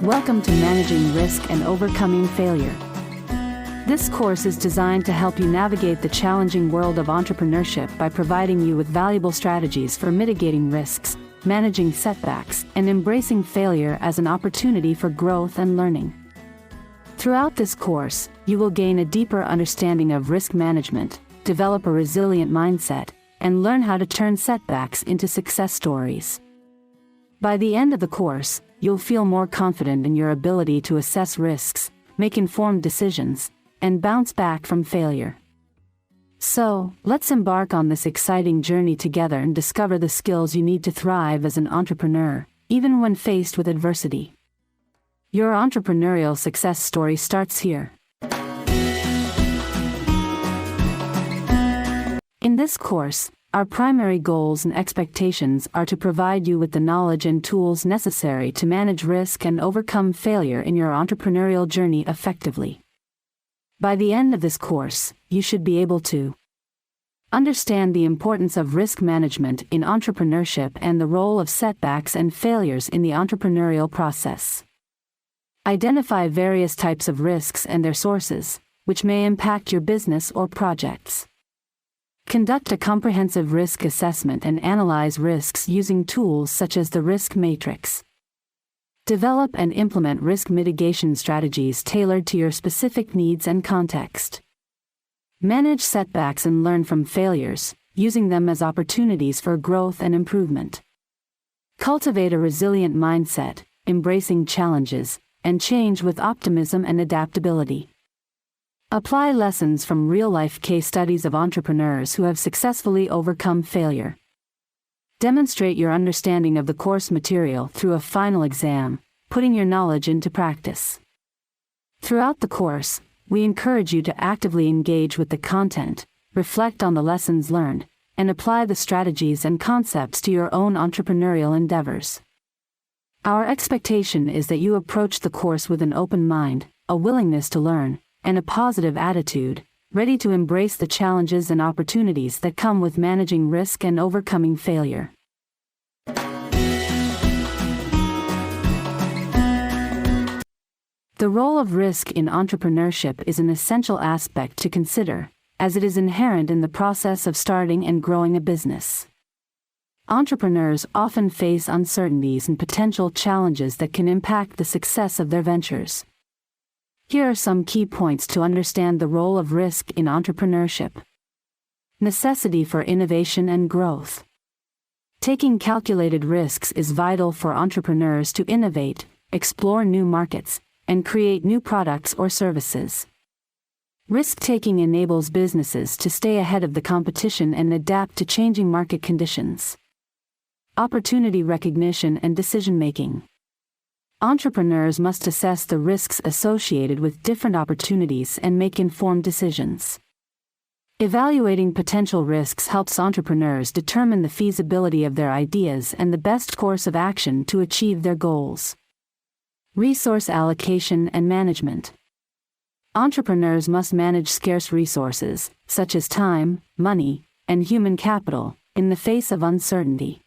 Welcome to Managing Risk and Overcoming Failure. This course is designed to help you navigate the challenging world of entrepreneurship by providing you with valuable strategies for mitigating risks, managing setbacks, and embracing failure as an opportunity for growth and learning. Throughout this course, you will gain a deeper understanding of risk management, develop a resilient mindset, and learn how to turn setbacks into success stories. By the end of the course, you'll feel more confident in your ability to assess risks, make informed decisions, and bounce back from failure. So, let's embark on this exciting journey together and discover the skills you need to thrive as an entrepreneur, even when faced with adversity. Your entrepreneurial success story starts here. In this course, our primary goals and expectations are to provide you with the knowledge and tools necessary to manage risk and overcome failure in your entrepreneurial journey effectively. By the end of this course, you should be able to understand the importance of risk management in entrepreneurship and the role of setbacks and failures in the entrepreneurial process. Identify various types of risks and their sources, which may impact your business or projects. Conduct a comprehensive risk assessment and analyze risks using tools such as the risk matrix. Develop and implement risk mitigation strategies tailored to your specific needs and context. Manage setbacks and learn from failures, using them as opportunities for growth and improvement. Cultivate a resilient mindset, embracing challenges, and change with optimism and adaptability. Apply lessons from real-life case studies of entrepreneurs who have successfully overcome failure. Demonstrate your understanding of the course material through a final exam, putting your knowledge into practice. Throughout the course, we encourage you to actively engage with the content, reflect on the lessons learned, and apply the strategies and concepts to your own entrepreneurial endeavors. Our expectation is that you approach the course with an open mind, a willingness to learn, and a positive attitude, ready to embrace the challenges and opportunities that come with managing risk and overcoming failure. The role of risk in entrepreneurship is an essential aspect to consider, as it is inherent in the process of starting and growing a business. Entrepreneurs often face uncertainties and potential challenges that can impact the success of their ventures. Here are some key points to understand the role of risk in entrepreneurship. Necessity for innovation and growth. Taking calculated risks is vital for entrepreneurs to innovate, explore new markets, and create new products or services. Risk-taking enables businesses to stay ahead of the competition and adapt to changing market conditions. Opportunity recognition and decision-making. Entrepreneurs must assess the risks associated with different opportunities and make informed decisions. Evaluating potential risks helps entrepreneurs determine the feasibility of their ideas and the best course of action to achieve their goals. Resource allocation and management. Entrepreneurs must manage scarce resources, such as time, money, and human capital, in the face of uncertainty.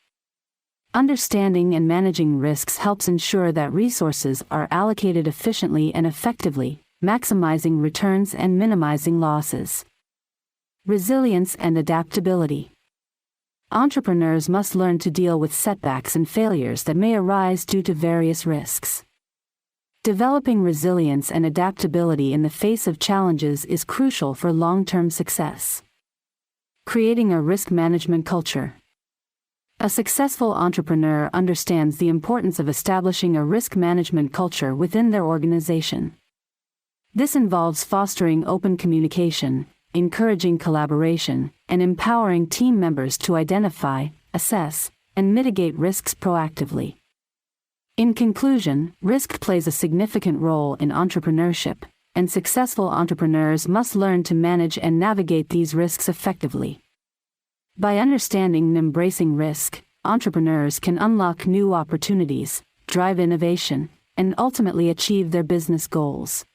Understanding and managing risks helps ensure that resources are allocated efficiently and effectively, maximizing returns and minimizing losses. Resilience and adaptability. Entrepreneurs must learn to deal with setbacks and failures that may arise due to various risks. Developing resilience and adaptability in the face of challenges is crucial for long-term success. Creating a risk management culture. A successful entrepreneur understands the importance of establishing a risk management culture within their organization. This involves fostering open communication, encouraging collaboration, and empowering team members to identify, assess, and mitigate risks proactively. In conclusion, risk plays a significant role in entrepreneurship, and successful entrepreneurs must learn to manage and navigate these risks effectively. By understanding and embracing risk, entrepreneurs can unlock new opportunities, drive innovation, and ultimately achieve their business goals.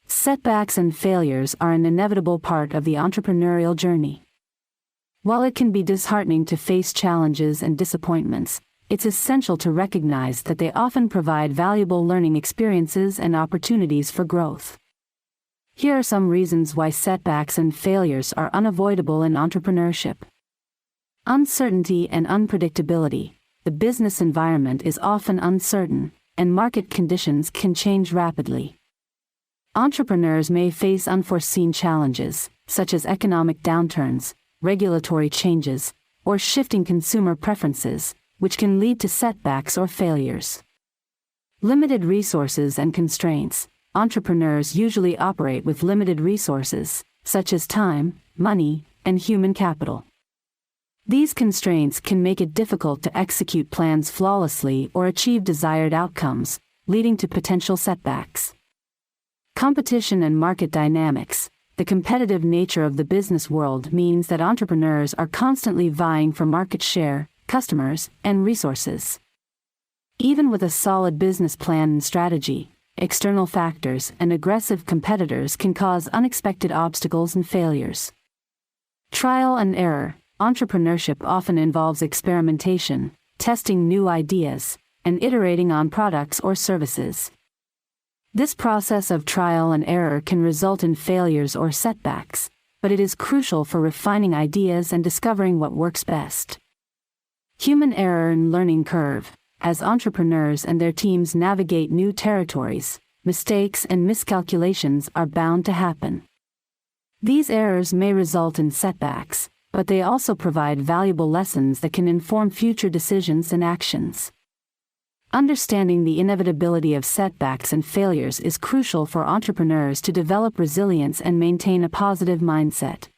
Setbacks and failures are an inevitable part of the entrepreneurial journey. While it can be disheartening to face challenges and disappointments, it's essential to recognize that they often provide valuable learning experiences and opportunities for growth. Here are some reasons why setbacks and failures are unavoidable in entrepreneurship. Uncertainty and unpredictability. The business environment is often uncertain, and market conditions can change rapidly. Entrepreneurs may face unforeseen challenges, such as economic downturns, regulatory changes, or shifting consumer preferences, which can lead to setbacks or failures. Limited resources and constraints. Entrepreneurs usually operate with limited resources, such as time, money, and human capital. These constraints can make it difficult to execute plans flawlessly or achieve desired outcomes, leading to potential setbacks. Competition and market dynamics. The competitive nature of the business world means that entrepreneurs are constantly vying for market share, customers, and resources. Even with a solid business plan and strategy, external factors and aggressive competitors can cause unexpected obstacles and failures. Trial and error. Entrepreneurship often involves experimentation, testing new ideas, and iterating on products or services. This process of trial and error can result in failures or setbacks, but it is crucial for refining ideas and discovering what works best. Human error and learning curve. As entrepreneurs and their teams navigate new territories, mistakes and miscalculations are bound to happen. These errors may result in setbacks, but they also provide valuable lessons that can inform future decisions and actions. Understanding the inevitability of setbacks and failures is crucial for entrepreneurs to develop resilience and maintain a positive mindset.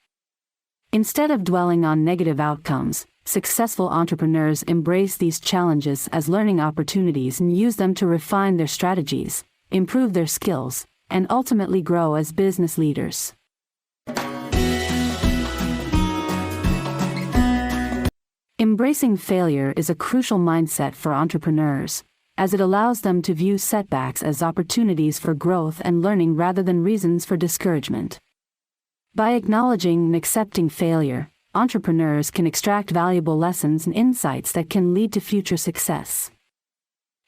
Instead of dwelling on negative outcomes, successful entrepreneurs embrace these challenges as learning opportunities and use them to refine their strategies, improve their skills, and ultimately grow as business leaders. Embracing failure is a crucial mindset for entrepreneurs, as it allows them to view setbacks as opportunities for growth and learning rather than reasons for discouragement. By acknowledging and accepting failure, entrepreneurs can extract valuable lessons and insights that can lead to future success.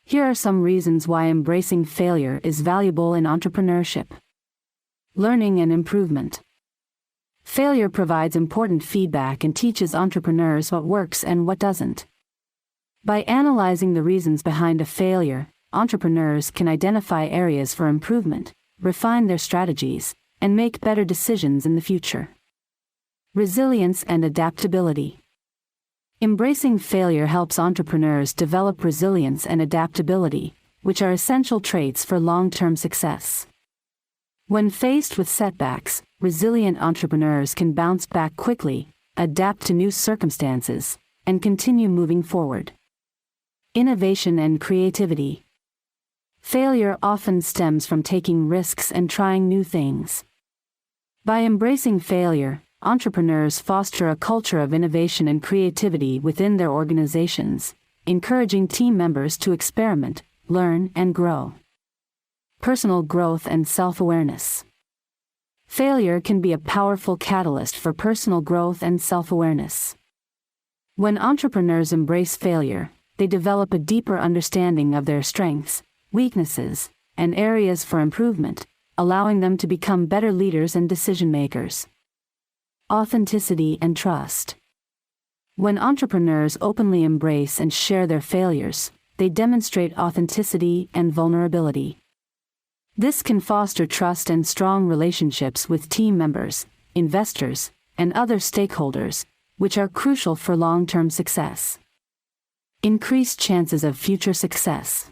Here are some reasons why embracing failure is valuable in entrepreneurship. Learning and improvement. Failure provides important feedback and teaches entrepreneurs what works and what doesn't. By analyzing the reasons behind a failure, entrepreneurs can identify areas for improvement, refine their strategies, and make better decisions in the future. Resilience and adaptability. Embracing failure helps entrepreneurs develop resilience and adaptability, which are essential traits for long-term success. When faced with setbacks, resilient entrepreneurs can bounce back quickly, adapt to new circumstances, and continue moving forward. Innovation and creativity. Failure often stems from taking risks and trying new things. By embracing failure, entrepreneurs foster a culture of innovation and creativity within their organizations, encouraging team members to experiment, learn, and grow. Personal growth and self-awareness. Failure can be a powerful catalyst for personal growth and self-awareness. When entrepreneurs embrace failure, they develop a deeper understanding of their strengths, weaknesses, and areas for improvement, allowing them to become better leaders and decision-makers. Authenticity and trust. When entrepreneurs openly embrace and share their failures, they demonstrate authenticity and vulnerability. This can foster trust and strong relationships with team members, investors, and other stakeholders, which are crucial for long-term success. Increased chances of future success.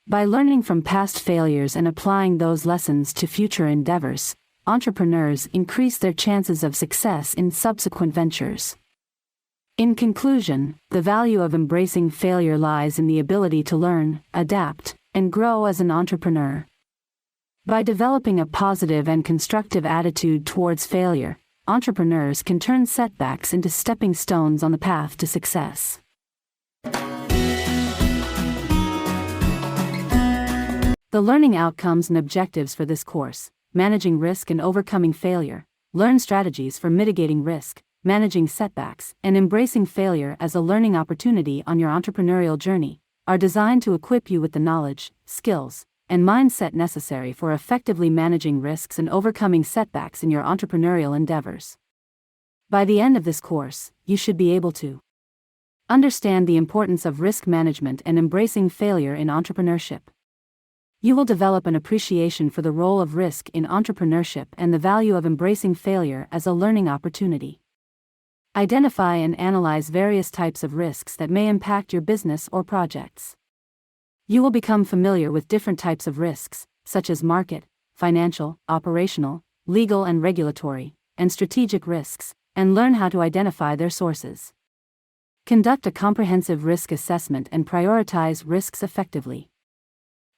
By learning from past failures and applying those lessons to future endeavors, entrepreneurs increase their chances of success in subsequent ventures. In conclusion, the value of embracing failure lies in the ability to learn, adapt, and grow as an entrepreneur. By developing a positive and constructive attitude towards failure, entrepreneurs can turn setbacks into stepping stones on the path to success. The learning outcomes and objectives for this course: managing risk and overcoming failure, learn strategies for mitigating risk, managing setbacks, and embracing failure as a learning opportunity on your entrepreneurial journey are designed to equip you with the knowledge, skills, and mindset necessary for effectively managing risks and overcoming setbacks in your entrepreneurial endeavors. By the end of this course, you should be able to understand the importance of risk management and embracing failure in entrepreneurship. You will develop an appreciation for the role of risk in entrepreneurship and the value of embracing failure as a learning opportunity. Identify and analyze various types of risks that may impact your business or projects. You will become familiar with different types of risks, such as market, financial, operational, legal and regulatory, and strategic risks, and learn how to identify their sources. Conduct a comprehensive risk assessment and prioritize risks effectively.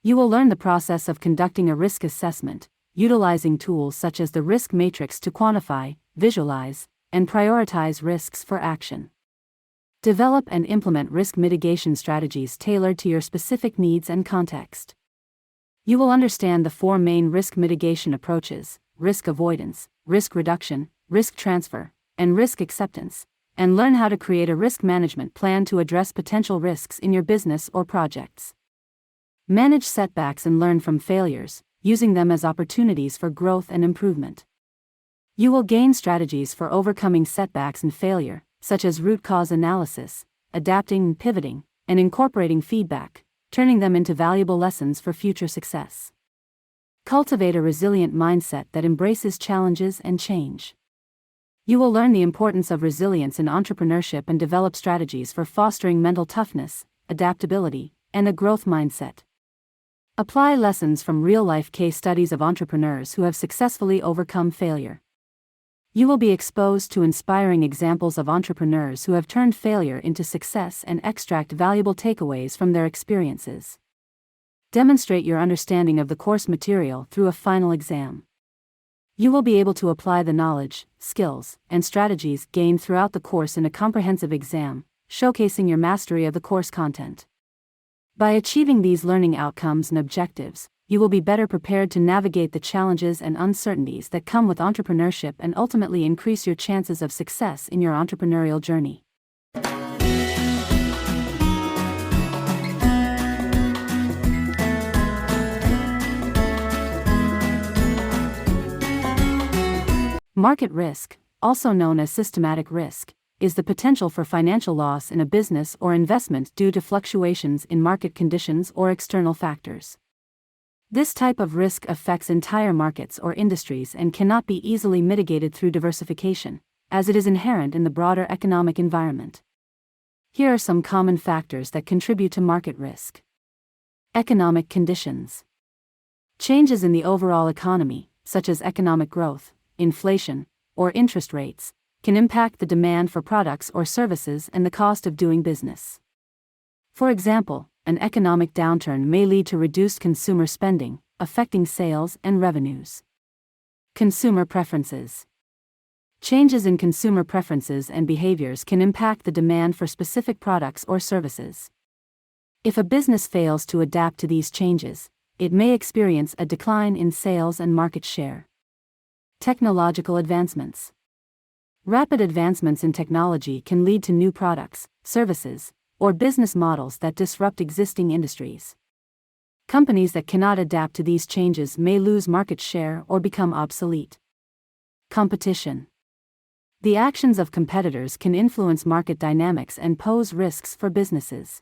You will learn the process of conducting a risk assessment, utilizing tools such as the risk matrix to quantify, visualize, and prioritize risks for action. Develop and implement risk mitigation strategies tailored to your specific needs and context. You will understand the 4 main risk mitigation approaches: risk avoidance, risk reduction, risk transfer, and risk acceptance, and learn how to create a risk management plan to address potential risks in your business or projects. Manage setbacks and learn from failures, using them as opportunities for growth and improvement. You will gain strategies for overcoming setbacks and failure, such as root cause analysis, adapting and pivoting, and incorporating feedback, turning them into valuable lessons for future success. Cultivate a resilient mindset that embraces challenges and change. You will learn the importance of resilience in entrepreneurship and develop strategies for fostering mental toughness, adaptability, and a growth mindset. Apply lessons from real-life case studies of entrepreneurs who have successfully overcome failure. You will be exposed to inspiring examples of entrepreneurs who have turned failure into success and extract valuable takeaways from their experiences. Demonstrate your understanding of the course material through a final exam. You will be able to apply the knowledge, skills, and strategies gained throughout the course in a comprehensive exam, showcasing your mastery of the course content. By achieving these learning outcomes and objectives, you will be better prepared to navigate the challenges and uncertainties that come with entrepreneurship and ultimately increase your chances of success in your entrepreneurial journey. Market risk, also known as systematic risk, is the potential for financial loss in a business or investment due to fluctuations in market conditions or external factors. This type of risk affects entire markets or industries and cannot be easily mitigated through diversification, as it is inherent in the broader economic environment. Here are some common factors that contribute to market risk. Economic conditions. Changes in the overall economy, such as economic growth, inflation, or interest rates, can impact the demand for products or services and the cost of doing business. For example, an economic downturn may lead to reduced consumer spending, affecting sales and revenues. Consumer preferences. Changes in consumer preferences and behaviors can impact the demand for specific products or services. If a business fails to adapt to these changes, it may experience a decline in sales and market share. Technological advancements. Rapid advancements in technology can lead to new products, services, or business models that disrupt existing industries. Companies that cannot adapt to these changes may lose market share or become obsolete. Competition. The actions of competitors can influence market dynamics and pose risks for businesses.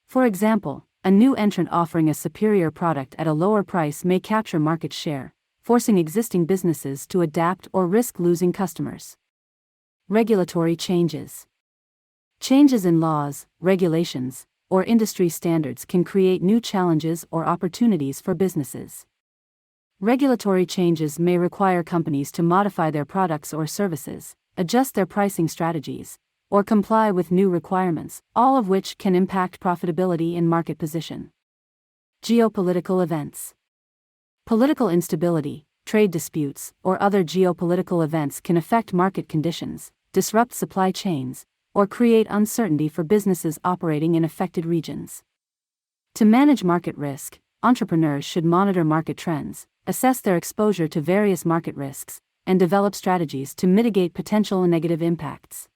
For example, a new entrant offering a superior product at a lower price may capture market share, forcing existing businesses to adapt or risk losing customers. Regulatory changes. Changes in laws, regulations, or industry standards can create new challenges or opportunities for businesses. Regulatory changes may require companies to modify their products or services, adjust their pricing strategies, or comply with new requirements, all of which can impact profitability and market position. Geopolitical events. Political instability, trade disputes, or other geopolitical events can affect market conditions, disrupt supply chains, or create uncertainty for businesses operating in affected regions. To manage market risk, entrepreneurs should monitor market trends, assess their exposure to various market risks, and develop strategies to mitigate potential negative impacts.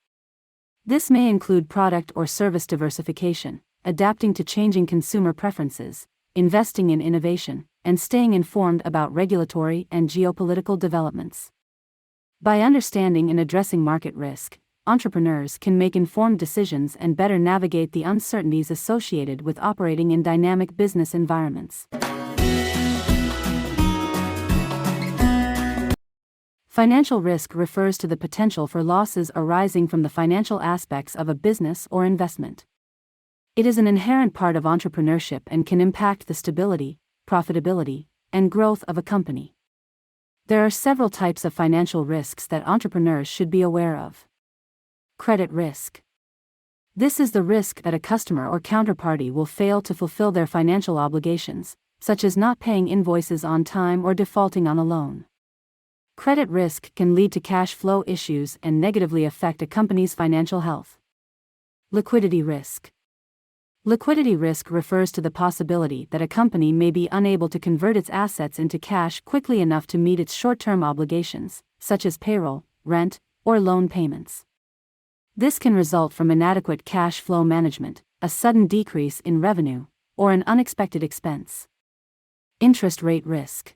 This may include product or service diversification, adapting to changing consumer preferences, investing in innovation, and staying informed about regulatory and geopolitical developments. By understanding and addressing market risk, entrepreneurs can make informed decisions and better navigate the uncertainties associated with operating in dynamic business environments. Financial risk refers to the potential for losses arising from the financial aspects of a business or investment. It is an inherent part of entrepreneurship and can impact the stability, profitability, and growth of a company. There are several types of financial risks that entrepreneurs should be aware of. Credit risk. This is the risk that a customer or counterparty will fail to fulfill their financial obligations, such as not paying invoices on time or defaulting on a loan. Credit risk can lead to cash flow issues and negatively affect a company's financial health. Liquidity risk. Liquidity risk refers to the possibility that a company may be unable to convert its assets into cash quickly enough to meet its short-term obligations, such as payroll, rent, or loan payments. This can result from inadequate cash flow management, a sudden decrease in revenue, or an unexpected expense. Interest rate risk.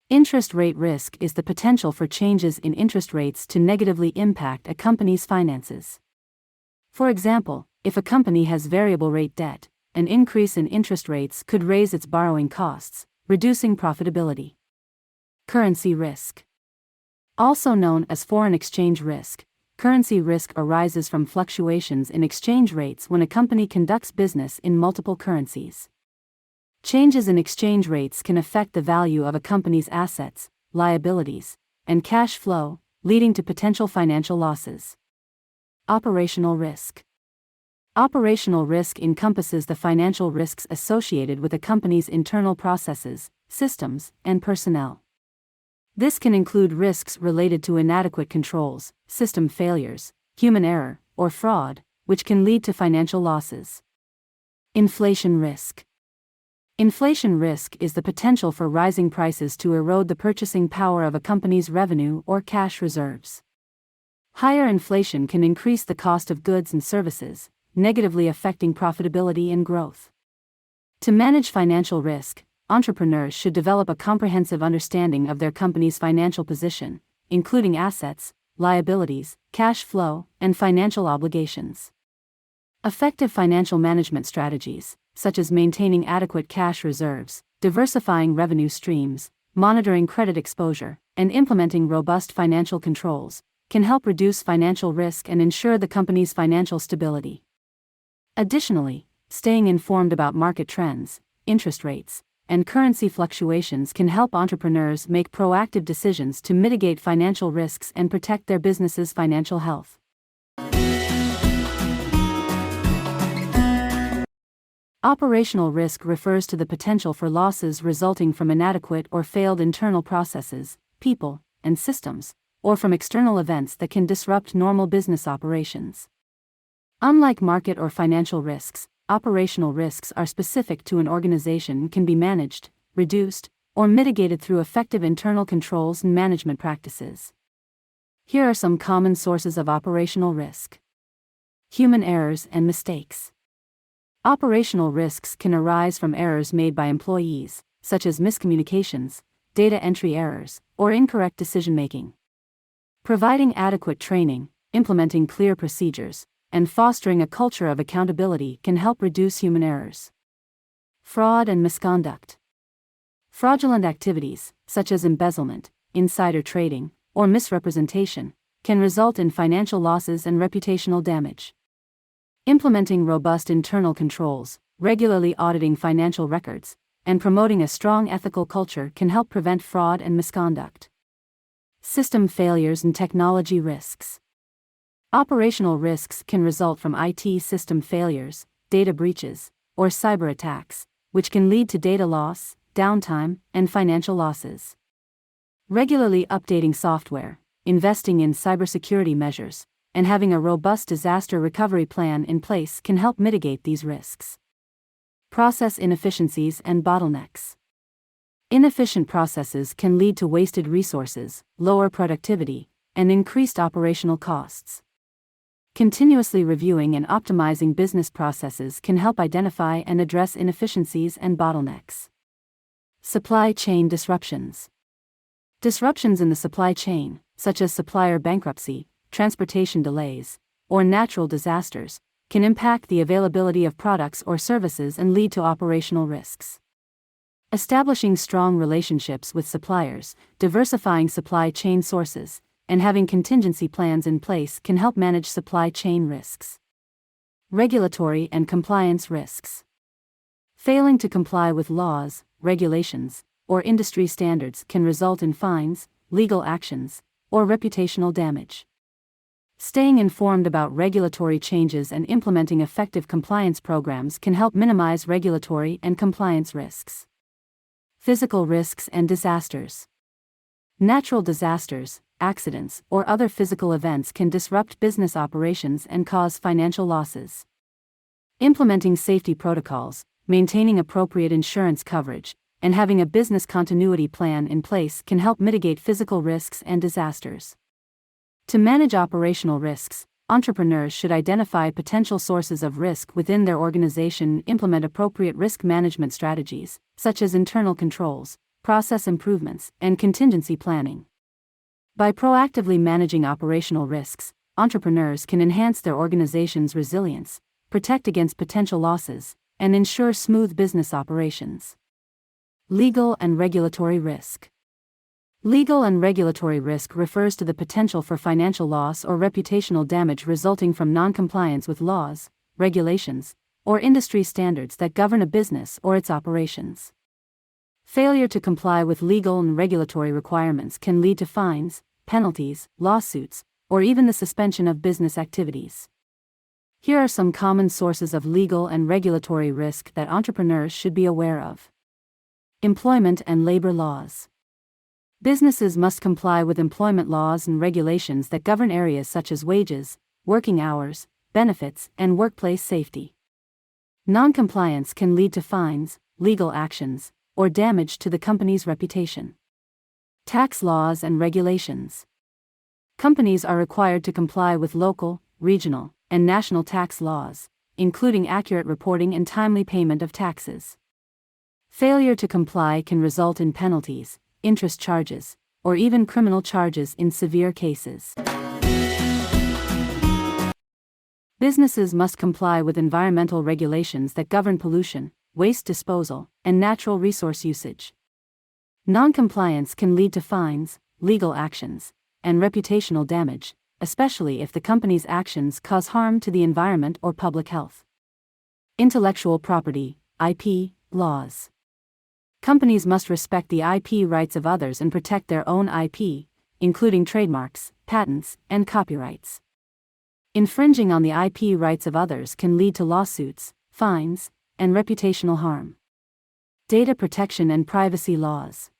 Interest rate risk is the potential for changes in interest rates to negatively impact a company's finances. For example, if a company has variable rate debt, an increase in interest rates could raise its borrowing costs, reducing profitability. Currency risk. Also known as foreign exchange risk, currency risk arises from fluctuations in exchange rates when a company conducts business in multiple currencies. Changes in exchange rates can affect the value of a company's assets, liabilities, and cash flow, leading to potential financial losses. Operational risk. Operational risk encompasses the financial risks associated with a company's internal processes, systems, and personnel. This can include risks related to inadequate controls, system failures, human error, or fraud, which can lead to financial losses. Inflation risk. Inflation risk is the potential for rising prices to erode the purchasing power of a company's revenue or cash reserves. Higher inflation can increase the cost of goods and services, negatively affecting profitability and growth. To manage financial risk, entrepreneurs should develop a comprehensive understanding of their company's financial position, including assets, liabilities, cash flow, and financial obligations. Effective financial management strategies, such as maintaining adequate cash reserves, diversifying revenue streams, monitoring credit exposure, and implementing robust financial controls, can help reduce financial risk and ensure the company's financial stability. Additionally, staying informed about market trends, interest rates, and currency fluctuations can help entrepreneurs make proactive decisions to mitigate financial risks and protect their business's financial health. Operational risk refers to the potential for losses resulting from inadequate or failed internal processes, people, and systems, or from external events that can disrupt normal business operations. Unlike market or financial risks, operational risks are specific to an organization and can be managed, reduced, or mitigated through effective internal controls and management practices. Here are some common sources of operational risk. Human errors and mistakes. Operational risks can arise from errors made by employees, such as miscommunications, data entry errors, or incorrect decision-making. Providing adequate training, implementing clear procedures, and fostering a culture of accountability can help reduce human errors. Fraud and misconduct. Fraudulent activities, such as embezzlement, insider trading, or misrepresentation, can result in financial losses and reputational damage. Implementing robust internal controls, regularly auditing financial records, and promoting a strong ethical culture can help prevent fraud and misconduct. System failures and technology risks. Operational risks can result from IT system failures, data breaches, or cyber attacks, which can lead to data loss, downtime, and financial losses. Regularly updating software, investing in cybersecurity measures, and having a robust disaster recovery plan in place can help mitigate these risks. Process inefficiencies and bottlenecks. Inefficient processes can lead to wasted resources, lower productivity, and increased operational costs. Continuously reviewing and optimizing business processes can help identify and address inefficiencies and bottlenecks. Supply chain disruptions. Disruptions in the supply chain, such as supplier bankruptcy, transportation delays, or natural disasters, can impact the availability of products or services and lead to operational risks. Establishing strong relationships with suppliers, diversifying supply chain sources, and having contingency plans in place can help manage supply chain risks. Regulatory and compliance risks. Failing to comply with laws, regulations, or industry standards can result in fines, legal actions, or reputational damage. Staying informed about regulatory changes and implementing effective compliance programs can help minimize regulatory and compliance risks. Physical risks and disasters. Natural disasters, accidents, or other physical events can disrupt business operations and cause financial losses. Implementing safety protocols, maintaining appropriate insurance coverage, and having a business continuity plan in place can help mitigate physical risks and disasters. To manage operational risks, entrepreneurs should identify potential sources of risk within their organization and implement appropriate risk management strategies, such as internal controls, process improvements, and contingency planning. By proactively managing operational risks, entrepreneurs can enhance their organization's resilience, protect against potential losses, and ensure smooth business operations. Legal and regulatory risk. Legal and regulatory risk refers to the potential for financial loss or reputational damage resulting from non-compliance with laws, regulations, or industry standards that govern a business or its operations. Failure to comply with legal and regulatory requirements can lead to fines, penalties, lawsuits, or even the suspension of business activities. Here are some common sources of legal and regulatory risk that entrepreneurs should be aware of. Employment and labor laws. Businesses must comply with employment laws and regulations that govern areas such as wages, working hours, benefits, and workplace safety. Non-compliance can lead to fines, legal actions, or damage to the company's reputation. Tax laws and regulations. Companies are required to comply with local, regional, and national tax laws, including accurate reporting and timely payment of taxes. Failure to comply can result in penalties, interest charges, or even criminal charges in severe cases. Businesses must comply with environmental regulations that govern pollution, waste disposal, and natural resource usage. Non-compliance can lead to fines, legal actions, and reputational damage, especially if the company's actions cause harm to the environment or public health. Intellectual property, IP, laws. Companies must respect the IP rights of others and protect their own IP, including trademarks, patents, and copyrights. Infringing on the IP rights of others can lead to lawsuits, fines, and reputational harm. Data protection and privacy laws.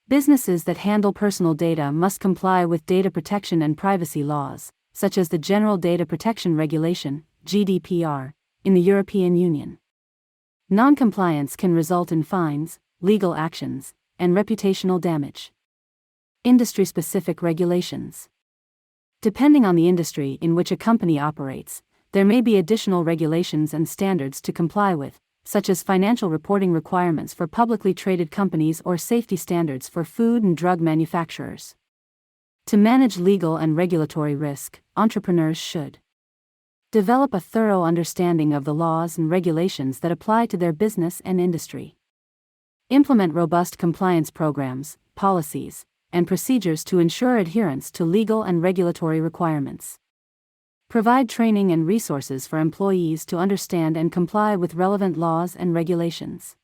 Businesses that handle personal data must comply with data protection and privacy laws, such as the General Data Protection Regulation, GDPR, in the European Union. Non-compliance can result in fines, legal actions, and reputational damage. Industry-specific regulations. Depending on the industry in which a company operates, there may be additional regulations and standards to comply with, such as financial reporting requirements for publicly traded companies or safety standards for food and drug manufacturers. To manage legal and regulatory risk, entrepreneurs should develop a thorough understanding of the laws and regulations that apply to their business and industry. Implement robust compliance programs, policies, and procedures to ensure adherence to legal and regulatory requirements. Provide training and resources for employees to understand and comply with relevant laws and regulations.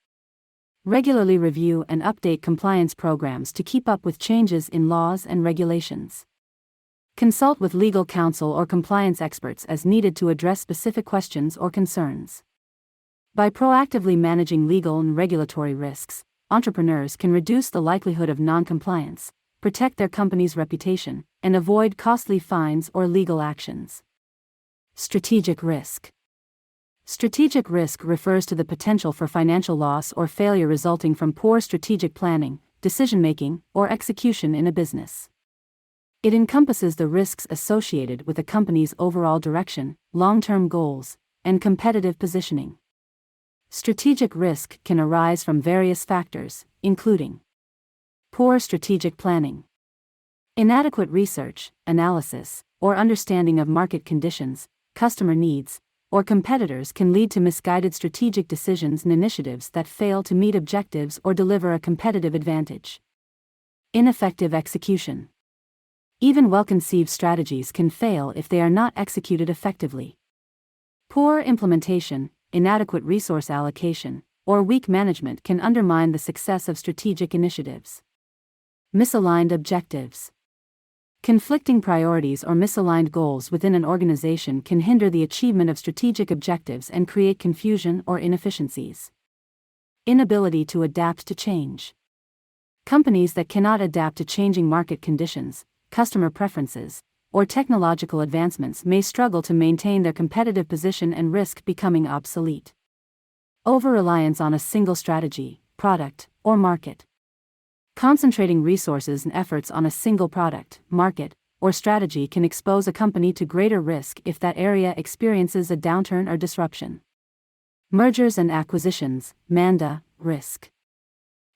Regularly review and update compliance programs to keep up with changes in laws and regulations. Consult with legal counsel or compliance experts as needed to address specific questions or concerns. By proactively managing legal and regulatory risks, entrepreneurs can reduce the likelihood of non-compliance, protect their company's reputation, and avoid costly fines or legal actions. Strategic risk. Strategic risk refers to the potential for financial loss or failure resulting from poor strategic planning, decision-making, or execution in a business. It encompasses the risks associated with a company's overall direction, long-term goals, and competitive positioning. Strategic risk can arise from various factors, including poor strategic planning, inadequate research, analysis, or understanding of market conditions, customer needs, or competitors can lead to misguided strategic decisions and initiatives that fail to meet objectives or deliver a competitive advantage. Ineffective execution. Even well-conceived strategies can fail if they are not executed effectively. Poor implementation, inadequate resource allocation, or weak management can undermine the success of strategic initiatives. Misaligned objectives. Conflicting priorities or misaligned goals within an organization can hinder the achievement of strategic objectives and create confusion or inefficiencies. Inability to adapt to change. Companies that cannot adapt to changing market conditions, customer preferences, or technological advancements may struggle to maintain their competitive position and risk becoming obsolete. Over-reliance on a single strategy, product, or market. Concentrating resources and efforts on a single product, market, or strategy can expose a company to greater risk if that area experiences a downturn or disruption. Mergers and acquisitions, MANDA, risk.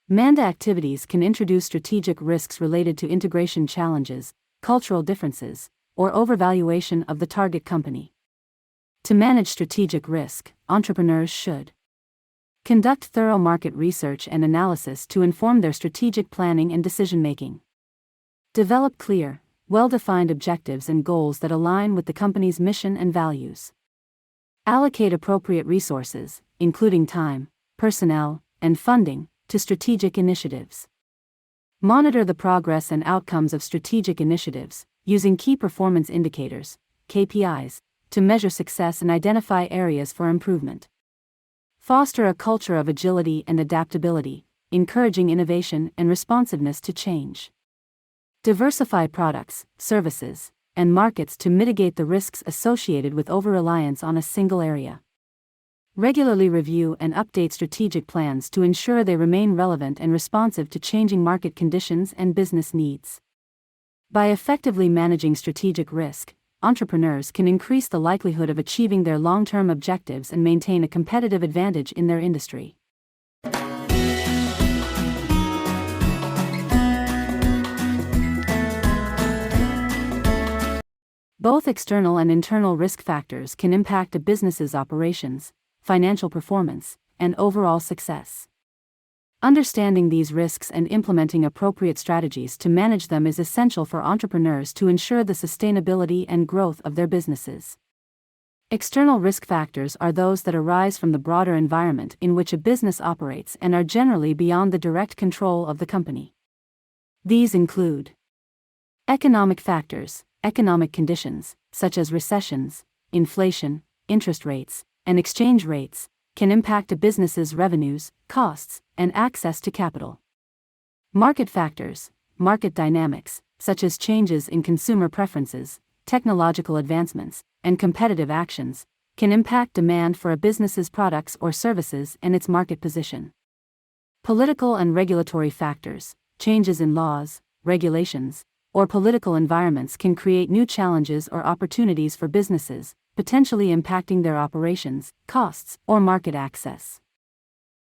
MANDA activities can introduce strategic risks related to integration challenges, cultural differences, or overvaluation of the target company. To manage strategic risk, entrepreneurs should conduct thorough market research and analysis to inform their strategic planning and decision-making. Develop clear, well-defined objectives and goals that align with the company's mission and values. Allocate appropriate resources, including time, personnel, and funding, to strategic initiatives. Monitor the progress and outcomes of strategic initiatives, using key performance indicators, KPIs, to measure success and identify areas for improvement. Foster a culture of agility and adaptability, encouraging innovation and responsiveness to change. Diversify products, services, and markets to mitigate the risks associated with over-reliance on a single area. Regularly review and update strategic plans to ensure they remain relevant and responsive to changing market conditions and business needs. By effectively managing strategic risk, entrepreneurs can increase the likelihood of achieving their long-term objectives and maintain a competitive advantage in their industry. Both external and internal risk factors can impact a business's operations, financial performance, and overall success. Understanding these risks and implementing appropriate strategies to manage them is essential for entrepreneurs to ensure the sustainability and growth of their businesses. External risk factors are those that arise from the broader environment in which a business operates and are generally beyond the direct control of the company. These include economic factors, economic conditions, such as recessions, inflation, interest rates, and exchange rates, can impact a business's revenues, costs, and access to capital. Market factors, market dynamics, such as changes in consumer preferences, technological advancements, and competitive actions, can impact demand for a business's products or services and its market position. Political and regulatory factors, changes in laws, regulations, or political environments can create new challenges or opportunities for businesses, potentially impacting their operations, costs, or market access.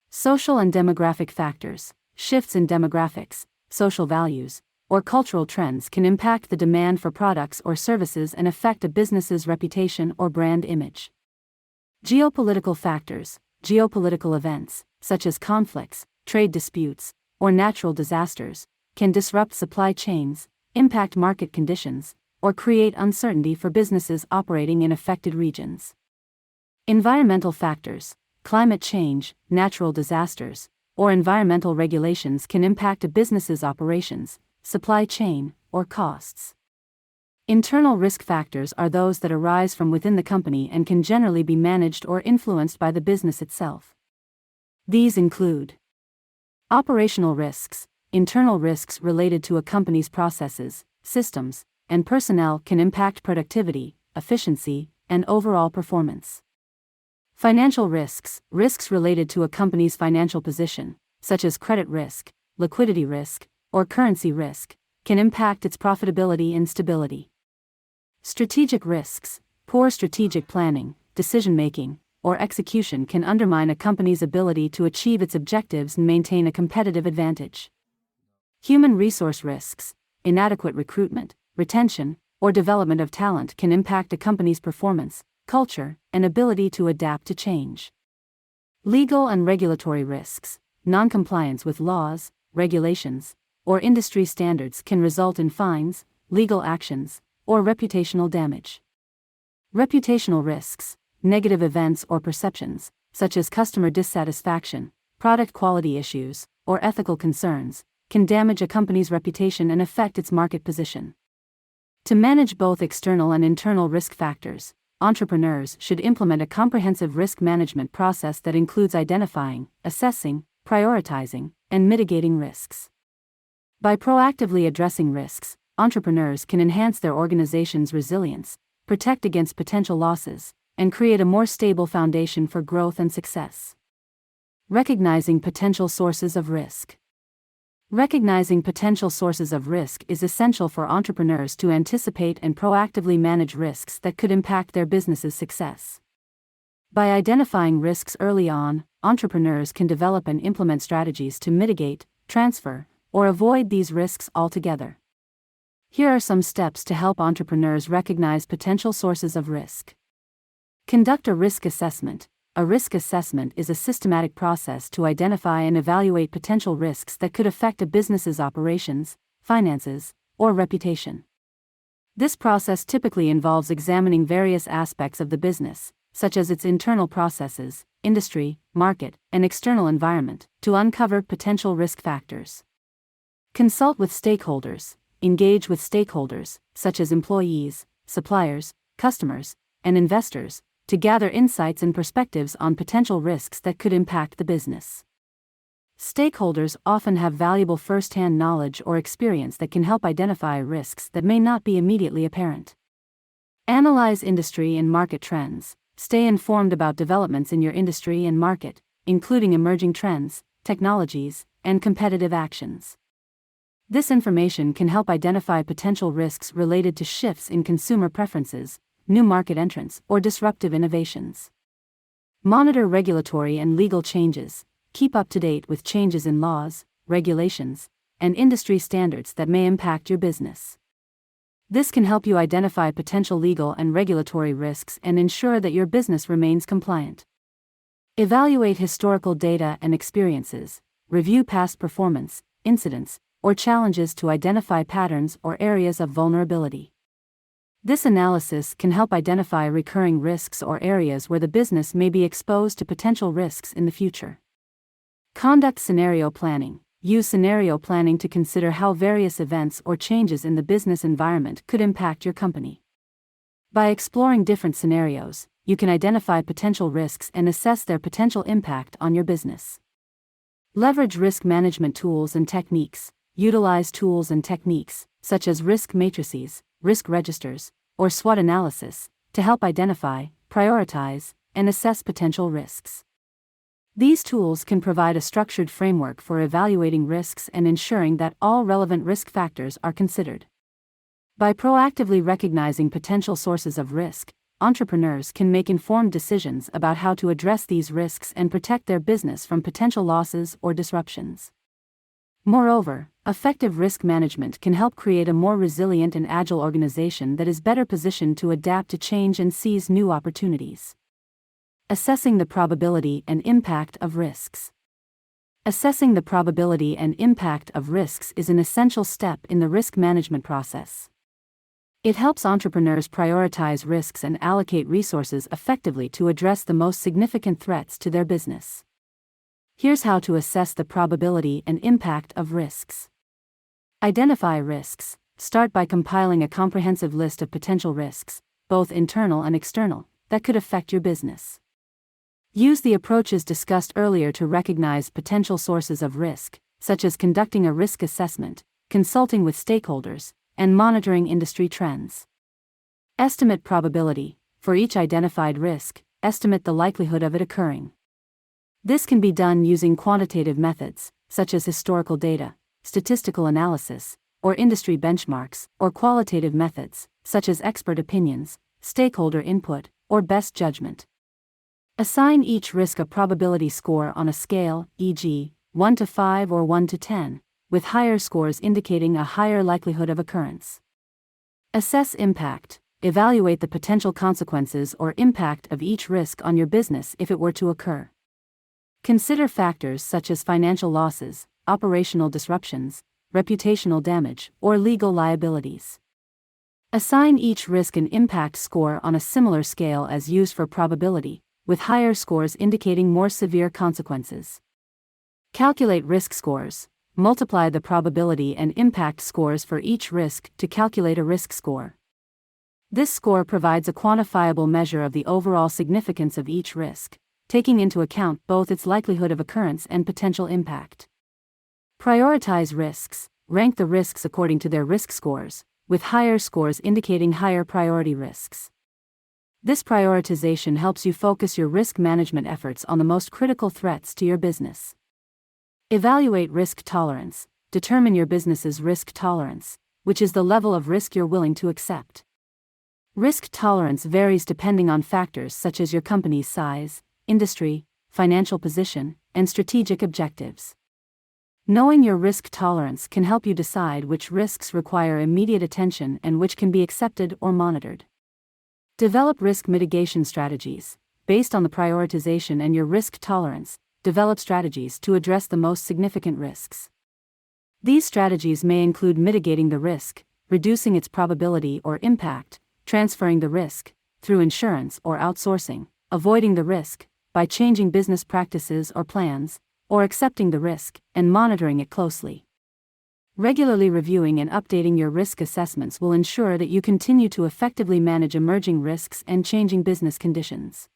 Social and demographic factors, shifts in demographics, social values, or cultural trends can impact the demand for products or services and affect a business's reputation or brand image. Geopolitical factors, geopolitical events, such as conflicts, trade disputes, or natural disasters, can disrupt supply chains, impact market conditions, or create uncertainty for businesses operating in affected regions. Environmental factors, climate change, natural disasters, or environmental regulations can impact a business's operations, supply chain, or costs. Internal risk factors are those that arise from within the company and can generally be managed or influenced by the business itself. These include operational risks. Internal risks related to a company's processes, systems, and personnel can impact productivity, efficiency, and overall performance. Financial risks, risks related to a company's financial position, such as credit risk, liquidity risk, or currency risk, can impact its profitability and stability. Strategic risks, poor strategic planning, decision-making, or execution can undermine a company's ability to achieve its objectives and maintain a competitive advantage. Human resource risks, inadequate recruitment, retention, or development of talent can impact a company's performance, culture, and ability to adapt to change. Legal and regulatory risks, non-compliance with laws, regulations, or industry standards can result in fines, legal actions, or reputational damage. Reputational risks, negative events or perceptions, such as customer dissatisfaction, product quality issues, or ethical concerns, can damage a company's reputation and affect its market position. To manage both external and internal risk factors, entrepreneurs should implement a comprehensive risk management process that includes identifying, assessing, prioritizing, and mitigating risks. By proactively addressing risks, entrepreneurs can enhance their organization's resilience, protect against potential losses, and create a more stable foundation for growth and success. Recognizing potential sources of risk. Recognizing potential sources of risk is essential for entrepreneurs to anticipate and proactively manage risks that could impact their business's success. By identifying risks early on, entrepreneurs can develop and implement strategies to mitigate, transfer, or avoid these risks altogether. Here are some steps to help entrepreneurs recognize potential sources of risk. Conduct a risk assessment. A risk assessment is a systematic process to identify and evaluate potential risks that could affect a business's operations, finances, or reputation. This process typically involves examining various aspects of the business, such as its internal processes, industry, market, and external environment, to uncover potential risk factors. Consult with stakeholders. Engage with stakeholders, such as employees, suppliers, customers, and investors, to gather insights and perspectives on potential risks that could impact the business. Stakeholders often have valuable first-hand knowledge or experience that can help identify risks that may not be immediately apparent. Analyze industry and market trends. Stay informed about developments in your industry and market, including emerging trends, technologies, and competitive actions. This information can help identify potential risks related to shifts in consumer preferences, new market entrants, or disruptive innovations. Monitor regulatory and legal changes. Keep up to date with changes in laws, regulations, and industry standards that may impact your business. This can help you identify potential legal and regulatory risks and ensure that your business remains compliant. Evaluate historical data and experiences. Review past performance, incidents, or challenges to identify patterns or areas of vulnerability. This analysis can help identify recurring risks or areas where the business may be exposed to potential risks in the future. Conduct scenario planning. Use scenario planning to consider how various events or changes in the business environment could impact your company. By exploring different scenarios, you can identify potential risks and assess their potential impact on your business. Leverage risk management tools and techniques. Utilize tools and techniques, such as risk matrices, risk registers, or SWOT analysis, to help identify, prioritize, and assess potential risks. These tools can provide a structured framework for evaluating risks and ensuring that all relevant risk factors are considered. By proactively recognizing potential sources of risk, entrepreneurs can make informed decisions about how to address these risks and protect their business from potential losses or disruptions. Moreover, effective risk management can help create a more resilient and agile organization that is better positioned to adapt to change and seize new opportunities. Assessing the probability and impact of risks. Assessing the probability and impact of risks is an essential step in the risk management process. It helps entrepreneurs prioritize risks and allocate resources effectively to address the most significant threats to their business. Here's how to assess the probability and impact of risks. Identify risks. Start by compiling a comprehensive list of potential risks, both internal and external, that could affect your business. Use the approaches discussed earlier to recognize potential sources of risk, such as conducting a risk assessment, consulting with stakeholders, and monitoring industry trends. Estimate probability. For each identified risk, estimate the likelihood of it occurring. This can be done using quantitative methods, such as historical data, statistical analysis, or industry benchmarks, or qualitative methods, such as expert opinions, stakeholder input, or best judgment. Assign each risk a probability score on a scale, e.g., 1 to 5 or 1 to 10, with higher scores indicating a higher likelihood of occurrence. Assess impact. Evaluate the potential consequences or impact of each risk on your business if it were to occur. Consider factors such as financial losses, operational disruptions, reputational damage, or legal liabilities. Assign each risk an impact score on a similar scale as used for probability, with higher scores indicating more severe consequences. Calculate risk scores. Multiply the probability and impact scores for each risk to calculate a risk score. This score provides a quantifiable measure of the overall significance of each risk, taking into account both its likelihood of occurrence and potential impact. Prioritize risks. Rank the risks according to their risk scores, with higher scores indicating higher priority risks. This prioritization helps you focus your risk management efforts on the most critical threats to your business. Evaluate risk tolerance. Determine your business's risk tolerance, which is the level of risk you're willing to accept. Risk tolerance varies depending on factors such as your company's size, industry, financial position, and strategic objectives. Knowing your risk tolerance can help you decide which risks require immediate attention and which can be accepted or monitored. Develop risk mitigation strategies. Based on the prioritization and your risk tolerance, develop strategies to address the most significant risks. These strategies may include mitigating the risk, reducing its probability or impact, transferring the risk, through insurance or outsourcing, avoiding the risk, by changing business practices or plans, or accepting the risk, and monitoring it closely. Regularly reviewing and updating your risk assessments will ensure that you continue to effectively manage emerging risks and changing business conditions.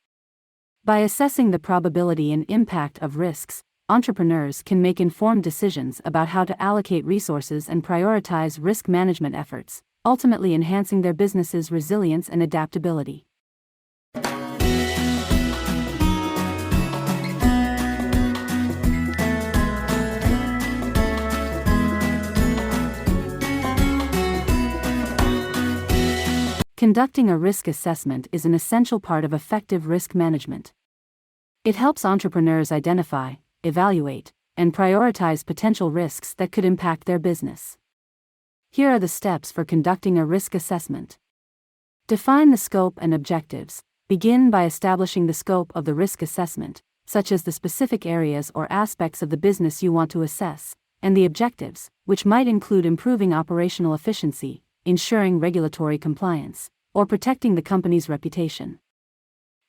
By assessing the probability and impact of risks, entrepreneurs can make informed decisions about how to allocate resources and prioritize risk management efforts, ultimately enhancing their business's resilience and adaptability. Conducting a risk assessment is an essential part of effective risk management. It helps entrepreneurs identify, evaluate, and prioritize potential risks that could impact their business. Here are the steps for conducting a risk assessment. Define the scope and objectives. Begin by establishing the scope of the risk assessment, such as the specific areas or aspects of the business you want to assess, and the objectives, which might include improving operational efficiency, ensuring regulatory compliance, or protecting the company's reputation.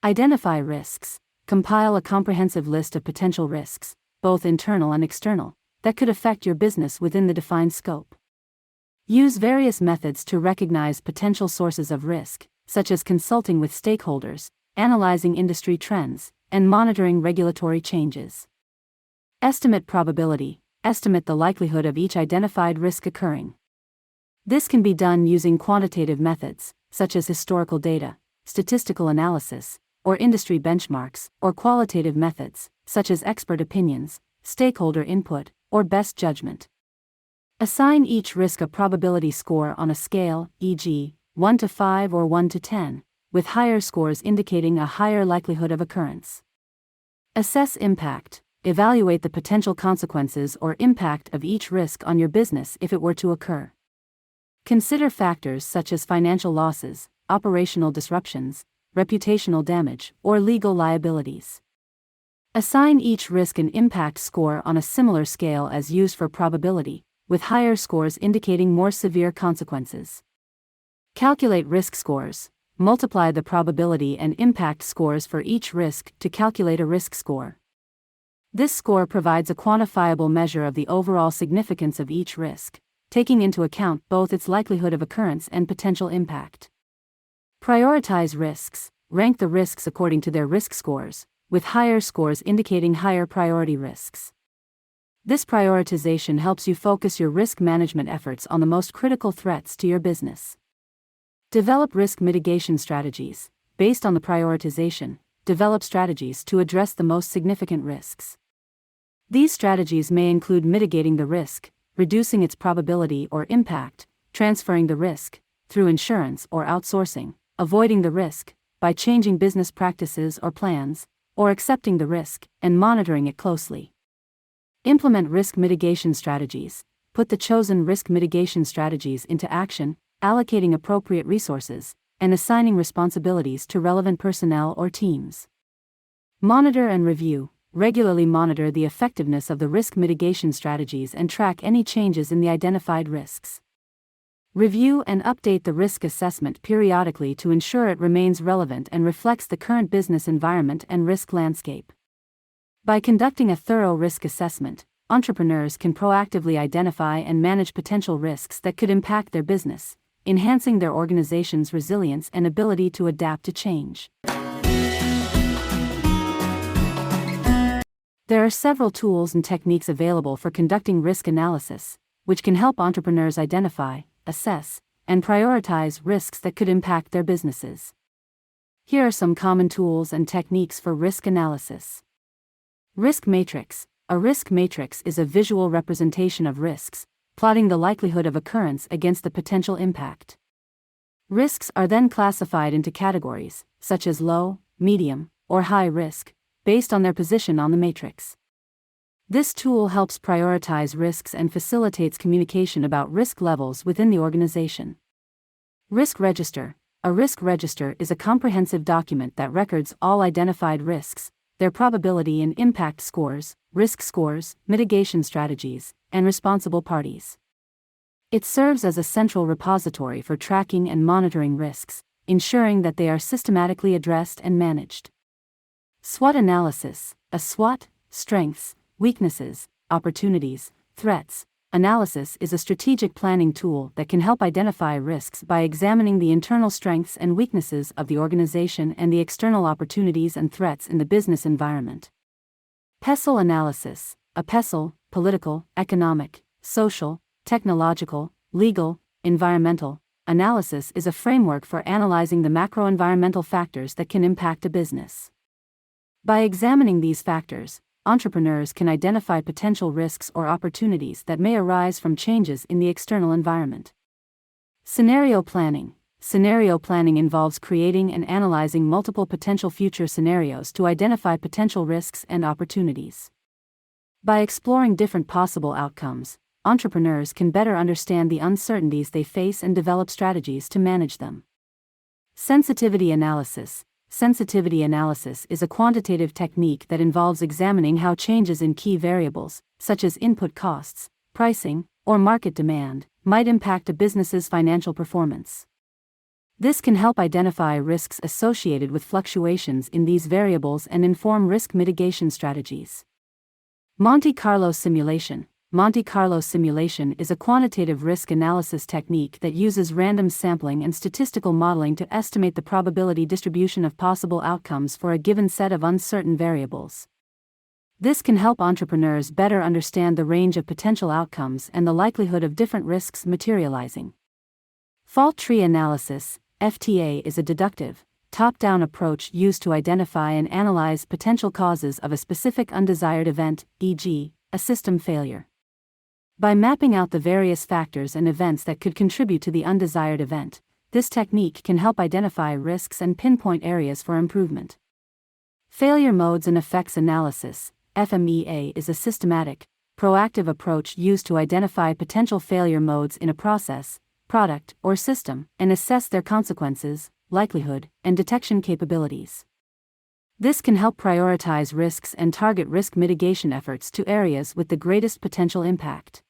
Identify risks. Compile a comprehensive list of potential risks, both internal and external, that could affect your business within the defined scope. Use various methods to recognize potential sources of risk, such as consulting with stakeholders, analyzing industry trends, and monitoring regulatory changes. Estimate probability. Estimate the likelihood of each identified risk occurring. This can be done using quantitative methods, such as historical data, statistical analysis, or industry benchmarks, or qualitative methods, such as expert opinions, stakeholder input, or best judgment. Assign each risk a probability score on a scale, e.g., 1 to 5 or 1 to 10, with higher scores indicating a higher likelihood of occurrence. Assess impact. Evaluate the potential consequences or impact of each risk on your business if it were to occur. Consider factors such as financial losses, operational disruptions, reputational damage, or legal liabilities. Assign each risk an impact score on a similar scale as used for probability, with higher scores indicating more severe consequences. Calculate risk scores. Multiply the probability and impact scores for each risk to calculate a risk score. This score provides a quantifiable measure of the overall significance of each risk, taking into account both its likelihood of occurrence and potential impact. Prioritize risks. Rank the risks according to their risk scores, with higher scores indicating higher priority risks. This prioritization helps you focus your risk management efforts on the most critical threats to your business. Develop risk mitigation strategies. Based on the prioritization, develop strategies to address the most significant risks. These strategies may include mitigating the risk, reducing its probability or impact, transferring the risk, through insurance or outsourcing, avoiding the risk, by changing business practices or plans, or accepting the risk and monitoring it closely. Implement risk mitigation strategies. Put the chosen risk mitigation strategies into action, allocating appropriate resources, and assigning responsibilities to relevant personnel or teams. Monitor and review. Regularly monitor the effectiveness of the risk mitigation strategies and track any changes in the identified risks. Review and update the risk assessment periodically to ensure it remains relevant and reflects the current business environment and risk landscape. By conducting a thorough risk assessment, entrepreneurs can proactively identify and manage potential risks that could impact their business, enhancing their organization's resilience and ability to adapt to change. There are several tools and techniques available for conducting risk analysis, which can help entrepreneurs identify, assess, and prioritize risks that could impact their businesses. Here are some common tools and techniques for risk analysis. Risk matrix. A risk matrix is a visual representation of risks, plotting the likelihood of occurrence against the potential impact. Risks are then classified into categories, such as low, medium, or high risk, based on their position on the matrix. This tool helps prioritize risks and facilitates communication about risk levels within the organization. Risk register. A risk register is a comprehensive document that records all identified risks, their probability and impact scores, risk scores, mitigation strategies, and responsible parties. It serves as a central repository for tracking and monitoring risks, ensuring that they are systematically addressed and managed. SWOT analysis. A SWOT, strengths, weaknesses, opportunities, threats, analysis is a strategic planning tool that can help identify risks by examining the internal strengths and weaknesses of the organization and the external opportunities and threats in the business environment. PESTLE analysis. A PESTLE, political, economic, social, technological, legal, environmental, analysis is a framework for analyzing the macro-environmental factors that can impact a business. By examining these factors, entrepreneurs can identify potential risks or opportunities that may arise from changes in the external environment. Scenario planning. Scenario planning involves creating and analyzing multiple potential future scenarios to identify potential risks and opportunities. By exploring different possible outcomes, entrepreneurs can better understand the uncertainties they face and develop strategies to manage them. Sensitivity analysis. Sensitivity analysis is a quantitative technique that involves examining how changes in key variables, such as input costs, pricing, or market demand, might impact a business's financial performance. This can help identify risks associated with fluctuations in these variables and inform risk mitigation strategies. Monte Carlo simulation. Monte Carlo simulation is a quantitative risk analysis technique that uses random sampling and statistical modeling to estimate the probability distribution of possible outcomes for a given set of uncertain variables. This can help entrepreneurs better understand the range of potential outcomes and the likelihood of different risks materializing. Fault tree analysis, FTA, is a deductive, top-down approach used to identify and analyze potential causes of a specific undesired event, e.g., a system failure. By mapping out the various factors and events that could contribute to the undesired event, this technique can help identify risks and pinpoint areas for improvement. Failure modes and effects analysis, FMEA, is a systematic, proactive approach used to identify potential failure modes in a process, product, or system, and assess their consequences, likelihood, and detection capabilities. This can help prioritize risks and target risk mitigation efforts to areas with the greatest potential impact.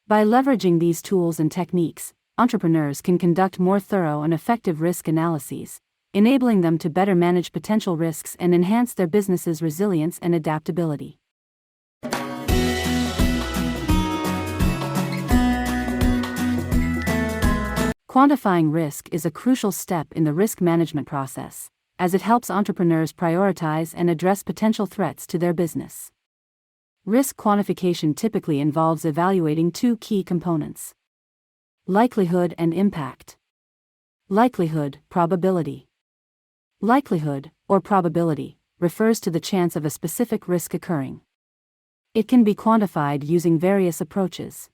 By leveraging these tools and techniques, entrepreneurs can conduct more thorough and effective risk analyses, enabling them to better manage potential risks and enhance their business's resilience and adaptability. Quantifying risk is a crucial step in the risk management process, as it helps entrepreneurs prioritize and address potential threats to their business. Risk quantification typically involves evaluating two key components: likelihood and impact. Likelihood, probability. Likelihood, or probability, refers to the chance of a specific risk occurring. It can be quantified using various approaches.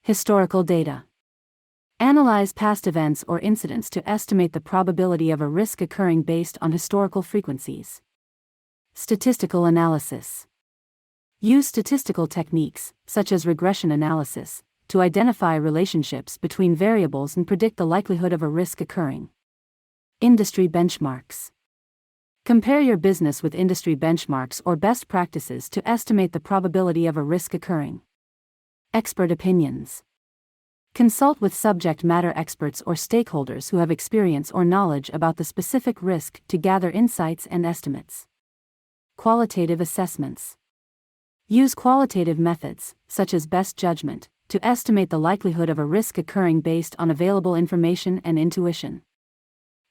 Historical data. Analyze past events or incidents to estimate the probability of a risk occurring based on historical frequencies. Statistical analysis. Use statistical techniques, such as regression analysis, to identify relationships between variables and predict the likelihood of a risk occurring. Industry benchmarks. Compare your business with industry benchmarks or best practices to estimate the probability of a risk occurring. Expert opinions. Consult with subject matter experts or stakeholders who have experience or knowledge about the specific risk to gather insights and estimates. Qualitative assessments. Use qualitative methods, such as best judgment, to estimate the likelihood of a risk occurring based on available information and intuition.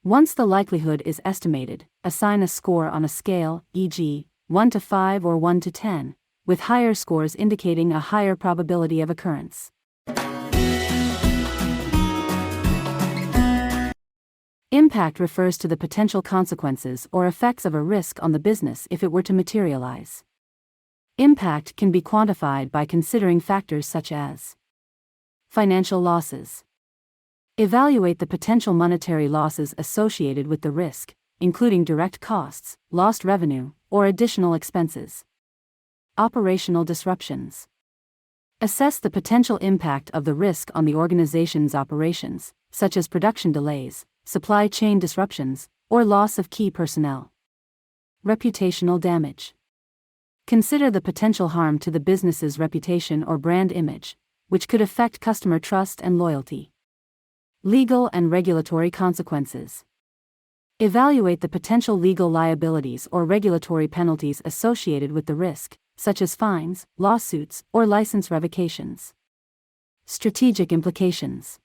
Once the likelihood is estimated, assign a score on a scale, e.g., 1 to 5 or 1 to 10, with higher scores indicating a higher probability of occurrence. Impact refers to the potential consequences or effects of a risk on the business if it were to materialize. Impact can be quantified by considering factors such as financial losses. Evaluate the potential monetary losses associated with the risk, including direct costs, lost revenue, or additional expenses. Operational disruptions. Assess the potential impact of the risk on the organization's operations, such as production delays, supply chain disruptions, or loss of key personnel. Reputational damage. Consider the potential harm to the business's reputation or brand image, which could affect customer trust and loyalty. Legal and regulatory consequences. Evaluate the potential legal liabilities or regulatory penalties associated with the risk, such as fines, lawsuits, or license revocations. Strategic implications.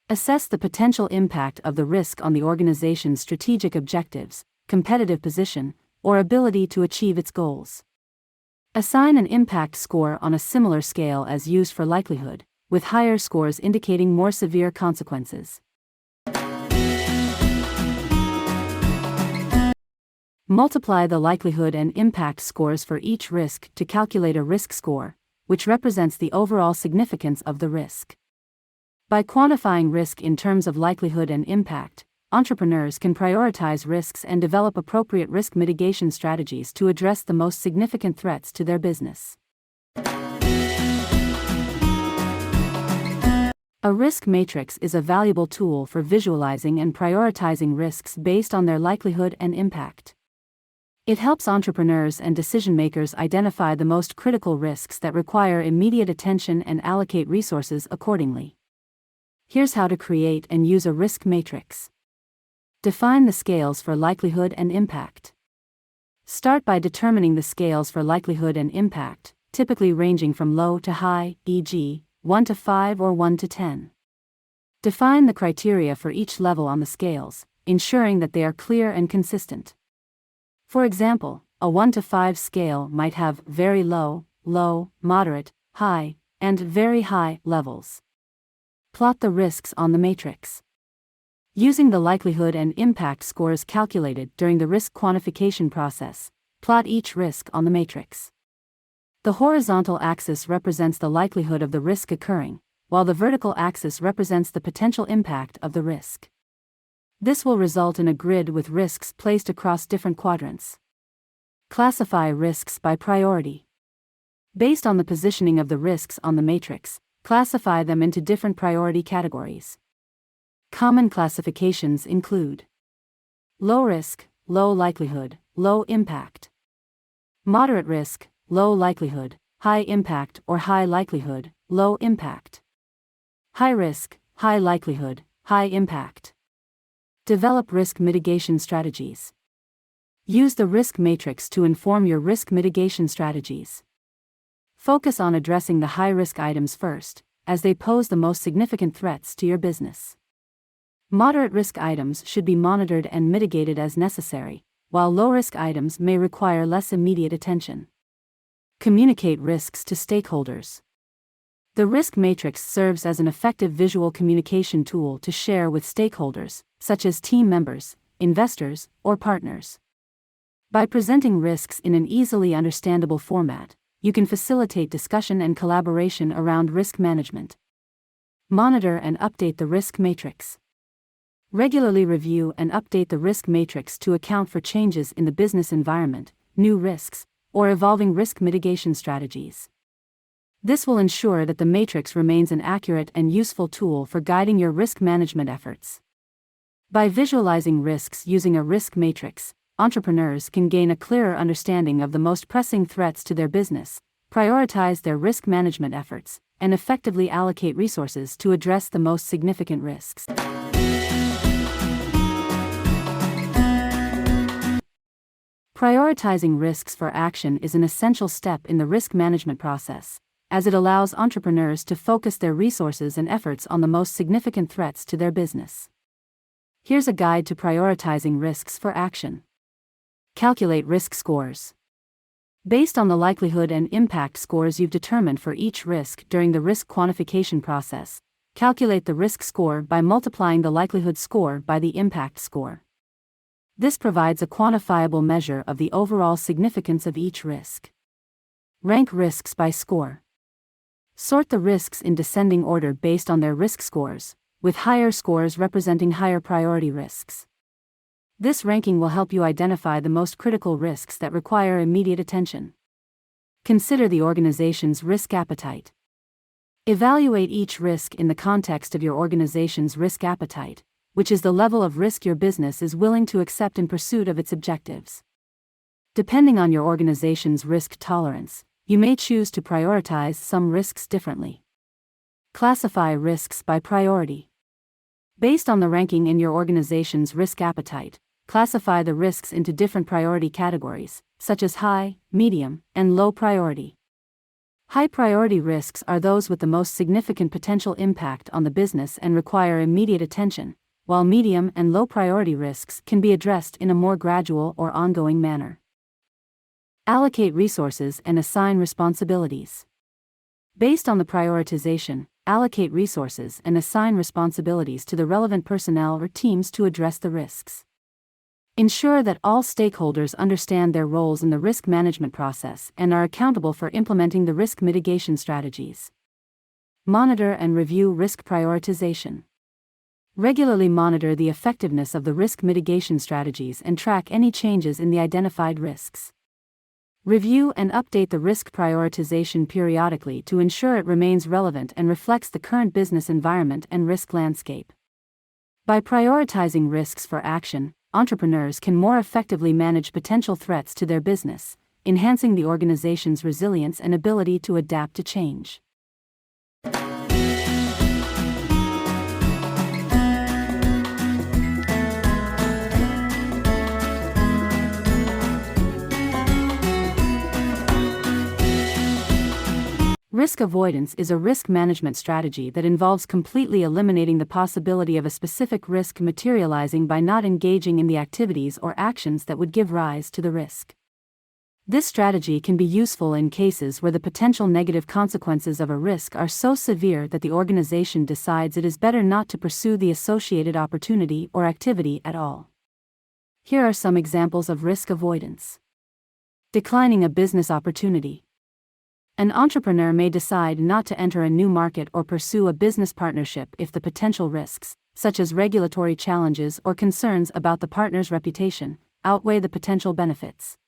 Assess the potential impact of the risk on the organization's strategic objectives, competitive position, or ability to achieve its goals. Assign an impact score on a similar scale as used for likelihood, with higher scores indicating more severe consequences. Multiply the likelihood and impact scores for each risk to calculate a risk score, which represents the overall significance of the risk. By quantifying risk in terms of likelihood and impact, entrepreneurs can prioritize risks and develop appropriate risk mitigation strategies to address the most significant threats to their business. A risk matrix is a valuable tool for visualizing and prioritizing risks based on their likelihood and impact. It helps entrepreneurs and decision-makers identify the most critical risks that require immediate attention and allocate resources accordingly. Here's how to create and use a risk matrix. Define the scales for likelihood and impact. Start by determining the scales for likelihood and impact, typically ranging from low to high, e.g., 1 to 5 or 1 to 10. Define the criteria for each level on the scales, ensuring that they are clear and consistent. For example, a 1 to 5 scale might have very low, low, moderate, high, and very high levels. Plot the risks on the matrix. Using the likelihood and impact scores calculated during the risk quantification process, plot each risk on the matrix. The horizontal axis represents the likelihood of the risk occurring, while the vertical axis represents the potential impact of the risk. This will result in a grid with risks placed across different quadrants. Classify risks by priority. Based on the positioning of the risks on the matrix, classify them into different priority categories. Common classifications include low risk, low likelihood, low impact; moderate risk, low likelihood, high impact or high likelihood, low impact; high risk, high likelihood, high impact. Develop risk mitigation strategies. Use the risk matrix to inform your risk mitigation strategies. Focus on addressing the high-risk items first, as they pose the most significant threats to your business. Moderate-risk items should be monitored and mitigated as necessary, while low-risk items may require less immediate attention. Communicate risks to stakeholders. The risk matrix serves as an effective visual communication tool to share with stakeholders, such as team members, investors, or partners. By presenting risks in an easily understandable format, you can facilitate discussion and collaboration around risk management. Monitor and update the risk matrix. Regularly review and update the risk matrix to account for changes in the business environment, new risks, or evolving risk mitigation strategies. This will ensure that the matrix remains an accurate and useful tool for guiding your risk management efforts. By visualizing risks using a risk matrix, entrepreneurs can gain a clearer understanding of the most pressing threats to their business, prioritize their risk management efforts, and effectively allocate resources to address the most significant risks. Prioritizing risks for action is an essential step in the risk management process, as it allows entrepreneurs to focus their resources and efforts on the most significant threats to their business. Here's a guide to prioritizing risks for action. Calculate risk scores. Based on the likelihood and impact scores you've determined for each risk during the risk quantification process, calculate the risk score by multiplying the likelihood score by the impact score. This provides a quantifiable measure of the overall significance of each risk. Rank risks by score. Sort the risks in descending order based on their risk scores, with higher scores representing higher priority risks. This ranking will help you identify the most critical risks that require immediate attention. Consider the organization's risk appetite. Evaluate each risk in the context of your organization's risk appetite, which is the level of risk your business is willing to accept in pursuit of its objectives. Depending on your organization's risk tolerance, you may choose to prioritize some risks differently. Classify risks by priority. Based on the ranking in your organization's risk appetite, classify the risks into different priority categories, such as high, medium, and low priority. High priority risks are those with the most significant potential impact on the business and require immediate attention, while medium and low priority risks can be addressed in a more gradual or ongoing manner. Allocate resources and assign responsibilities. Based on the prioritization, allocate resources and assign responsibilities to the relevant personnel or teams to address the risks. Ensure that all stakeholders understand their roles in the risk management process and are accountable for implementing the risk mitigation strategies. Monitor and review risk prioritization. Regularly monitor the effectiveness of the risk mitigation strategies and track any changes in the identified risks. Review and update the risk prioritization periodically to ensure it remains relevant and reflects the current business environment and risk landscape. By prioritizing risks for action, entrepreneurs can more effectively manage potential threats to their business, enhancing the organization's resilience and ability to adapt to change. Risk avoidance is a risk management strategy that involves completely eliminating the possibility of a specific risk materializing by not engaging in the activities or actions that would give rise to the risk. This strategy can be useful in cases where the potential negative consequences of a risk are so severe that the organization decides it is better not to pursue the associated opportunity or activity at all. Here are some examples of risk avoidance. Declining a business opportunity. An entrepreneur may decide not to enter a new market or pursue a business partnership if the potential risks, such as regulatory challenges or concerns about the partner's reputation, outweigh the potential benefits.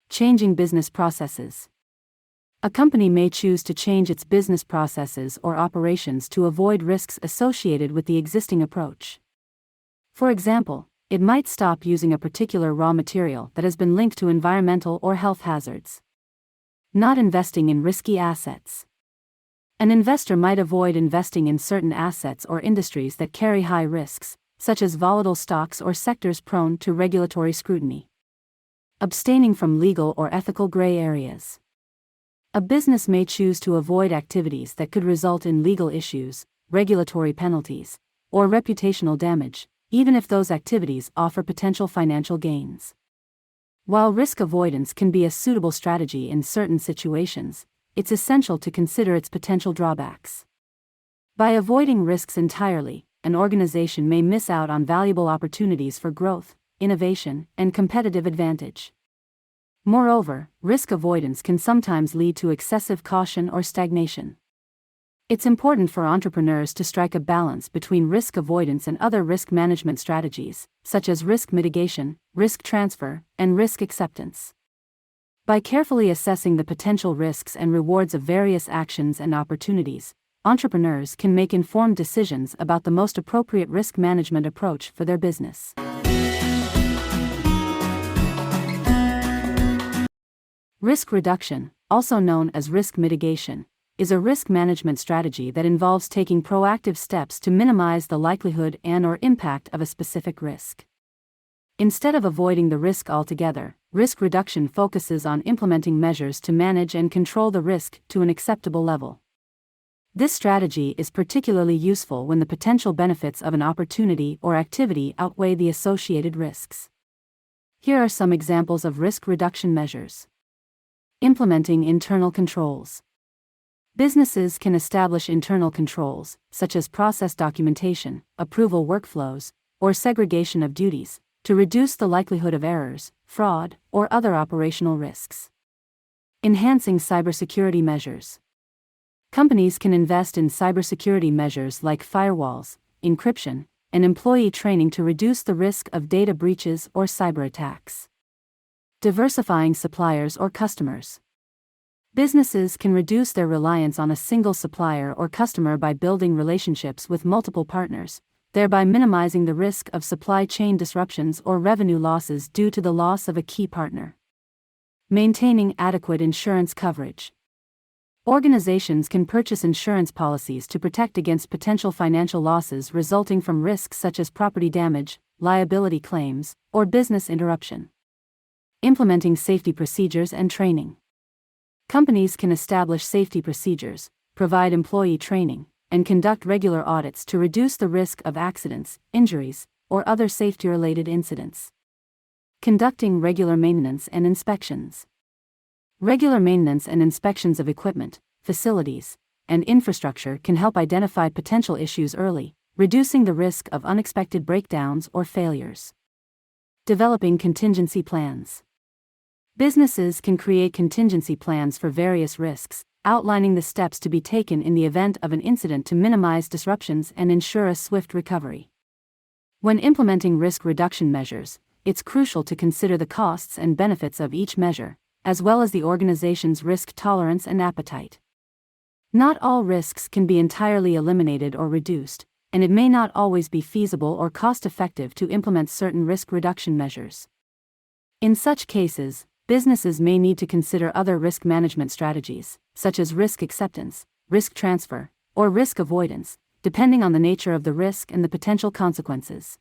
Changing business processes. A company may choose to change its business processes or operations to avoid risks associated with the existing approach. For example, it might stop using a particular raw material that has been linked to environmental or health hazards. Not investing in risky assets. An investor might avoid investing in certain assets or industries that carry high risks, such as volatile stocks or sectors prone to regulatory scrutiny. Abstaining from legal or ethical gray areas. A business may choose to avoid activities that could result in legal issues, regulatory penalties, or reputational damage, even if those activities offer potential financial gains. While risk avoidance can be a suitable strategy in certain situations, it's essential to consider its potential drawbacks. By avoiding risks entirely, an organization may miss out on valuable opportunities for growth, innovation, and competitive advantage. Moreover, risk avoidance can sometimes lead to excessive caution or stagnation. It's important for entrepreneurs to strike a balance between risk avoidance and other risk management strategies, such as risk mitigation, risk transfer, and risk acceptance. By carefully assessing the potential risks and rewards of various actions and opportunities, entrepreneurs can make informed decisions about the most appropriate risk management approach for their business. Risk reduction, also known as risk mitigation, is a risk management strategy that involves taking proactive steps to minimize the likelihood and/or impact of a specific risk. Instead of avoiding the risk altogether, risk reduction focuses on implementing measures to manage and control the risk to an acceptable level. This strategy is particularly useful when the potential benefits of an opportunity or activity outweigh the associated risks. Here are some examples of risk reduction measures. Implementing internal controls. Businesses can establish internal controls, such as process documentation, approval workflows, or segregation of duties, to reduce the likelihood of errors, fraud, or other operational risks. Enhancing cybersecurity measures. Companies can invest in cybersecurity measures like firewalls, encryption, and employee training to reduce the risk of data breaches or cyber attacks. Diversifying suppliers or customers. Businesses can reduce their reliance on a single supplier or customer by building relationships with multiple partners, thereby minimizing the risk of supply chain disruptions or revenue losses due to the loss of a key partner. Maintaining adequate insurance coverage. Organizations can purchase insurance policies to protect against potential financial losses resulting from risks such as property damage, liability claims, or business interruption. Implementing safety procedures and training. Companies can establish safety procedures, provide employee training, and conduct regular audits to reduce the risk of accidents, injuries, or other safety-related incidents. Conducting regular maintenance and inspections. Regular maintenance and inspections of equipment, facilities, and infrastructure can help identify potential issues early, reducing the risk of unexpected breakdowns or failures. Developing contingency plans. Businesses can create contingency plans for various risks, outlining the steps to be taken in the event of an incident to minimize disruptions and ensure a swift recovery. When implementing risk reduction measures, it's crucial to consider the costs and benefits of each measure, as well as the organization's risk tolerance and appetite. Not all risks can be entirely eliminated or reduced, and it may not always be feasible or cost-effective to implement certain risk reduction measures. In such cases, businesses may need to consider other risk management strategies, such as risk acceptance, risk transfer, or risk avoidance, depending on the nature of the risk and the potential consequences.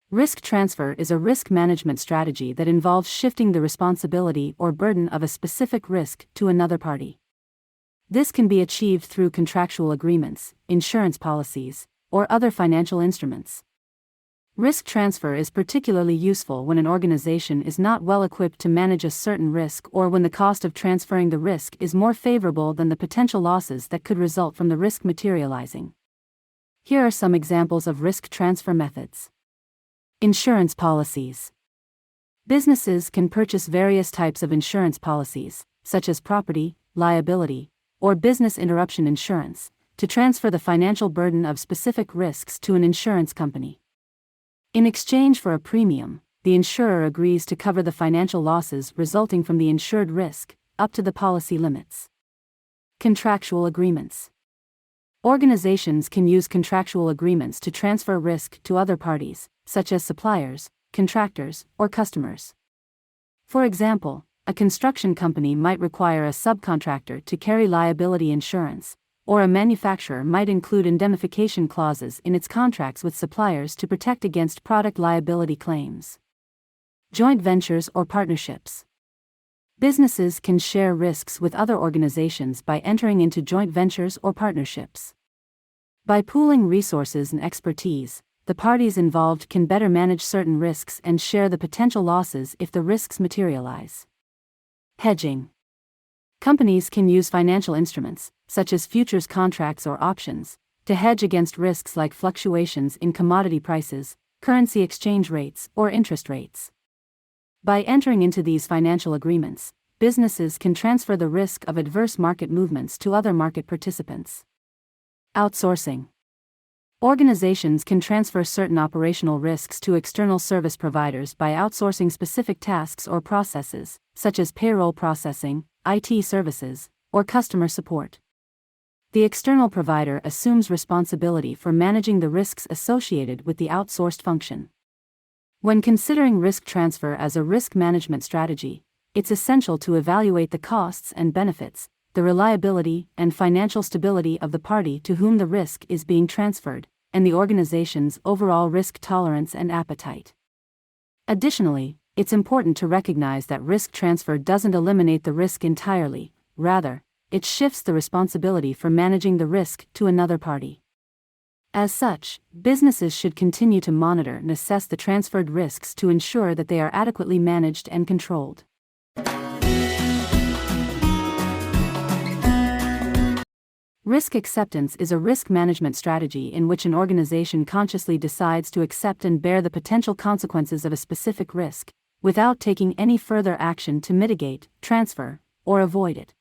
Risk transfer is a risk management strategy that involves shifting the responsibility or burden of a specific risk to another party. This can be achieved through contractual agreements, insurance policies, or other financial instruments. Risk transfer is particularly useful when an organization is not well equipped to manage a certain risk or when the cost of transferring the risk is more favorable than the potential losses that could result from the risk materializing. Here are some examples of risk transfer methods. Insurance policies. Businesses can purchase various types of insurance policies, such as property, liability, or business interruption insurance, to transfer the financial burden of specific risks to an insurance company. In exchange for a premium, the insurer agrees to cover the financial losses resulting from the insured risk, up to the policy limits. Contractual agreements. Organizations can use contractual agreements to transfer risk to other parties, such as suppliers, contractors, or customers. For example, a construction company might require a subcontractor to carry liability insurance, or a manufacturer might include indemnification clauses in its contracts with suppliers to protect against product liability claims. Joint ventures or partnerships. Businesses can share risks with other organizations by entering into joint ventures or partnerships. By pooling resources and expertise, the parties involved can better manage certain risks and share the potential losses if the risks materialize. Hedging. Companies can use financial instruments, such as futures contracts or options, to hedge against risks like fluctuations in commodity prices, currency exchange rates, or interest rates. By entering into these financial agreements, businesses can transfer the risk of adverse market movements to other market participants. Outsourcing. Organizations can transfer certain operational risks to external service providers by outsourcing specific tasks or processes, such as payroll processing, IT services, or customer support. The external provider assumes responsibility for managing the risks associated with the outsourced function. When considering risk transfer as a risk management strategy, it's essential to evaluate the costs and benefits, the reliability and financial stability of the party to whom the risk is being transferred, and the organization's overall risk tolerance and appetite. Additionally, it's important to recognize that risk transfer doesn't eliminate the risk entirely, rather, it shifts the responsibility for managing the risk to another party. As such, businesses should continue to monitor and assess the transferred risks to ensure that they are adequately managed and controlled. Risk acceptance is a risk management strategy in which an organization consciously decides to accept and bear the potential consequences of a specific risk, without taking any further action to mitigate, transfer, or avoid it.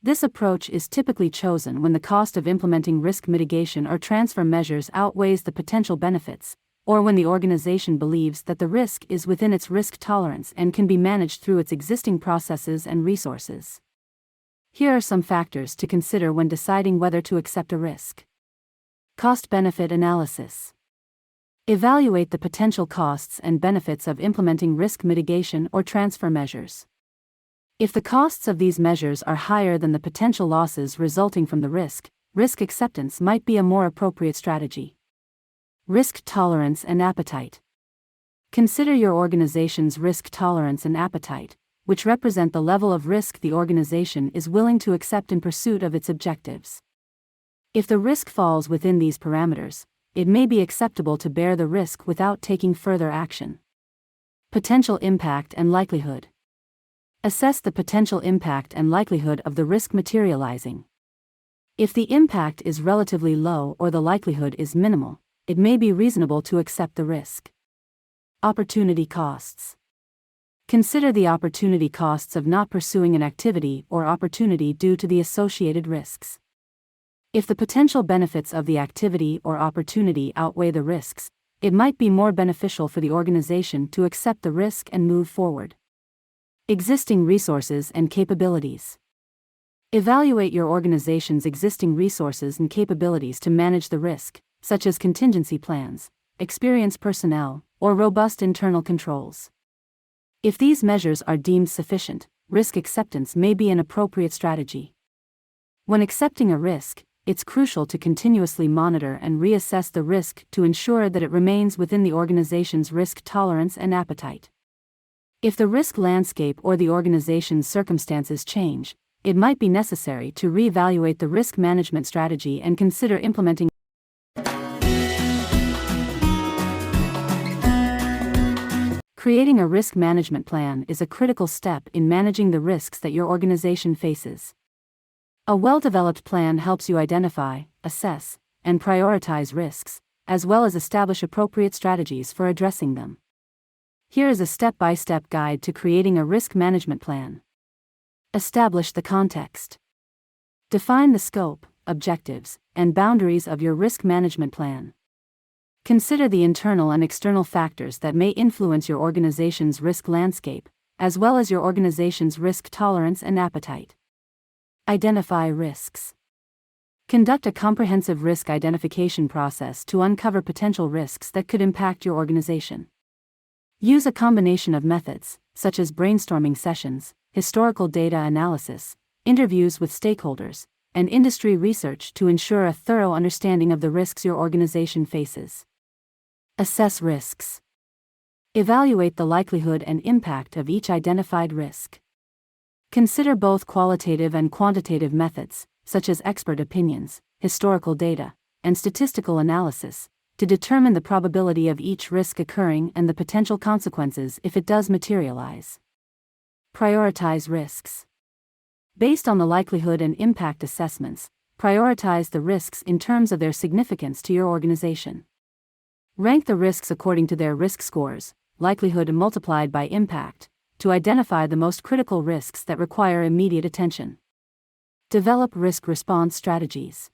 This approach is typically chosen when the cost of implementing risk mitigation or transfer measures outweighs the potential benefits, or when the organization believes that the risk is within its risk tolerance and can be managed through its existing processes and resources. Here are some factors to consider when deciding whether to accept a risk. Cost-benefit analysis. Evaluate the potential costs and benefits of implementing risk mitigation or transfer measures. If the costs of these measures are higher than the potential losses resulting from the risk acceptance might be a more appropriate strategy. Risk tolerance and appetite. Consider your organization's risk tolerance and appetite, which represent the level of risk the organization is willing to accept in pursuit of its objectives. If the risk falls within these parameters, it may be acceptable to bear the risk without taking further action. Potential impact and likelihood. Assess the potential impact and likelihood of the risk materializing. If the impact is relatively low or the likelihood is minimal, it may be reasonable to accept the risk. Opportunity costs. Consider the opportunity costs of not pursuing an activity or opportunity due to the associated risks. If the potential benefits of the activity or opportunity outweigh the risks, it might be more beneficial for the organization to accept the risk and move forward. Existing resources and capabilities. Evaluate your organization's existing resources and capabilities to manage the risk, such as contingency plans, experienced personnel, or robust internal controls. If these measures are deemed sufficient, risk acceptance may be an appropriate strategy. When accepting a risk, it's crucial to continuously monitor and reassess the risk to ensure that it remains within the organization's risk tolerance and appetite. If the risk landscape or the organization's circumstances change, it might be necessary to reevaluate the risk management strategy and consider implementing. Creating a risk management plan is a critical step in managing the risks that your organization faces. A well-developed plan helps you identify, assess, and prioritize risks, as well as establish appropriate strategies for addressing them. Here is a step-by-step guide to creating a risk management plan. Establish the context. Define the scope, objectives, and boundaries of your risk management plan. Consider the internal and external factors that may influence your organization's risk landscape, as well as your organization's risk tolerance and appetite. Identify risks. Conduct a comprehensive risk identification process to uncover potential risks that could impact your organization. Use a combination of methods, such as brainstorming sessions, historical data analysis, interviews with stakeholders, and industry research to ensure a thorough understanding of the risks your organization faces. Assess risks. Evaluate the likelihood and impact of each identified risk. Consider both qualitative and quantitative methods, such as expert opinions, historical data, and statistical analysis, to determine the probability of each risk occurring and the potential consequences if it does materialize. Prioritize risks. Based on the likelihood and impact assessments, prioritize the risks in terms of their significance to your organization. Rank the risks according to their risk scores, likelihood multiplied by impact, to identify the most critical risks that require immediate attention. Develop risk response strategies.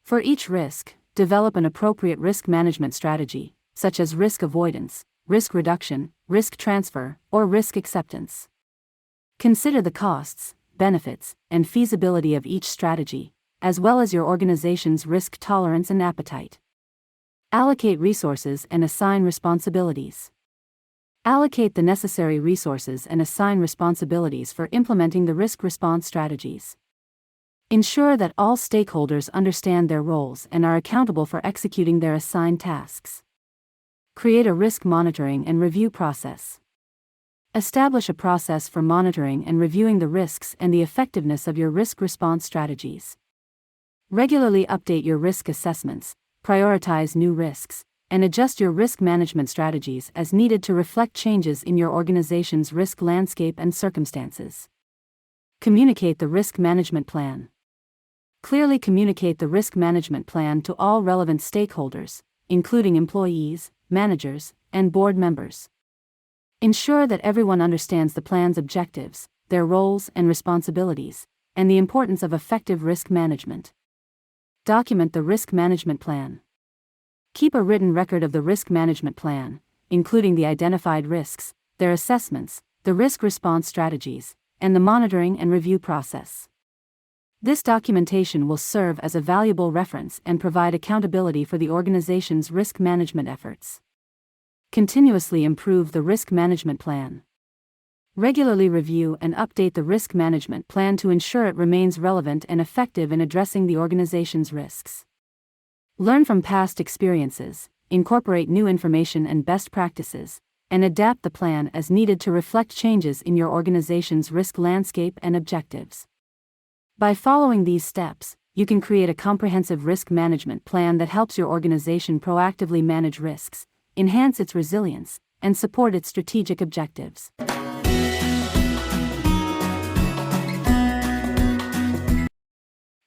For each risk, develop an appropriate risk management strategy, such as risk avoidance, risk reduction, risk transfer, or risk acceptance. Consider the costs, benefits, and feasibility of each strategy, as well as your organization's risk tolerance and appetite. Allocate resources and assign responsibilities. Allocate the necessary resources and assign responsibilities for implementing the risk response strategies. Ensure that all stakeholders understand their roles and are accountable for executing their assigned tasks. Create a risk monitoring and review process. Establish a process for monitoring and reviewing the risks and the effectiveness of your risk response strategies. Regularly update your risk assessments, prioritize new risks, and adjust your risk management strategies as needed to reflect changes in your organization's risk landscape and circumstances. Communicate the risk management plan. Clearly communicate the risk management plan to all relevant stakeholders, including employees, managers, and board members. Ensure that everyone understands the plan's objectives, their roles and responsibilities, and the importance of effective risk management. Document the risk management plan. Keep a written record of the risk management plan, including the identified risks, their assessments, the risk response strategies, and the monitoring and review process. This documentation will serve as a valuable reference and provide accountability for the organization's risk management efforts. Continuously improve the risk management plan. Regularly review and update the risk management plan to ensure it remains relevant and effective in addressing the organization's risks. Learn from past experiences, incorporate new information and best practices, and adapt the plan as needed to reflect changes in your organization's risk landscape and objectives. By following these steps, you can create a comprehensive risk management plan that helps your organization proactively manage risks, enhance its resilience, and support its strategic objectives.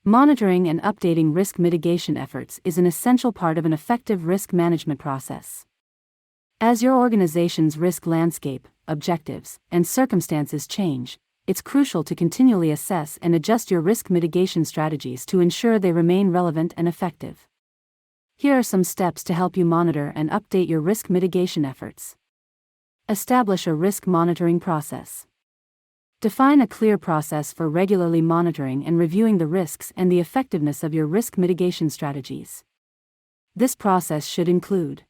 Monitoring and updating risk mitigation efforts is an essential part of an effective risk management process. As your organization's risk landscape, objectives, and circumstances change, it's crucial to continually assess and adjust your risk mitigation strategies to ensure they remain relevant and effective. Here are some steps to help you monitor and update your risk mitigation efforts. Establish a risk monitoring process. Define a clear process for regularly monitoring and reviewing the risks and the effectiveness of your risk mitigation strategies. This process should include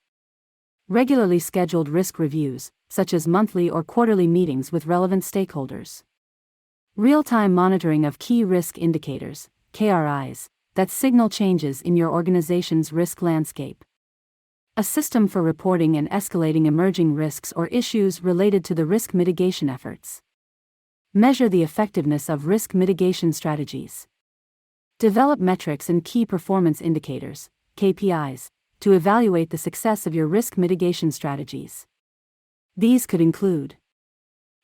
regularly scheduled risk reviews, such as monthly or quarterly meetings with relevant stakeholders. Real-time monitoring of key risk indicators, KRIs, that signal changes in your organization's risk landscape. A system for reporting and escalating emerging risks or issues related to the risk mitigation efforts. Measure the effectiveness of risk mitigation strategies. Develop metrics and key performance indicators, KPIs, to evaluate the success of your risk mitigation strategies. These could include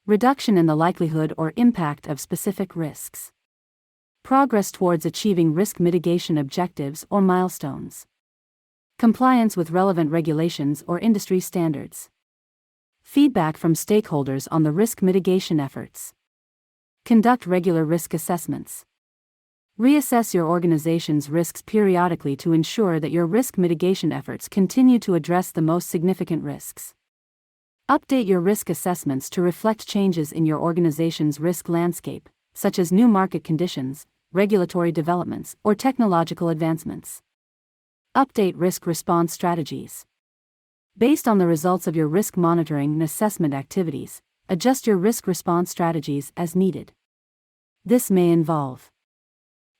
reduction in the likelihood or impact of specific risks, progress towards achieving risk mitigation objectives or milestones, compliance with relevant regulations or industry standards, feedback from stakeholders on the risk mitigation efforts. Conduct regular risk assessments. Reassess your organization's risks periodically to ensure that your risk mitigation efforts continue to address the most significant risks. Update your risk assessments to reflect changes in your organization's risk landscape, such as new market conditions, regulatory developments, or technological advancements. Update risk response strategies. Based on the results of your risk monitoring and assessment activities, adjust your risk response strategies as needed. This may involve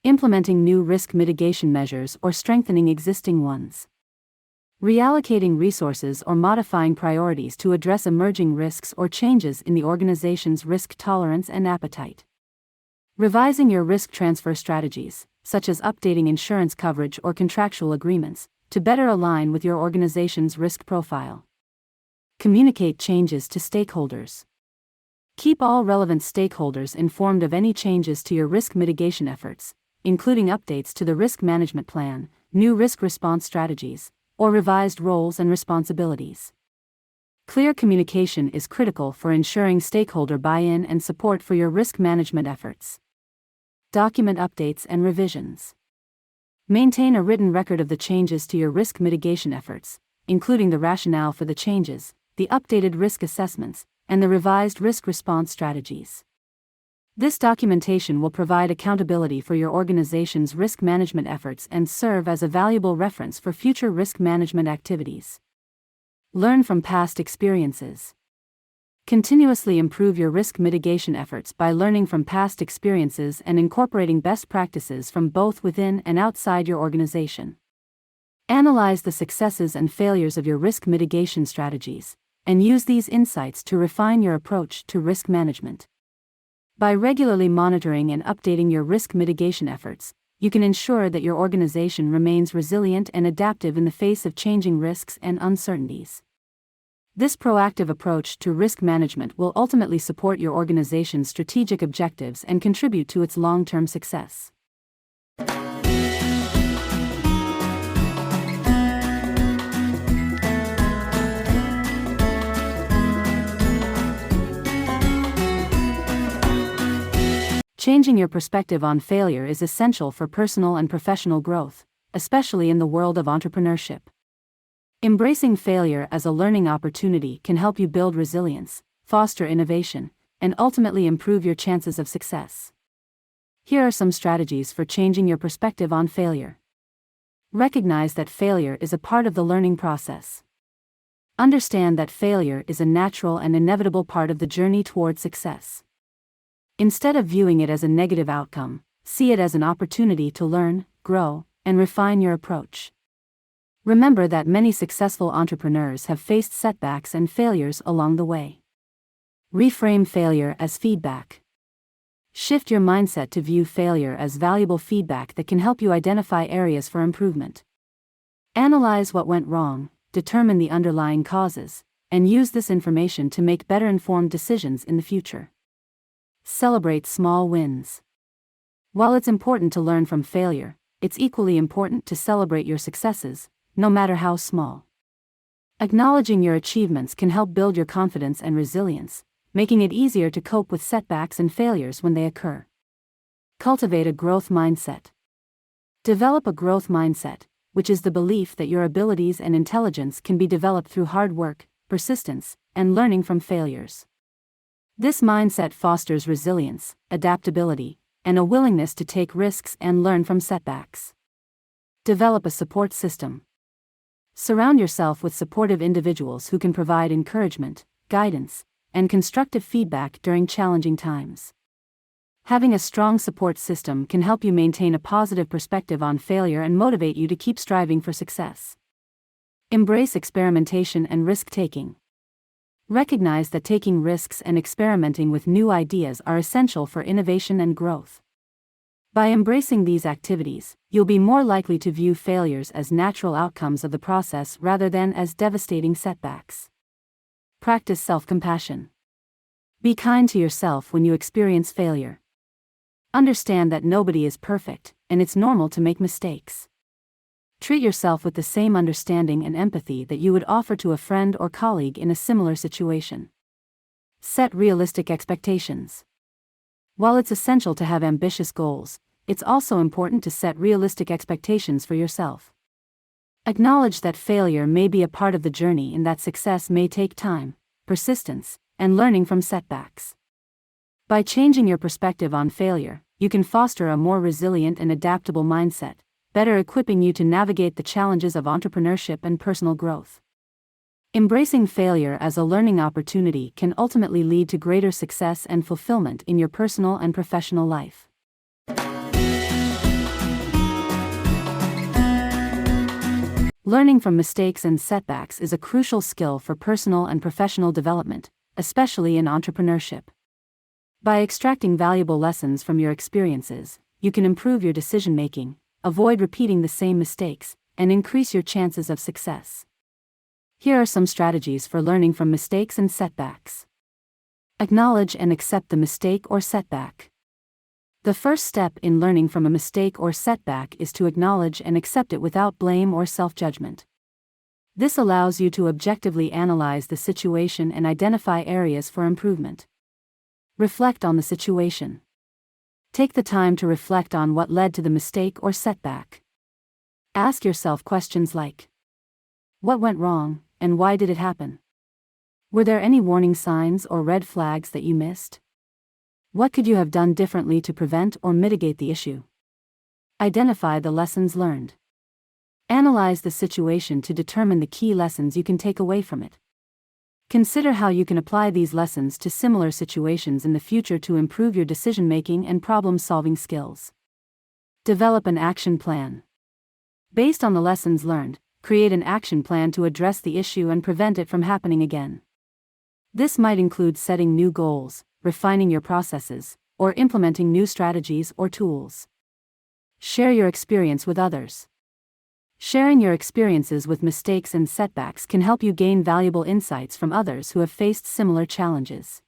implementing new risk mitigation measures or strengthening existing ones, reallocating resources or modifying priorities to address emerging risks or changes in the organization's risk tolerance and appetite, revising your risk transfer strategies, such as updating insurance coverage or contractual agreements, to better align with your organization's risk profile. Communicate changes to stakeholders. Keep all relevant stakeholders informed of any changes to your risk mitigation efforts, including updates to the risk management plan, new risk response strategies, or revised roles and responsibilities. Clear communication is critical for ensuring stakeholder buy-in and support for your risk management efforts. Document updates and revisions. Maintain a written record of the changes to your risk mitigation efforts, including the rationale for the changes, the updated risk assessments, and the revised risk response strategies. This documentation will provide accountability for your organization's risk management efforts and serve as a valuable reference for future risk management activities. Learn from past experiences. Continuously improve your risk mitigation efforts by learning from past experiences and incorporating best practices from both within and outside your organization. Analyze the successes and failures of your risk mitigation strategies, and use these insights to refine your approach to risk management. By regularly monitoring and updating your risk mitigation efforts, you can ensure that your organization remains resilient and adaptive in the face of changing risks and uncertainties. This proactive approach to risk management will ultimately support your organization's strategic objectives and contribute to its long-term success. Changing your perspective on failure is essential for personal and professional growth, especially in the world of entrepreneurship. Embracing failure as a learning opportunity can help you build resilience, foster innovation, and ultimately improve your chances of success. Here are some strategies for changing your perspective on failure. Recognize that failure is a part of the learning process. Understand that failure is a natural and inevitable part of the journey toward success. Instead of viewing it as a negative outcome, see it as an opportunity to learn, grow, and refine your approach. Remember that many successful entrepreneurs have faced setbacks and failures along the way. Reframe failure as feedback. Shift your mindset to view failure as valuable feedback that can help you identify areas for improvement. Analyze what went wrong, determine the underlying causes, and use this information to make better informed decisions in the future. Celebrate small wins. While it's important to learn from failure, it's equally important to celebrate your successes, no matter how small. Acknowledging your achievements can help build your confidence and resilience, making it easier to cope with setbacks and failures when they occur. Cultivate a growth mindset. Develop a growth mindset, which is the belief that your abilities and intelligence can be developed through hard work, persistence, and learning from failures. This mindset fosters resilience, adaptability, and a willingness to take risks and learn from setbacks. Develop a support system. Surround yourself with supportive individuals who can provide encouragement, guidance, and constructive feedback during challenging times. Having a strong support system can help you maintain a positive perspective on failure and motivate you to keep striving for success. Embrace experimentation and risk-taking. Recognize that taking risks and experimenting with new ideas are essential for innovation and growth. By embracing these activities, you'll be more likely to view failures as natural outcomes of the process rather than as devastating setbacks. Practice self-compassion. Be kind to yourself when you experience failure. Understand that nobody is perfect, and it's normal to make mistakes. Treat yourself with the same understanding and empathy that you would offer to a friend or colleague in a similar situation. Set realistic expectations. While it's essential to have ambitious goals, it's also important to set realistic expectations for yourself. Acknowledge that failure may be a part of the journey and that success may take time, persistence, and learning from setbacks. By changing your perspective on failure, you can foster a more resilient and adaptable mindset, better equipping you to navigate the challenges of entrepreneurship and personal growth. Embracing failure as a learning opportunity can ultimately lead to greater success and fulfillment in your personal and professional life. Learning from mistakes and setbacks is a crucial skill for personal and professional development, especially in entrepreneurship. By extracting valuable lessons from your experiences, you can improve your decision-making, avoid repeating the same mistakes, and increase your chances of success. Here are some strategies for learning from mistakes and setbacks. Acknowledge and accept the mistake or setback. The first step in learning from a mistake or setback is to acknowledge and accept it without blame or self-judgment. This allows you to objectively analyze the situation and identify areas for improvement. Reflect on the situation. Take the time to reflect on what led to the mistake or setback. Ask yourself questions like, what went wrong, and why did it happen? Were there any warning signs or red flags that you missed? What could you have done differently to prevent or mitigate the issue? Identify the lessons learned. Analyze the situation to determine the key lessons you can take away from it. Consider how you can apply these lessons to similar situations in the future to improve your decision-making and problem-solving skills. Develop an action plan. Based on the lessons learned, create an action plan to address the issue and prevent it from happening again. This might include setting new goals, refining your processes, or implementing new strategies or tools. Share your experience with others. Sharing your experiences with mistakes and setbacks can help you gain valuable insights from others who have faced similar challenges.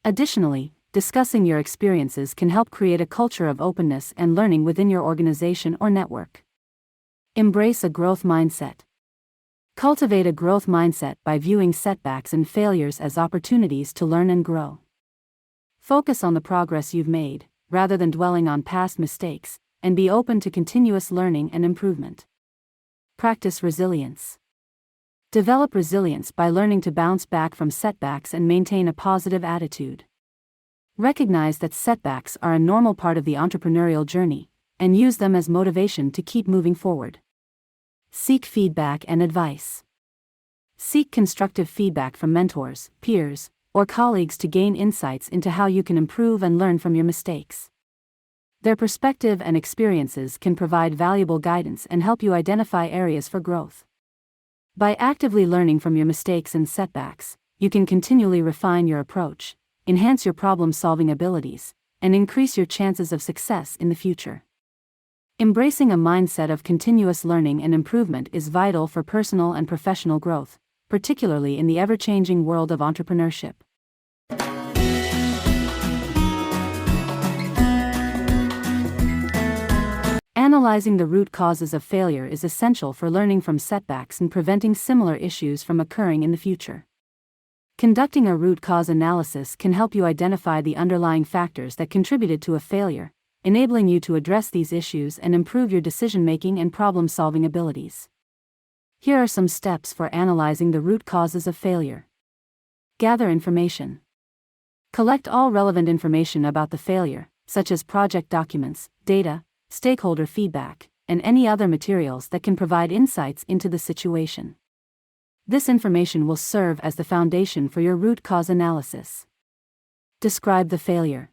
Additionally, discussing your experiences can help create a culture of openness and learning within your organization or network. Embrace a growth mindset. Cultivate a growth mindset by viewing setbacks and failures as opportunities to learn and grow. Focus on the progress you've made, rather than dwelling on past mistakes, and be open to continuous learning and improvement. Practice resilience. Develop resilience by learning to bounce back from setbacks and maintain a positive attitude. Recognize that setbacks are a normal part of the entrepreneurial journey, and use them as motivation to keep moving forward. Seek feedback and advice. Seek constructive feedback from mentors, peers, or colleagues to gain insights into how you can improve and learn from your mistakes. Their perspective and experiences can provide valuable guidance and help you identify areas for growth. By actively learning from your mistakes and setbacks, you can continually refine your approach, enhance your problem-solving abilities, and increase your chances of success in the future. Embracing a mindset of continuous learning and improvement is vital for personal and professional growth, particularly in the ever-changing world of entrepreneurship. Analyzing the root causes of failure is essential for learning from setbacks and preventing similar issues from occurring in the future. Conducting a root cause analysis can help you identify the underlying factors that contributed to a failure, enabling you to address these issues and improve your decision-making and problem-solving abilities. Here are some steps for analyzing the root causes of failure. Gather information. Collect all relevant information about the failure, such as project documents, data, stakeholder feedback, and any other materials that can provide insights into the situation. This information will serve as the foundation for your root cause analysis. Describe the failure.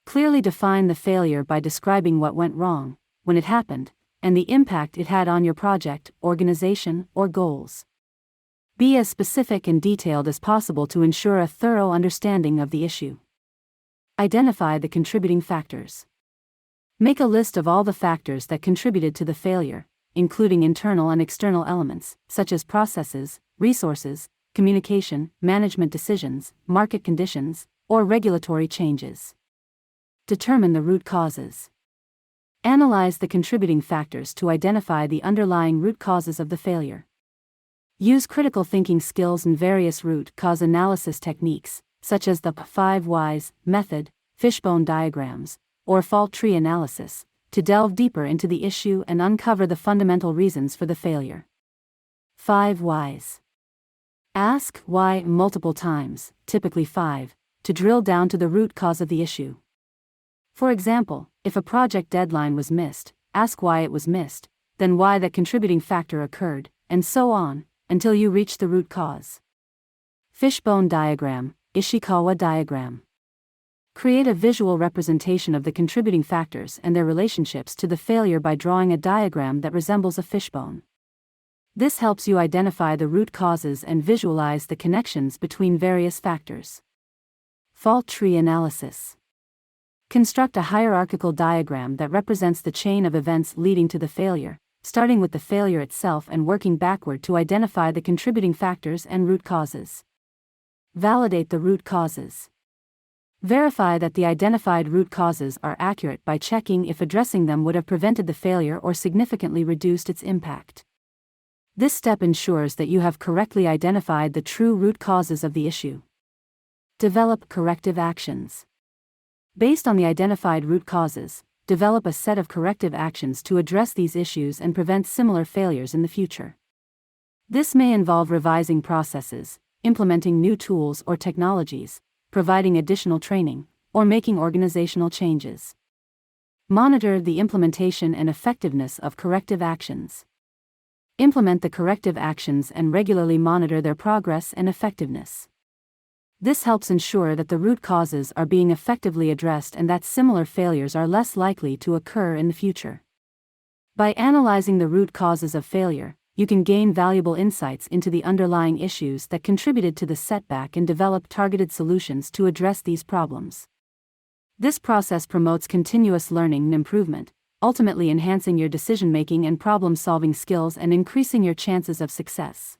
Clearly define the failure by describing what went wrong, when it happened, and the impact it had on your project, organization, or goals. Be as specific and detailed as possible to ensure a thorough understanding of the issue. Identify the contributing factors. Make a list of all the factors that contributed to the failure, including internal and external elements, such as processes, resources, communication, management decisions, market conditions, or regulatory changes. Determine the root causes. Analyze the contributing factors to identify the underlying root causes of the failure. Use critical thinking skills and various root cause analysis techniques, such as the 5 whys method, fishbone diagrams, or fault tree analysis, to delve deeper into the issue and uncover the fundamental reasons for the failure. 5 whys. Ask why multiple times, typically 5, to drill down to the root cause of the issue. For example, if a project deadline was missed, ask why it was missed, then why that contributing factor occurred, and so on, until you reach the root cause. Fishbone diagram, Ishikawa diagram. Create a visual representation of the contributing factors and their relationships to the failure by drawing a diagram that resembles a fishbone. This helps you identify the root causes and visualize the connections between various factors. Fault tree analysis. Construct a hierarchical diagram that represents the chain of events leading to the failure, starting with the failure itself and working backward to identify the contributing factors and root causes. Validate the root causes. Verify that the identified root causes are accurate by checking if addressing them would have prevented the failure or significantly reduced its impact. This step ensures that you have correctly identified the true root causes of the issue. Develop corrective actions. Based on the identified root causes, develop a set of corrective actions to address these issues and prevent similar failures in the future. This may involve revising processes, implementing new tools or technologies, providing additional training, or making organizational changes. Monitor the implementation and effectiveness of corrective actions. Implement the corrective actions and regularly monitor their progress and effectiveness. This helps ensure that the root causes are being effectively addressed and that similar failures are less likely to occur in the future. By analyzing the root causes of failure, you can gain valuable insights into the underlying issues that contributed to the setback and develop targeted solutions to address these problems. This process promotes continuous learning and improvement, ultimately enhancing your decision-making and problem-solving skills and increasing your chances of success.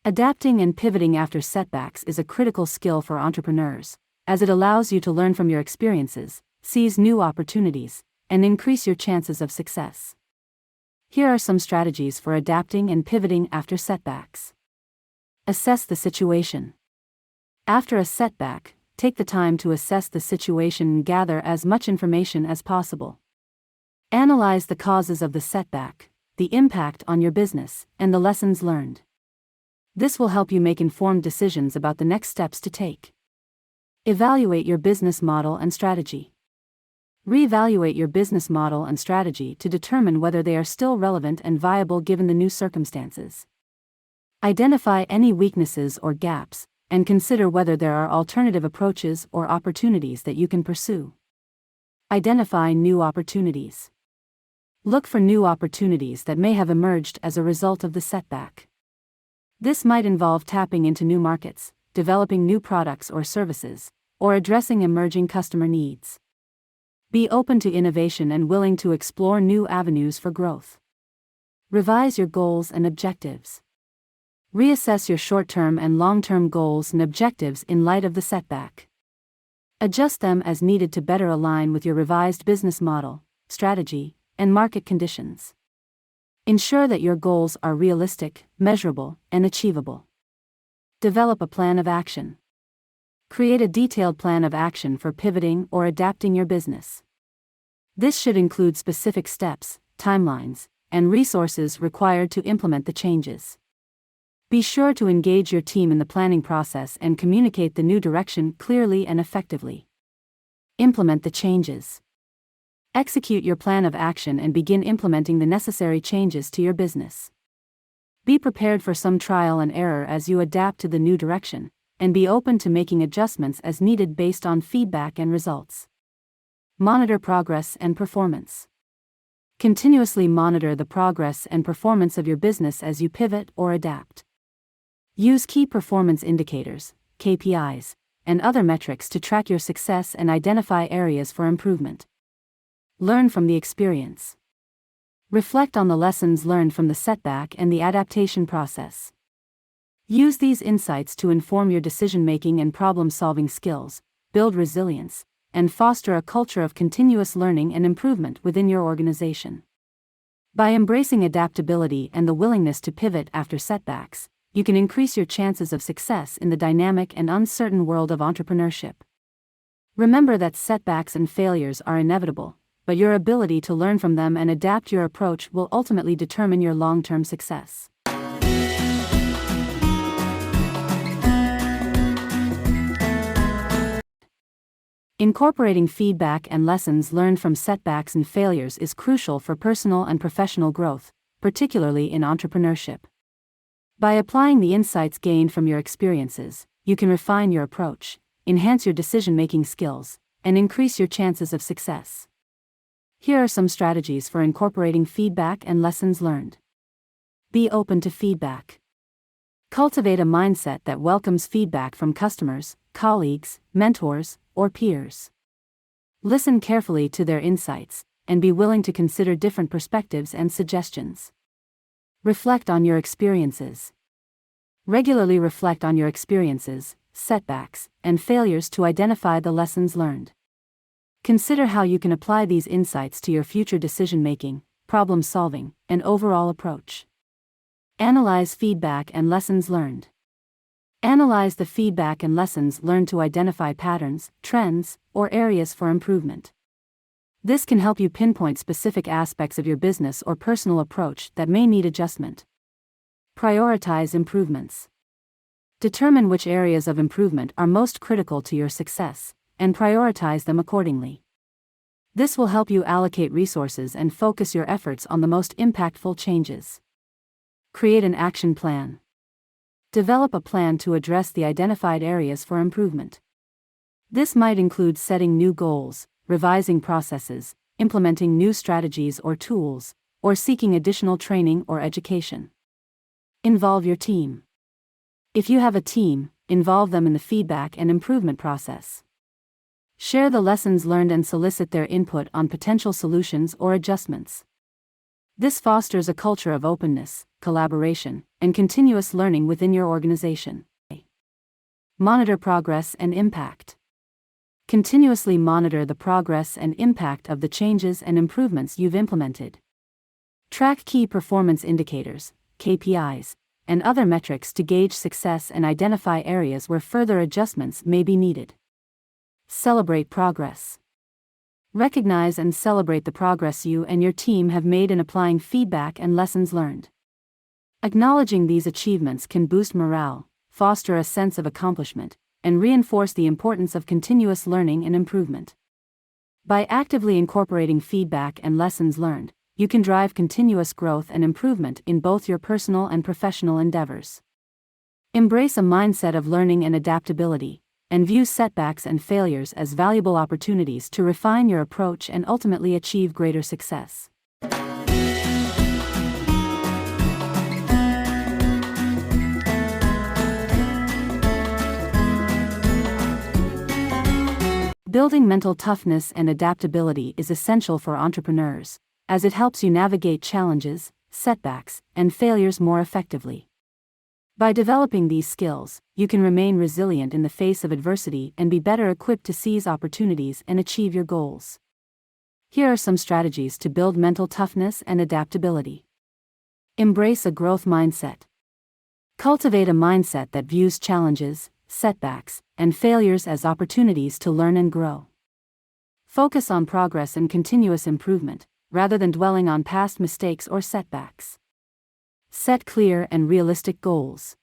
Adapting and pivoting after setbacks is a critical skill for entrepreneurs, as it allows you to learn from your experiences, seize new opportunities, and increase your chances of success. Here are some strategies for adapting and pivoting after setbacks. Assess the situation. After a setback, take the time to assess the situation and gather as much information as possible. Analyze the causes of the setback, the impact on your business, and the lessons learned. This will help you make informed decisions about the next steps to take. Evaluate your business model and strategy. Reevaluate your business model and strategy to determine whether they are still relevant and viable given the new circumstances. Identify any weaknesses or gaps, and consider whether there are alternative approaches or opportunities that you can pursue. Identify new opportunities. Look for new opportunities that may have emerged as a result of the setback. This might involve tapping into new markets, developing new products or services, or addressing emerging customer needs. Be open to innovation and willing to explore new avenues for growth. Revise your goals and objectives. Reassess your short-term and long-term goals and objectives in light of the setback. Adjust them as needed to better align with your revised business model, strategy, and market conditions. Ensure that your goals are realistic, measurable, and achievable. Develop a plan of action. Create a detailed plan of action for pivoting or adapting your business. This should include specific steps, timelines, and resources required to implement the changes. Be sure to engage your team in the planning process and communicate the new direction clearly and effectively. Implement the changes. Execute your plan of action and begin implementing the necessary changes to your business. Be prepared for some trial and error as you adapt to the new direction, and be open to making adjustments as needed based on feedback and results. Monitor progress and performance. Continuously monitor the progress and performance of your business as you pivot or adapt. Use key performance indicators, KPIs, and other metrics to track your success and identify areas for improvement. Learn from the experience. Reflect on the lessons learned from the setback and the adaptation process. Use these insights to inform your decision-making and problem-solving skills, build resilience, and foster a culture of continuous learning and improvement within your organization. By embracing adaptability and the willingness to pivot after setbacks, you can increase your chances of success in the dynamic and uncertain world of entrepreneurship. Remember that setbacks and failures are inevitable, but your ability to learn from them and adapt your approach will ultimately determine your long-term success. Incorporating feedback and lessons learned from setbacks and failures is crucial for personal and professional growth, particularly in entrepreneurship. By applying the insights gained from your experiences, you can refine your approach, enhance your decision-making skills, and increase your chances of success. Here are some strategies for incorporating feedback and lessons learned. Be open to feedback. Cultivate a mindset that welcomes feedback from customers, colleagues, mentors, or peers. Listen carefully to their insights, and be willing to consider different perspectives and suggestions. Reflect on your experiences. Regularly reflect on your experiences, setbacks, and failures to identify the lessons learned. Consider how you can apply these insights to your future decision-making, problem-solving, and overall approach. Analyze feedback and lessons learned. Analyze the feedback and lessons learned to identify patterns, trends, or areas for improvement. This can help you pinpoint specific aspects of your business or personal approach that may need adjustment. Prioritize improvements. Determine which areas of improvement are most critical to your success, and prioritize them accordingly. This will help you allocate resources and focus your efforts on the most impactful changes. Create an action plan. Develop a plan to address the identified areas for improvement. This might include setting new goals, revising processes, implementing new strategies or tools, or seeking additional training or education. Involve your team. If you have a team, involve them in the feedback and improvement process. Share the lessons learned and solicit their input on potential solutions or adjustments. This fosters a culture of openness, collaboration, and continuous learning within your organization. Monitor progress and impact. Continuously monitor the progress and impact of the changes and improvements you've implemented. Track key performance indicators, KPIs, and other metrics to gauge success and identify areas where further adjustments may be needed. Celebrate progress. Recognize and celebrate the progress you and your team have made in applying feedback and lessons learned. Acknowledging these achievements can boost morale, foster a sense of accomplishment, and reinforce the importance of continuous learning and improvement. By actively incorporating feedback and lessons learned, you can drive continuous growth and improvement in both your personal and professional endeavors. Embrace a mindset of learning and adaptability, and view setbacks and failures as valuable opportunities to refine your approach and ultimately achieve greater success. Building mental toughness and adaptability is essential for entrepreneurs, as it helps you navigate challenges, setbacks, and failures more effectively. By developing these skills, you can remain resilient in the face of adversity and be better equipped to seize opportunities and achieve your goals. Here are some strategies to build mental toughness and adaptability. Embrace a growth mindset. Cultivate a mindset that views challenges, setbacks, and failures as opportunities to learn and grow. Focus on progress and continuous improvement, rather than dwelling on past mistakes or setbacks. Set clear and realistic goals.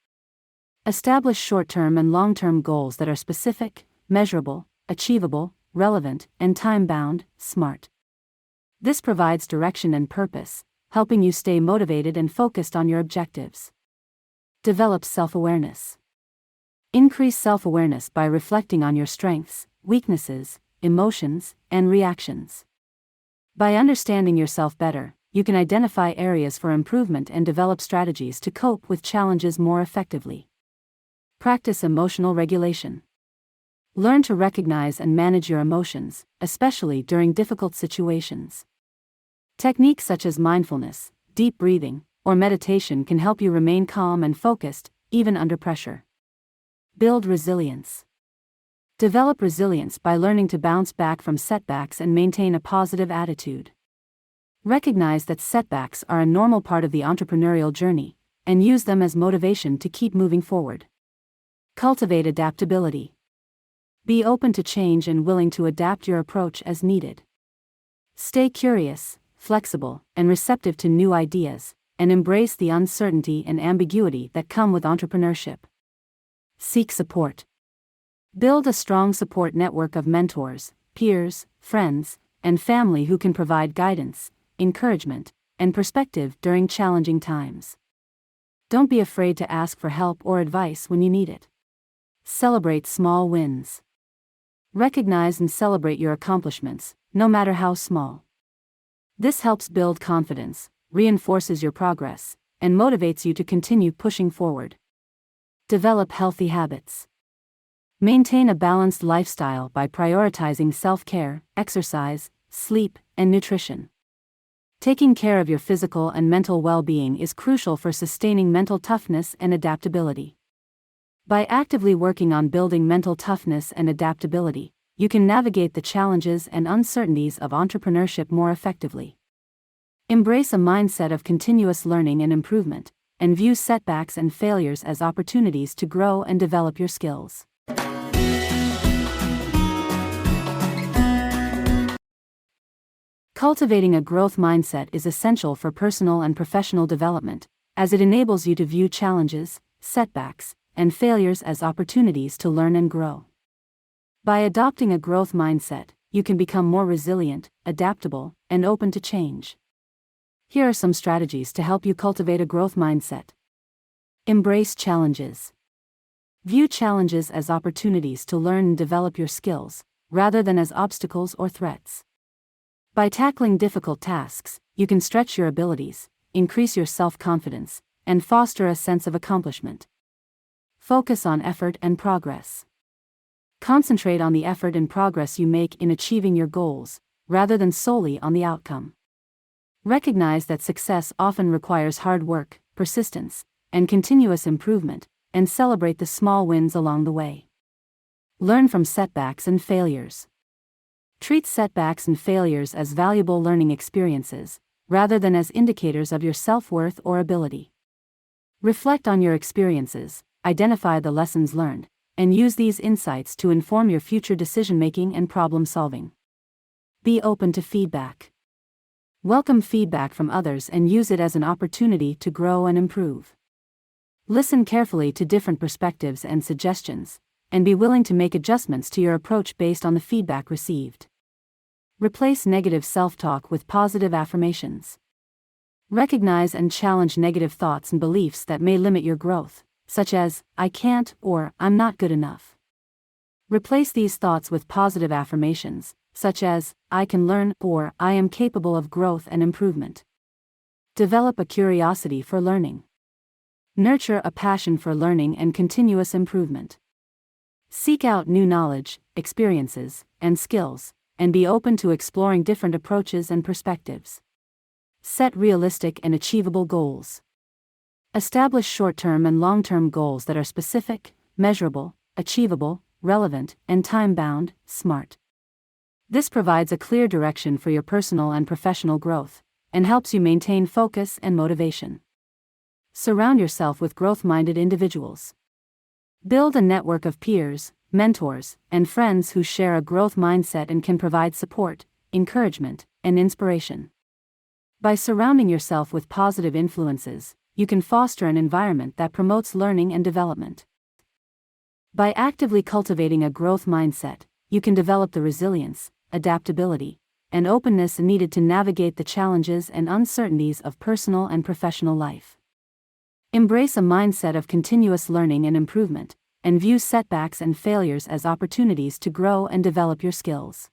Establish short-term and long-term goals that are specific, measurable, achievable, relevant, and time-bound, SMART. This provides direction and purpose, helping you stay motivated and focused on your objectives. Develop self-awareness. Increase self-awareness by reflecting on your strengths, weaknesses, emotions, and reactions. By understanding yourself better, you can identify areas for improvement and develop strategies to cope with challenges more effectively. Practice emotional regulation. Learn to recognize and manage your emotions, especially during difficult situations. Techniques such as mindfulness, deep breathing, or meditation can help you remain calm and focused, even under pressure. Build resilience. Develop resilience by learning to bounce back from setbacks and maintain a positive attitude. Recognize that setbacks are a normal part of the entrepreneurial journey, and use them as motivation to keep moving forward. Cultivate adaptability. Be open to change and willing to adapt your approach as needed. Stay curious, flexible, and receptive to new ideas, and embrace the uncertainty and ambiguity that come with entrepreneurship. Seek support. Build a strong support network of mentors, peers, friends, and family who can provide guidance, encouragement, and perspective during challenging times. Don't be afraid to ask for help or advice when you need it. Celebrate small wins. Recognize and celebrate your accomplishments, no matter how small. This helps build confidence, reinforces your progress, and motivates you to continue pushing forward. Develop healthy habits. Maintain a balanced lifestyle by prioritizing self-care, exercise, sleep, and nutrition. Taking care of your physical and mental well-being is crucial for sustaining mental toughness and adaptability. By actively working on building mental toughness and adaptability, you can navigate the challenges and uncertainties of entrepreneurship more effectively. Embrace a mindset of continuous learning and improvement, and view setbacks and failures as opportunities to grow and develop your skills. Cultivating a growth mindset is essential for personal and professional development, as it enables you to view challenges, setbacks, and failures as opportunities to learn and grow. By adopting a growth mindset, you can become more resilient, adaptable, and open to change. Here are some strategies to help you cultivate a growth mindset. Embrace challenges. View challenges as opportunities to learn and develop your skills, rather than as obstacles or threats. By tackling difficult tasks, you can stretch your abilities, increase your self-confidence, and foster a sense of accomplishment. Focus on effort and progress. Concentrate on the effort and progress you make in achieving your goals, rather than solely on the outcome. Recognize that success often requires hard work, persistence, and continuous improvement, and celebrate the small wins along the way. Learn from setbacks and failures. Treat setbacks and failures as valuable learning experiences, rather than as indicators of your self-worth or ability. Reflect on your experiences, identify the lessons learned, and use these insights to inform your future decision-making and problem-solving. Be open to feedback. Welcome feedback from others and use it as an opportunity to grow and improve. Listen carefully to different perspectives and suggestions, and be willing to make adjustments to your approach based on the feedback received. Replace negative self-talk with positive affirmations. Recognize and challenge negative thoughts and beliefs that may limit your growth, such as, "I can't" or "I'm not good enough." Replace these thoughts with positive affirmations, such as, "I can learn" or "I am capable of growth and improvement." Develop a curiosity for learning. Nurture a passion for learning and continuous improvement. Seek out new knowledge, experiences, and skills, and be open to exploring different approaches and perspectives. Set realistic and achievable goals. Establish short-term and long-term goals that are specific, measurable, achievable, relevant, and time-bound, SMART. This provides a clear direction for your personal and professional growth, and helps you maintain focus and motivation. Surround yourself with growth-minded individuals. Build a network of peers, mentors, and friends who share a growth mindset and can provide support, encouragement, and inspiration. By surrounding yourself with positive influences, you can foster an environment that promotes learning and development. By actively cultivating a growth mindset, you can develop the resilience, adaptability, and openness needed to navigate the challenges and uncertainties of personal and professional life. Embrace a mindset of continuous learning and improvement, and view setbacks and failures as opportunities to grow and develop your skills.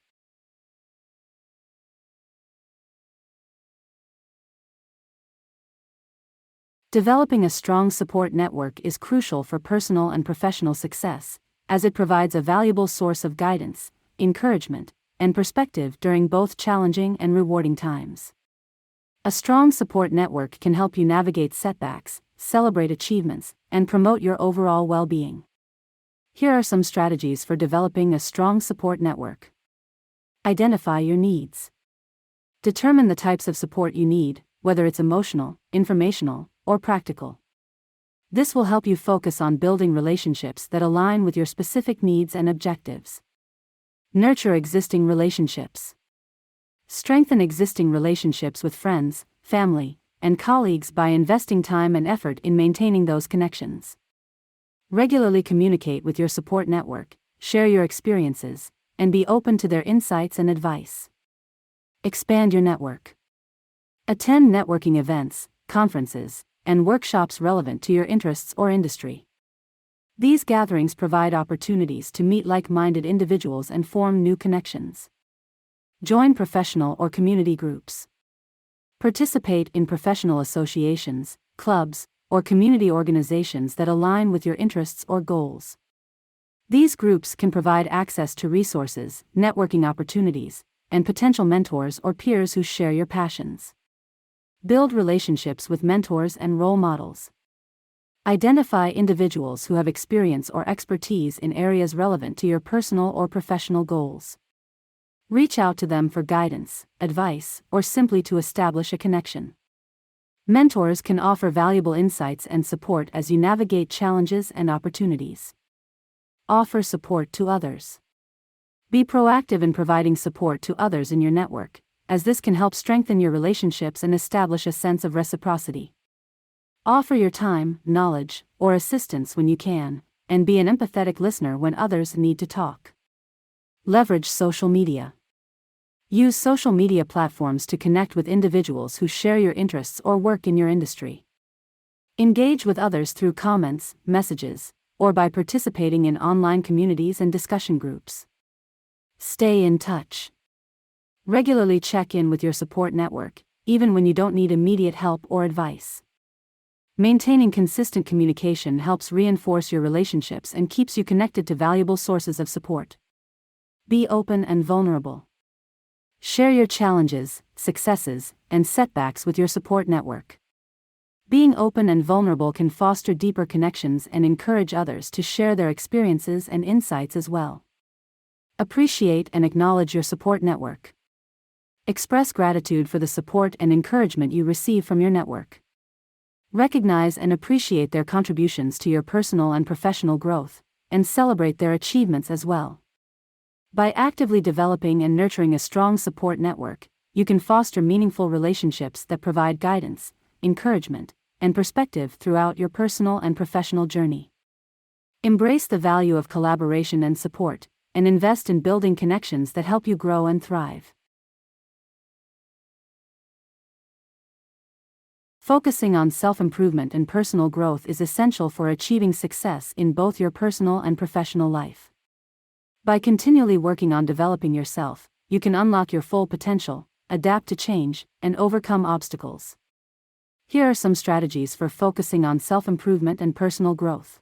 Developing a strong support network is crucial for personal and professional success, as it provides a valuable source of guidance, encouragement, and perspective during both challenging and rewarding times. A strong support network can help you navigate setbacks, celebrate achievements, and promote your overall well-being. Here are some strategies for developing a strong support network. Identify your needs. Determine the types of support you need, whether it's emotional, informational, or practical. This will help you focus on building relationships that align with your specific needs and objectives. Nurture existing relationships. Strengthen existing relationships with friends, family, and colleagues by investing time and effort in maintaining those connections. Regularly communicate with your support network, share your experiences, and be open to their insights and advice. Expand your network. Attend networking events, conferences, and workshops relevant to your interests or industry. These gatherings provide opportunities to meet like-minded individuals and form new connections. Join professional or community groups. Participate in professional associations, clubs, or community organizations that align with your interests or goals. These groups can provide access to resources, networking opportunities, and potential mentors or peers who share your passions. Build relationships with mentors and role models. Identify individuals who have experience or expertise in areas relevant to your personal or professional goals. Reach out to them for guidance, advice, or simply to establish a connection. Mentors can offer valuable insights and support as you navigate challenges and opportunities. Offer support to others. Be proactive in providing support to others in your network, as this can help strengthen your relationships and establish a sense of reciprocity. Offer your time, knowledge, or assistance when you can, and be an empathetic listener when others need to talk. Leverage social media. Use social media platforms to connect with individuals who share your interests or work in your industry. Engage with others through comments, messages, or by participating in online communities and discussion groups. Stay in touch. Regularly check in with your support network, even when you don't need immediate help or advice. Maintaining consistent communication helps reinforce your relationships and keeps you connected to valuable sources of support. Be open and vulnerable. Share your challenges, successes, and setbacks with your support network. Being open and vulnerable can foster deeper connections and encourage others to share their experiences and insights as well. Appreciate and acknowledge your support network. Express gratitude for the support and encouragement you receive from your network. Recognize and appreciate their contributions to your personal and professional growth, and celebrate their achievements as well. By actively developing and nurturing a strong support network, you can foster meaningful relationships that provide guidance, encouragement, and perspective throughout your personal and professional journey. Embrace the value of collaboration and support, and invest in building connections that help you grow and thrive. Focusing on self-improvement and personal growth is essential for achieving success in both your personal and professional life. By continually working on developing yourself, you can unlock your full potential, adapt to change, and overcome obstacles. Here are some strategies for focusing on self-improvement and personal growth.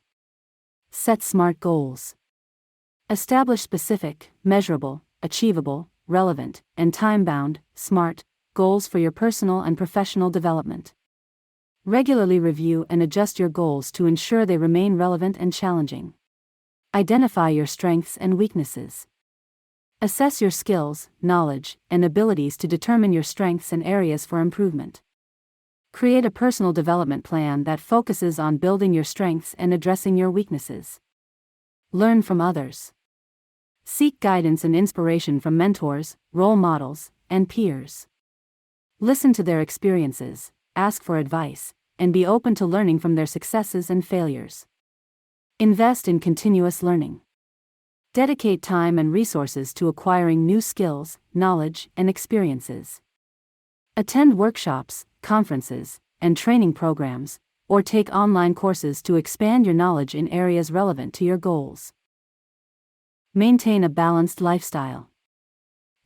Set SMART goals. Establish specific, measurable, achievable, relevant, and time-bound, SMART, goals for your personal and professional development. Regularly review and adjust your goals to ensure they remain relevant and challenging. Identify your strengths and weaknesses. Assess your skills, knowledge, and abilities to determine your strengths and areas for improvement. Create a personal development plan that focuses on building your strengths and addressing your weaknesses. Learn from others. Seek guidance and inspiration from mentors, role models, and peers. Listen to their experiences, ask for advice, and be open to learning from their successes and failures. Invest in continuous learning. Dedicate time and resources to acquiring new skills, knowledge, and experiences. Attend workshops, conferences, and training programs, or take online courses to expand your knowledge in areas relevant to your goals. Maintain a balanced lifestyle.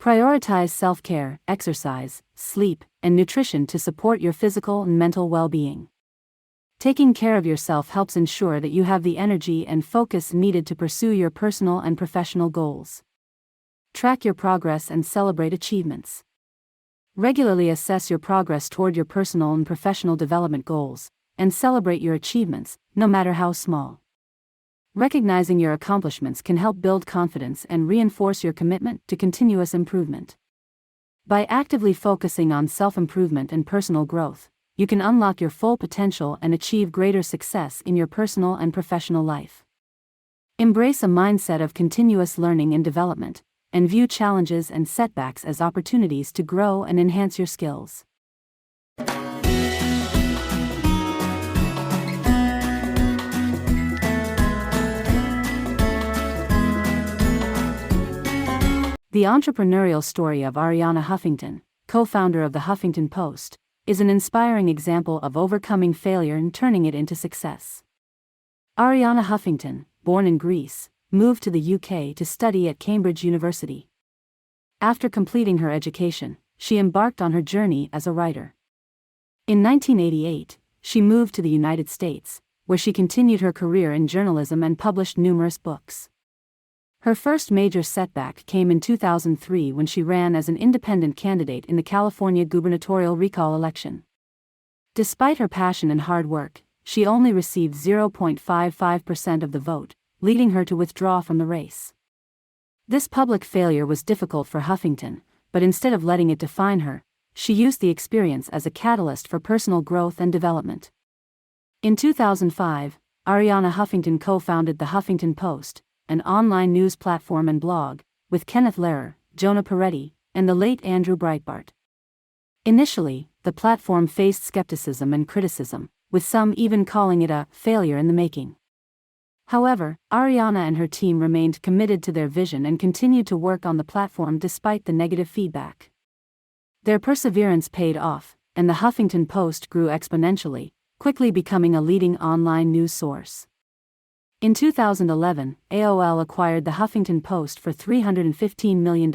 Prioritize self-care, exercise, sleep, and nutrition to support your physical and mental well-being. Taking care of yourself helps ensure that you have the energy and focus needed to pursue your personal and professional goals. Track your progress and celebrate achievements. Regularly assess your progress toward your personal and professional development goals, and celebrate your achievements, no matter how small. Recognizing your accomplishments can help build confidence and reinforce your commitment to continuous improvement. By actively focusing on self-improvement and personal growth, you can unlock your full potential and achieve greater success in your personal and professional life. Embrace a mindset of continuous learning and development, and view challenges and setbacks as opportunities to grow and enhance your skills. The entrepreneurial story of Arianna Huffington, co-founder of the Huffington Post, is an inspiring example of overcoming failure and turning it into success. Arianna Huffington, born in Greece, moved to the UK to study at Cambridge University. After completing her education, she embarked on her journey as a writer. In 1988, she moved to the United States, where she continued her career in journalism and published numerous books. Her first major setback came in 2003 when she ran as an independent candidate in the California gubernatorial recall election. Despite her passion and hard work, she only received 0.55% of the vote, leading her to withdraw from the race. This public failure was difficult for Huffington, but instead of letting it define her, she used the experience as a catalyst for personal growth and development. In 2005, Arianna Huffington co-founded the Huffington Post, an online news platform and blog, with Kenneth Lehrer, Jonah Peretti, and the late Andrew Breitbart. Initially, the platform faced skepticism and criticism, with some even calling it a failure in the making. However, Arianna and her team remained committed to their vision and continued to work on the platform despite the negative feedback. Their perseverance paid off, and the Huffington Post grew exponentially, quickly becoming a leading online news source. In 2011, AOL acquired the Huffington Post for $315 million,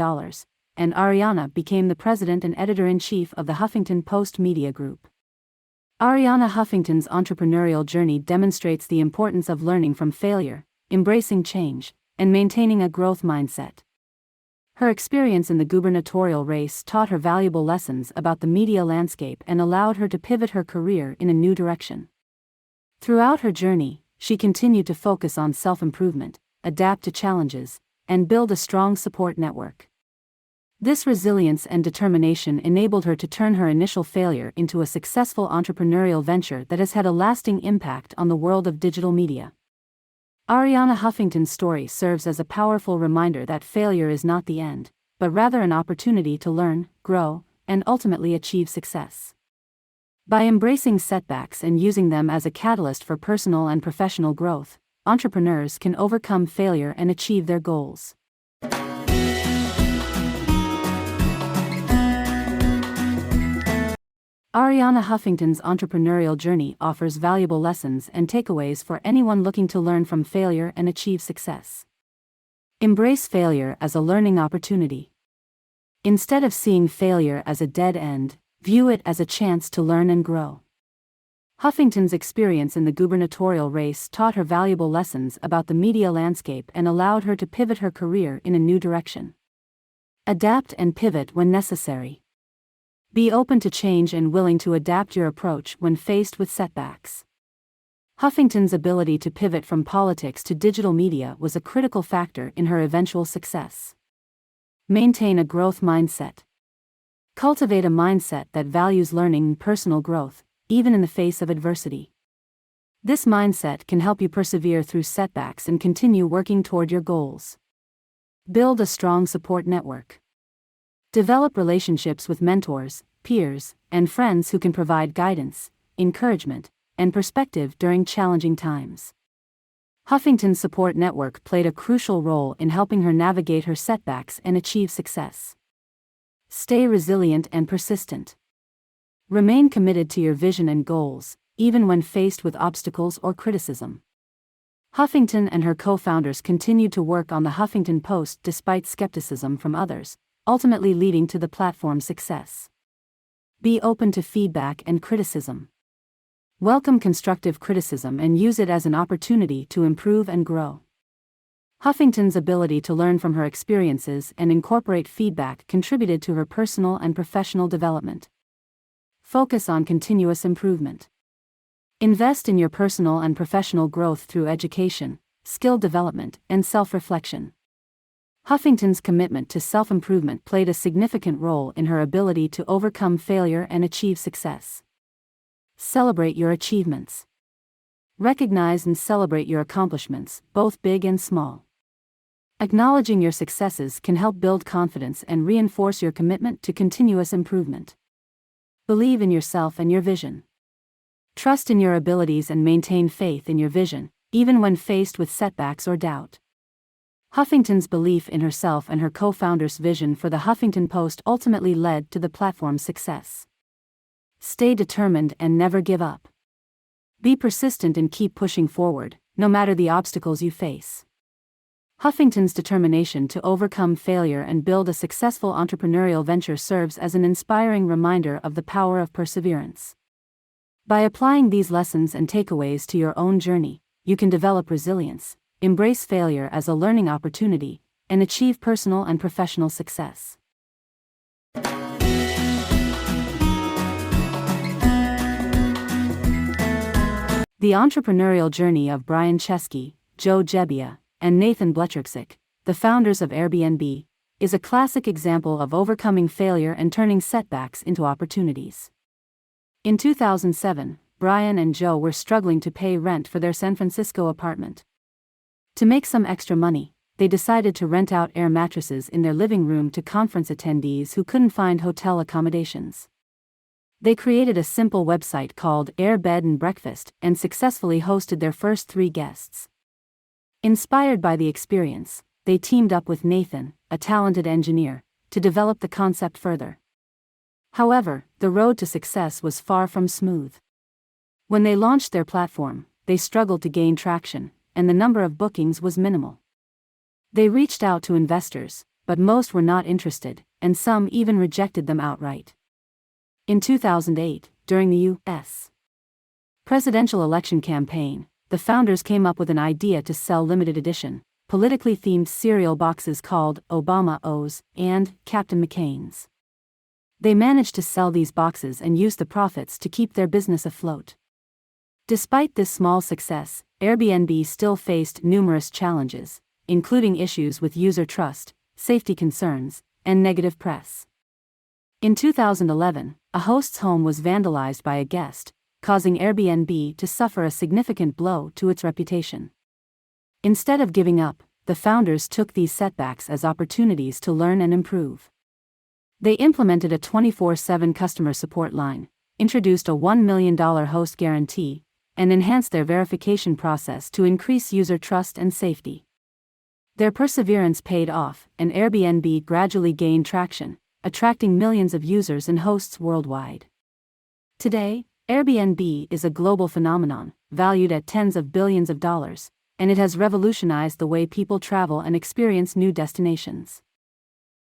and Arianna became the president and editor-in-chief of the Huffington Post Media Group. Arianna Huffington's entrepreneurial journey demonstrates the importance of learning from failure, embracing change, and maintaining a growth mindset. Her experience in the gubernatorial race taught her valuable lessons about the media landscape and allowed her to pivot her career in a new direction. Throughout her journey, she continued to focus on self-improvement, adapt to challenges, and build a strong support network. This resilience and determination enabled her to turn her initial failure into a successful entrepreneurial venture that has had a lasting impact on the world of digital media. Arianna Huffington's story serves as a powerful reminder that failure is not the end, but rather an opportunity to learn, grow, and ultimately achieve success. By embracing setbacks and using them as a catalyst for personal and professional growth, entrepreneurs can overcome failure and achieve their goals. Arianna Huffington's entrepreneurial journey offers valuable lessons and takeaways for anyone looking to learn from failure and achieve success. Embrace failure as a learning opportunity. Instead of seeing failure as a dead end, view it as a chance to learn and grow. Huffington's experience in the gubernatorial race taught her valuable lessons about the media landscape and allowed her to pivot her career in a new direction. Adapt and pivot when necessary. Be open to change and willing to adapt your approach when faced with setbacks. Huffington's ability to pivot from politics to digital media was a critical factor in her eventual success. Maintain a growth mindset. Cultivate a mindset that values learning and personal growth, even in the face of adversity. This mindset can help you persevere through setbacks and continue working toward your goals. Build a strong support network. Develop relationships with mentors, peers, and friends who can provide guidance, encouragement, and perspective during challenging times. Huffington's support network played a crucial role in helping her navigate her setbacks and achieve success. Stay resilient and persistent. Remain committed to your vision and goals, even when faced with obstacles or criticism. Huffington and her co-founders continued to work on the Huffington Post despite skepticism from others, ultimately leading to the platform's success. Be open to feedback and criticism. Welcome constructive criticism and use it as an opportunity to improve and grow. Huffington's ability to learn from her experiences and incorporate feedback contributed to her personal and professional development. Focus on continuous improvement. Invest in your personal and professional growth through education, skill development, and self-reflection. Huffington's commitment to self-improvement played a significant role in her ability to overcome failure and achieve success. Celebrate your achievements. Recognize and celebrate your accomplishments, both big and small. Acknowledging your successes can help build confidence and reinforce your commitment to continuous improvement. Believe in yourself and your vision. Trust in your abilities and maintain faith in your vision, even when faced with setbacks or doubt. Huffington's belief in herself and her co-founders' vision for the Huffington Post ultimately led to the platform's success. Stay determined and never give up. Be persistent and keep pushing forward, no matter the obstacles you face. Huffington's determination to overcome failure and build a successful entrepreneurial venture serves as an inspiring reminder of the power of perseverance. By applying these lessons and takeaways to your own journey, you can develop resilience, embrace failure as a learning opportunity, and achieve personal and professional success. The Entrepreneurial Journey of Brian Chesky, Joe Gebbia, and Nathan Blecharczyk, the founders of Airbnb, is a classic example of overcoming failure and turning setbacks into opportunities. In 2007, Brian and Joe were struggling to pay rent for their San Francisco apartment. To make some extra money, they decided to rent out air mattresses in their living room to conference attendees who couldn't find hotel accommodations. They created a simple website called Air Bed and Breakfast and successfully hosted their first 3 guests. Inspired by the experience, they teamed up with Nathan, a talented engineer, to develop the concept further. However, the road to success was far from smooth. When they launched their platform, they struggled to gain traction, and the number of bookings was minimal. They reached out to investors, but most were not interested, and some even rejected them outright. In 2008, during the U.S. presidential election campaign, the founders came up with an idea to sell limited edition, politically themed cereal boxes called Obama O's and Captain McCain's. They managed to sell these boxes and use the profits to keep their business afloat. Despite this small success, Airbnb still faced numerous challenges, including issues with user trust, safety concerns, and negative press. In 2011, a host's home was vandalized by a guest, causing Airbnb to suffer a significant blow to its reputation. Instead of giving up, the founders took these setbacks as opportunities to learn and improve. They implemented a 24/7 customer support line, introduced a $1 million host guarantee, and enhanced their verification process to increase user trust and safety. Their perseverance paid off, and Airbnb gradually gained traction, attracting millions of users and hosts worldwide. Today, Airbnb is a global phenomenon, valued at tens of billions of dollars, and it has revolutionized the way people travel and experience new destinations.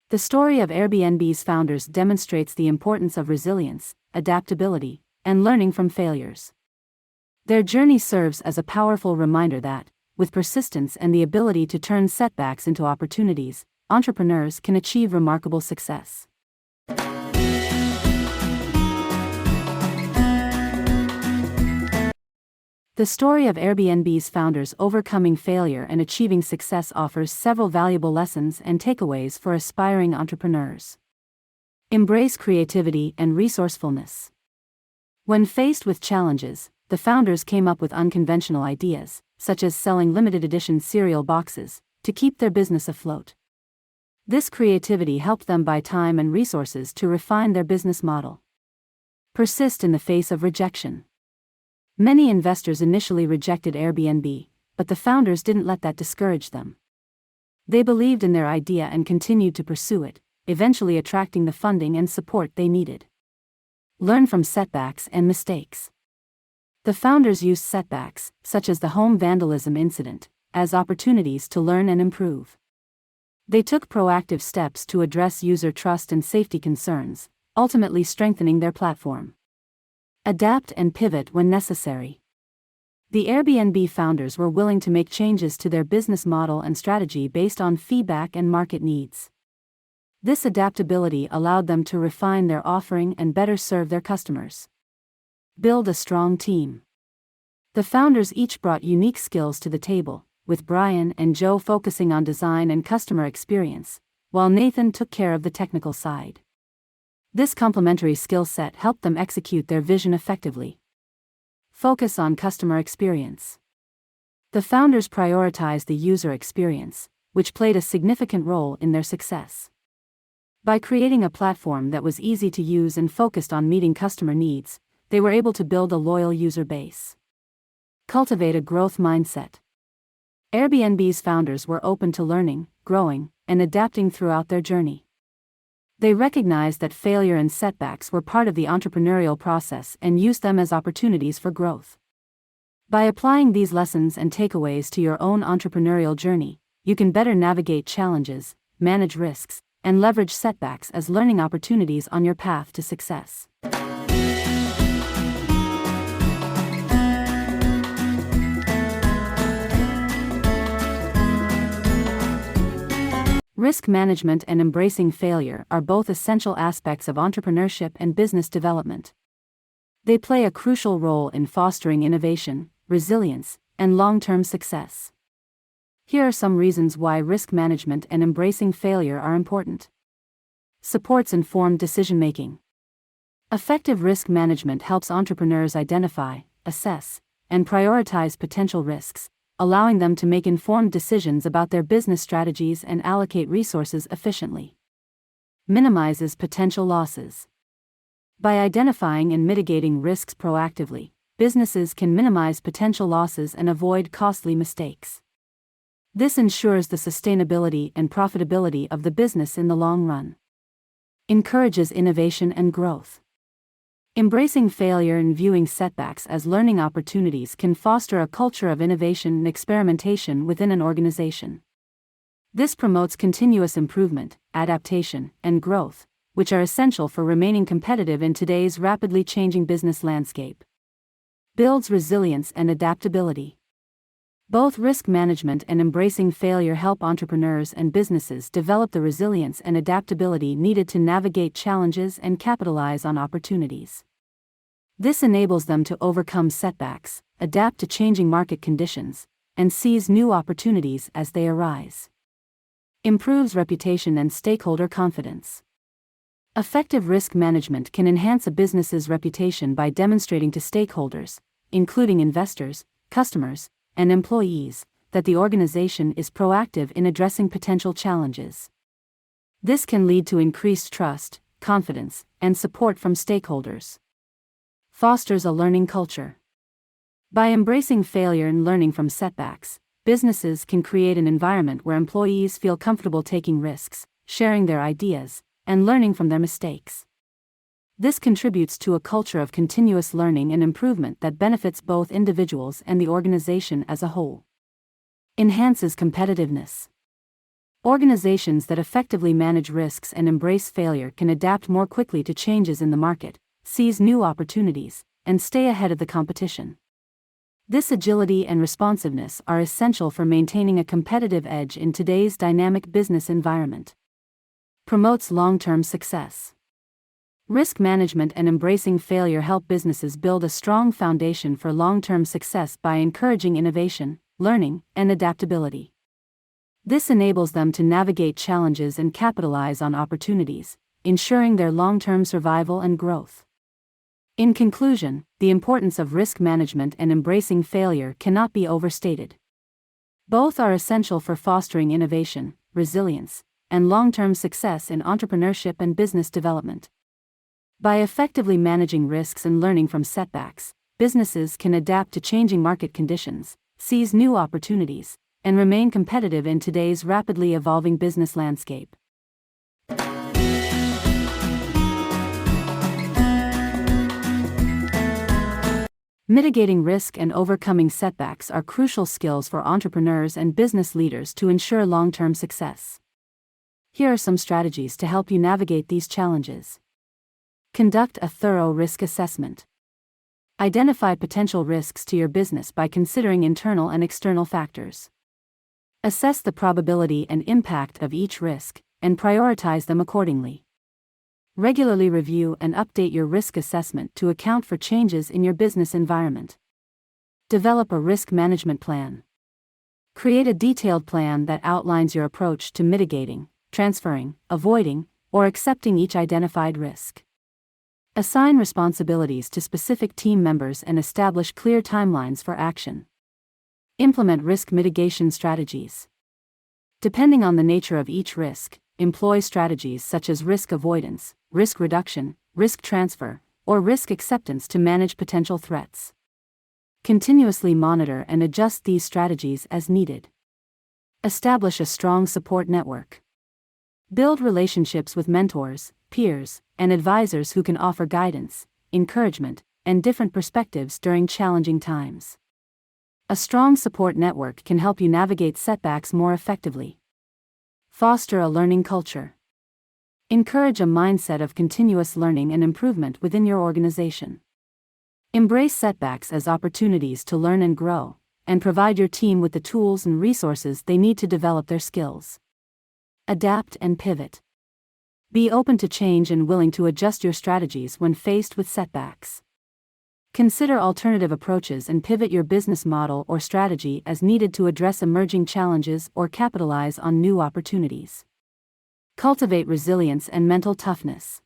The story of Airbnb's founders demonstrates the importance of resilience, adaptability, and learning from failures. Their journey serves as a powerful reminder that, with persistence and the ability to turn setbacks into opportunities, entrepreneurs can achieve remarkable success. The story of Airbnb's founders overcoming failure and achieving success offers several valuable lessons and takeaways for aspiring entrepreneurs. Embrace creativity and resourcefulness. When faced with challenges, the founders came up with unconventional ideas, such as selling limited edition cereal boxes, to keep their business afloat. This creativity helped them buy time and resources to refine their business model. Persist in the face of rejection. Many investors initially rejected Airbnb, but the founders didn't let that discourage them. They believed in their idea and continued to pursue it, eventually attracting the funding and support they needed. Learn from setbacks and mistakes. The founders used setbacks, such as the home vandalism incident, as opportunities to learn and improve. They took proactive steps to address user trust and safety concerns, ultimately strengthening their platform. Adapt and pivot when necessary. The Airbnb founders were willing to make changes to their business model and strategy based on feedback and market needs. This adaptability allowed them to refine their offering and better serve their customers. Build a strong team. The founders each brought unique skills to the table, with Brian and Joe focusing on design and customer experience, while Nathan took care of the technical side. This complementary skill set helped them execute their vision effectively. Focus on customer experience. The founders prioritized the user experience, which played a significant role in their success. By creating a platform that was easy to use and focused on meeting customer needs, they were able to build a loyal user base. Cultivate a growth mindset. Airbnb's founders were open to learning, growing, and adapting throughout their journey. They recognized that failure and setbacks were part of the entrepreneurial process and used them as opportunities for growth. By applying these lessons and takeaways to your own entrepreneurial journey, you can better navigate challenges, manage risks, and leverage setbacks as learning opportunities on your path to success. Risk management and embracing failure are both essential aspects of entrepreneurship and business development. They play a crucial role in fostering innovation, resilience, and long-term success. Here are some reasons why risk management and embracing failure are important. Supports informed decision-making. Effective risk management helps entrepreneurs identify, assess, and prioritize potential risks, allowing them to make informed decisions about their business strategies and allocate resources efficiently. Minimizes potential losses. By identifying and mitigating risks proactively, businesses can minimize potential losses and avoid costly mistakes. This ensures the sustainability and profitability of the business in the long run. Encourages innovation and growth. Embracing failure and viewing setbacks as learning opportunities can foster a culture of innovation and experimentation within an organization. This promotes continuous improvement, adaptation, and growth, which are essential for remaining competitive in today's rapidly changing business landscape. Builds resilience and adaptability. Both risk management and embracing failure help entrepreneurs and businesses develop the resilience and adaptability needed to navigate challenges and capitalize on opportunities. This enables them to overcome setbacks, adapt to changing market conditions, and seize new opportunities as they arise. Improves reputation and stakeholder confidence. Effective risk management can enhance a business's reputation by demonstrating to stakeholders, including investors, customers, and employees, that the organization is proactive in addressing potential challenges. This can lead to increased trust, confidence, and support from stakeholders. Fosters a learning culture. By embracing failure and learning from setbacks, businesses can create an environment where employees feel comfortable taking risks, sharing their ideas, and learning from their mistakes. This contributes to a culture of continuous learning and improvement that benefits both individuals and the organization as a whole. Enhances competitiveness. Organizations that effectively manage risks and embrace failure can adapt more quickly to changes in the market, seize new opportunities, and stay ahead of the competition. This agility and responsiveness are essential for maintaining a competitive edge in today's dynamic business environment. Promotes long-term success. Risk management and embracing failure help businesses build a strong foundation for long-term success by encouraging innovation, learning, and adaptability. This enables them to navigate challenges and capitalize on opportunities, ensuring their long-term survival and growth. In conclusion, the importance of risk management and embracing failure cannot be overstated. Both are essential for fostering innovation, resilience, and long-term success in entrepreneurship and business development. By effectively managing risks and learning from setbacks, businesses can adapt to changing market conditions, seize new opportunities, and remain competitive in today's rapidly evolving business landscape. Mitigating risk and overcoming setbacks are crucial skills for entrepreneurs and business leaders to ensure long-term success. Here are some strategies to help you navigate these challenges. Conduct a thorough risk assessment. Identify potential risks to your business by considering internal and external factors. Assess the probability and impact of each risk, and prioritize them accordingly. Regularly review and update your risk assessment to account for changes in your business environment. Develop a risk management plan. Create a detailed plan that outlines your approach to mitigating, transferring, avoiding, or accepting each identified risk. Assign responsibilities to specific team members and establish clear timelines for action. Implement risk mitigation strategies. Depending on the nature of each risk, employ strategies such as risk avoidance, risk reduction, risk transfer, or risk acceptance to manage potential threats. Continuously monitor and adjust these strategies as needed. Establish a strong support network. Build relationships with mentors, peers, and advisors who can offer guidance, encouragement, and different perspectives during challenging times. A strong support network can help you navigate setbacks more effectively. Foster a learning culture. Encourage a mindset of continuous learning and improvement within your organization. Embrace setbacks as opportunities to learn and grow, and provide your team with the tools and resources they need to develop their skills. Adapt and pivot. Be open to change and willing to adjust your strategies when faced with setbacks. Consider alternative approaches and pivot your business model or strategy as needed to address emerging challenges or capitalize on new opportunities. Cultivate resilience and mental toughness.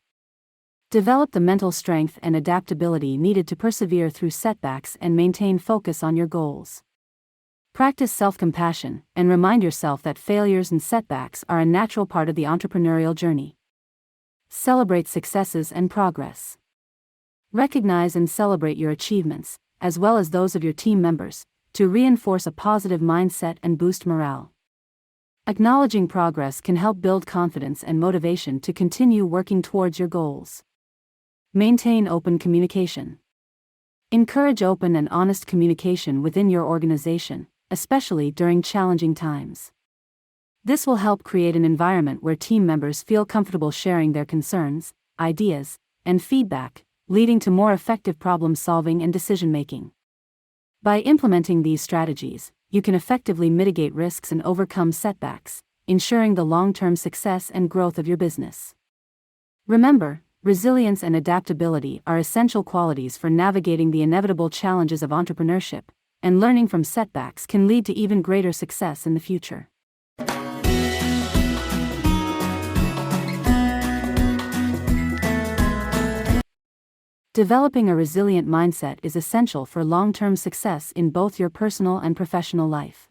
Develop the mental strength and adaptability needed to persevere through setbacks and maintain focus on your goals. Practice self-compassion and remind yourself that failures and setbacks are a natural part of the entrepreneurial journey. Celebrate successes and progress. Recognize and celebrate your achievements, as well as those of your team members, to reinforce a positive mindset and boost morale. Acknowledging progress can help build confidence and motivation to continue working towards your goals. Maintain open communication. Encourage open and honest communication within your organization, especially during challenging times. This will help create an environment where team members feel comfortable sharing their concerns, ideas, and feedback, leading to more effective problem-solving and decision-making. By implementing these strategies, you can effectively mitigate risks and overcome setbacks, ensuring the long-term success and growth of your business. Remember, resilience and adaptability are essential qualities for navigating the inevitable challenges of entrepreneurship, and learning from setbacks can lead to even greater success in the future. Developing a resilient mindset is essential for long-term success in both your personal and professional life.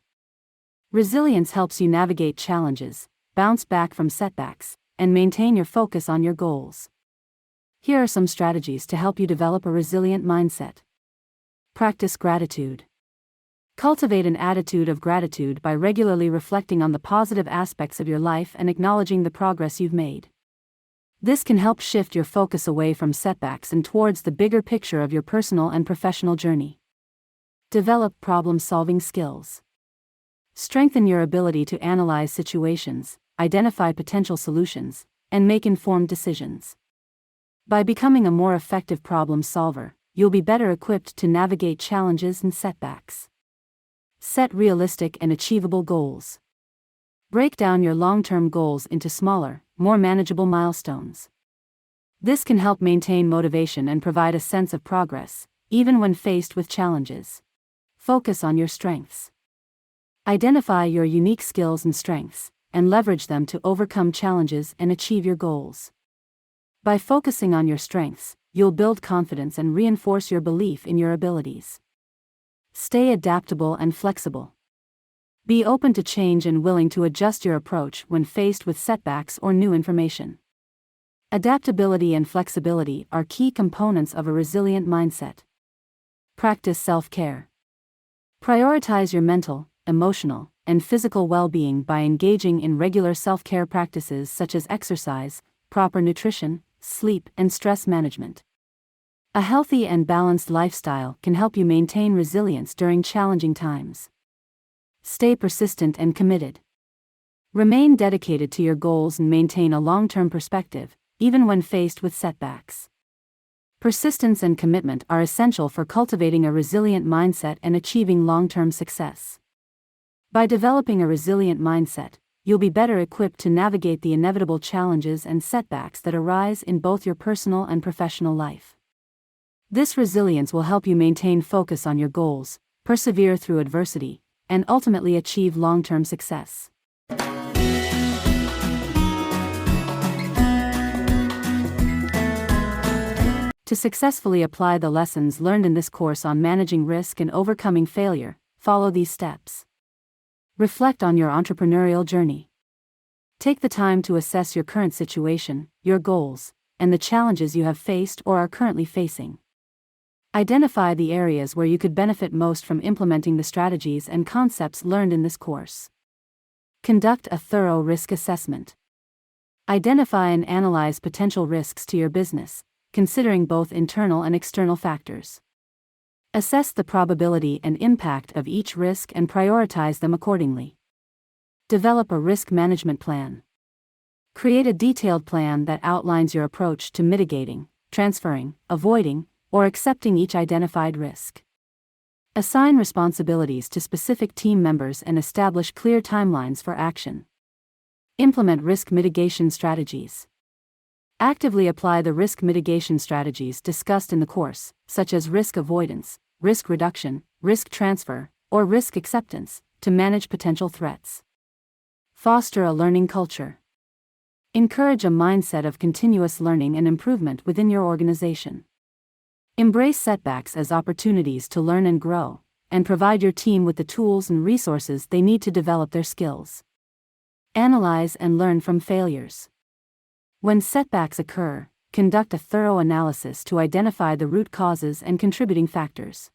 Resilience helps you navigate challenges, bounce back from setbacks, and maintain your focus on your goals. Here are some strategies to help you develop a resilient mindset. Practice gratitude. Cultivate an attitude of gratitude by regularly reflecting on the positive aspects of your life and acknowledging the progress you've made. This can help shift your focus away from setbacks and towards the bigger picture of your personal and professional journey. Develop problem-solving skills. Strengthen your ability to analyze situations, identify potential solutions, and make informed decisions. By becoming a more effective problem solver, you'll be better equipped to navigate challenges and setbacks. Set realistic and achievable goals. Break down your long-term goals into smaller, more manageable milestones. This can help maintain motivation and provide a sense of progress, even when faced with challenges. Focus on your strengths. Identify your unique skills and strengths, and leverage them to overcome challenges and achieve your goals. By focusing on your strengths, you'll build confidence and reinforce your belief in your abilities. Stay adaptable and flexible. Be open to change and willing to adjust your approach when faced with setbacks or new information. Adaptability and flexibility are key components of a resilient mindset. Practice self-care. Prioritize your mental, emotional, and physical well-being by engaging in regular self-care practices such as exercise, proper nutrition, sleep, and stress management. A healthy and balanced lifestyle can help you maintain resilience during challenging times. Stay persistent and committed. Remain dedicated to your goals and maintain a long-term perspective, even when faced with setbacks. Persistence and commitment are essential for cultivating a resilient mindset and achieving long-term success. By developing a resilient mindset, you'll be better equipped to navigate the inevitable challenges and setbacks that arise in both your personal and professional life. This resilience will help you maintain focus on your goals, persevere through adversity, and ultimately achieve long-term success. To successfully apply the lessons learned in this course on managing risk and overcoming failure, follow these steps. Reflect on your entrepreneurial journey. Take the time to assess your current situation, your goals, and the challenges you have faced or are currently facing. Identify the areas where you could benefit most from implementing the strategies and concepts learned in this course. Conduct a thorough risk assessment. Identify and analyze potential risks to your business, considering both internal and external factors. Assess the probability and impact of each risk and prioritize them accordingly. Develop a risk management plan. Create a detailed plan that outlines your approach to mitigating, transferring, avoiding, or accepting each identified risk. Assign responsibilities to specific team members and establish clear timelines for action. Implement risk mitigation strategies. Actively apply the risk mitigation strategies discussed in the course, such as risk avoidance, risk reduction, risk transfer, or risk acceptance, to manage potential threats. Foster a learning culture. Encourage a mindset of continuous learning and improvement within your organization. Embrace setbacks as opportunities to learn and grow, and provide your team with the tools and resources they need to develop their skills. Analyze and learn from failures. When setbacks occur, conduct a thorough analysis to identify the root causes and contributing factors.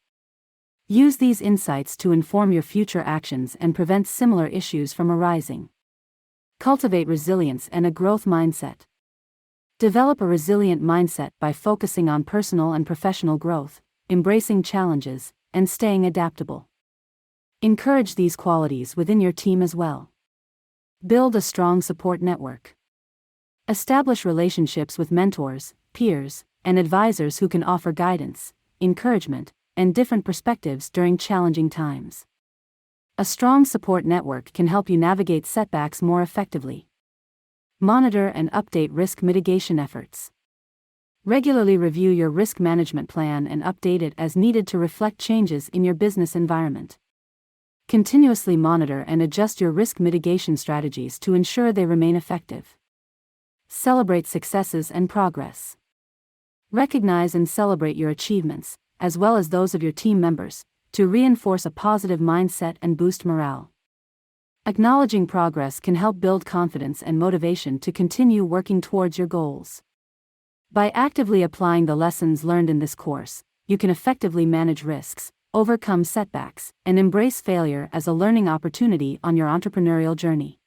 Use these insights to inform your future actions and prevent similar issues from arising. Cultivate resilience and a growth mindset. Develop a resilient mindset by focusing on personal and professional growth, embracing challenges, and staying adaptable. Encourage these qualities within your team as well. Build a strong support network. Establish relationships with mentors, peers, and advisors who can offer guidance, encouragement, and different perspectives during challenging times. A strong support network can help you navigate setbacks more effectively. Monitor and update risk mitigation efforts. Regularly review your risk management plan and update it as needed to reflect changes in your business environment. Continuously monitor and adjust your risk mitigation strategies to ensure they remain effective. Celebrate successes and progress. Recognize and celebrate your achievements, as well as those of your team members, to reinforce a positive mindset and boost morale. Acknowledging progress can help build confidence and motivation to continue working towards your goals. By actively applying the lessons learned in this course, you can effectively manage risks, overcome setbacks, and embrace failure as a learning opportunity on your entrepreneurial journey.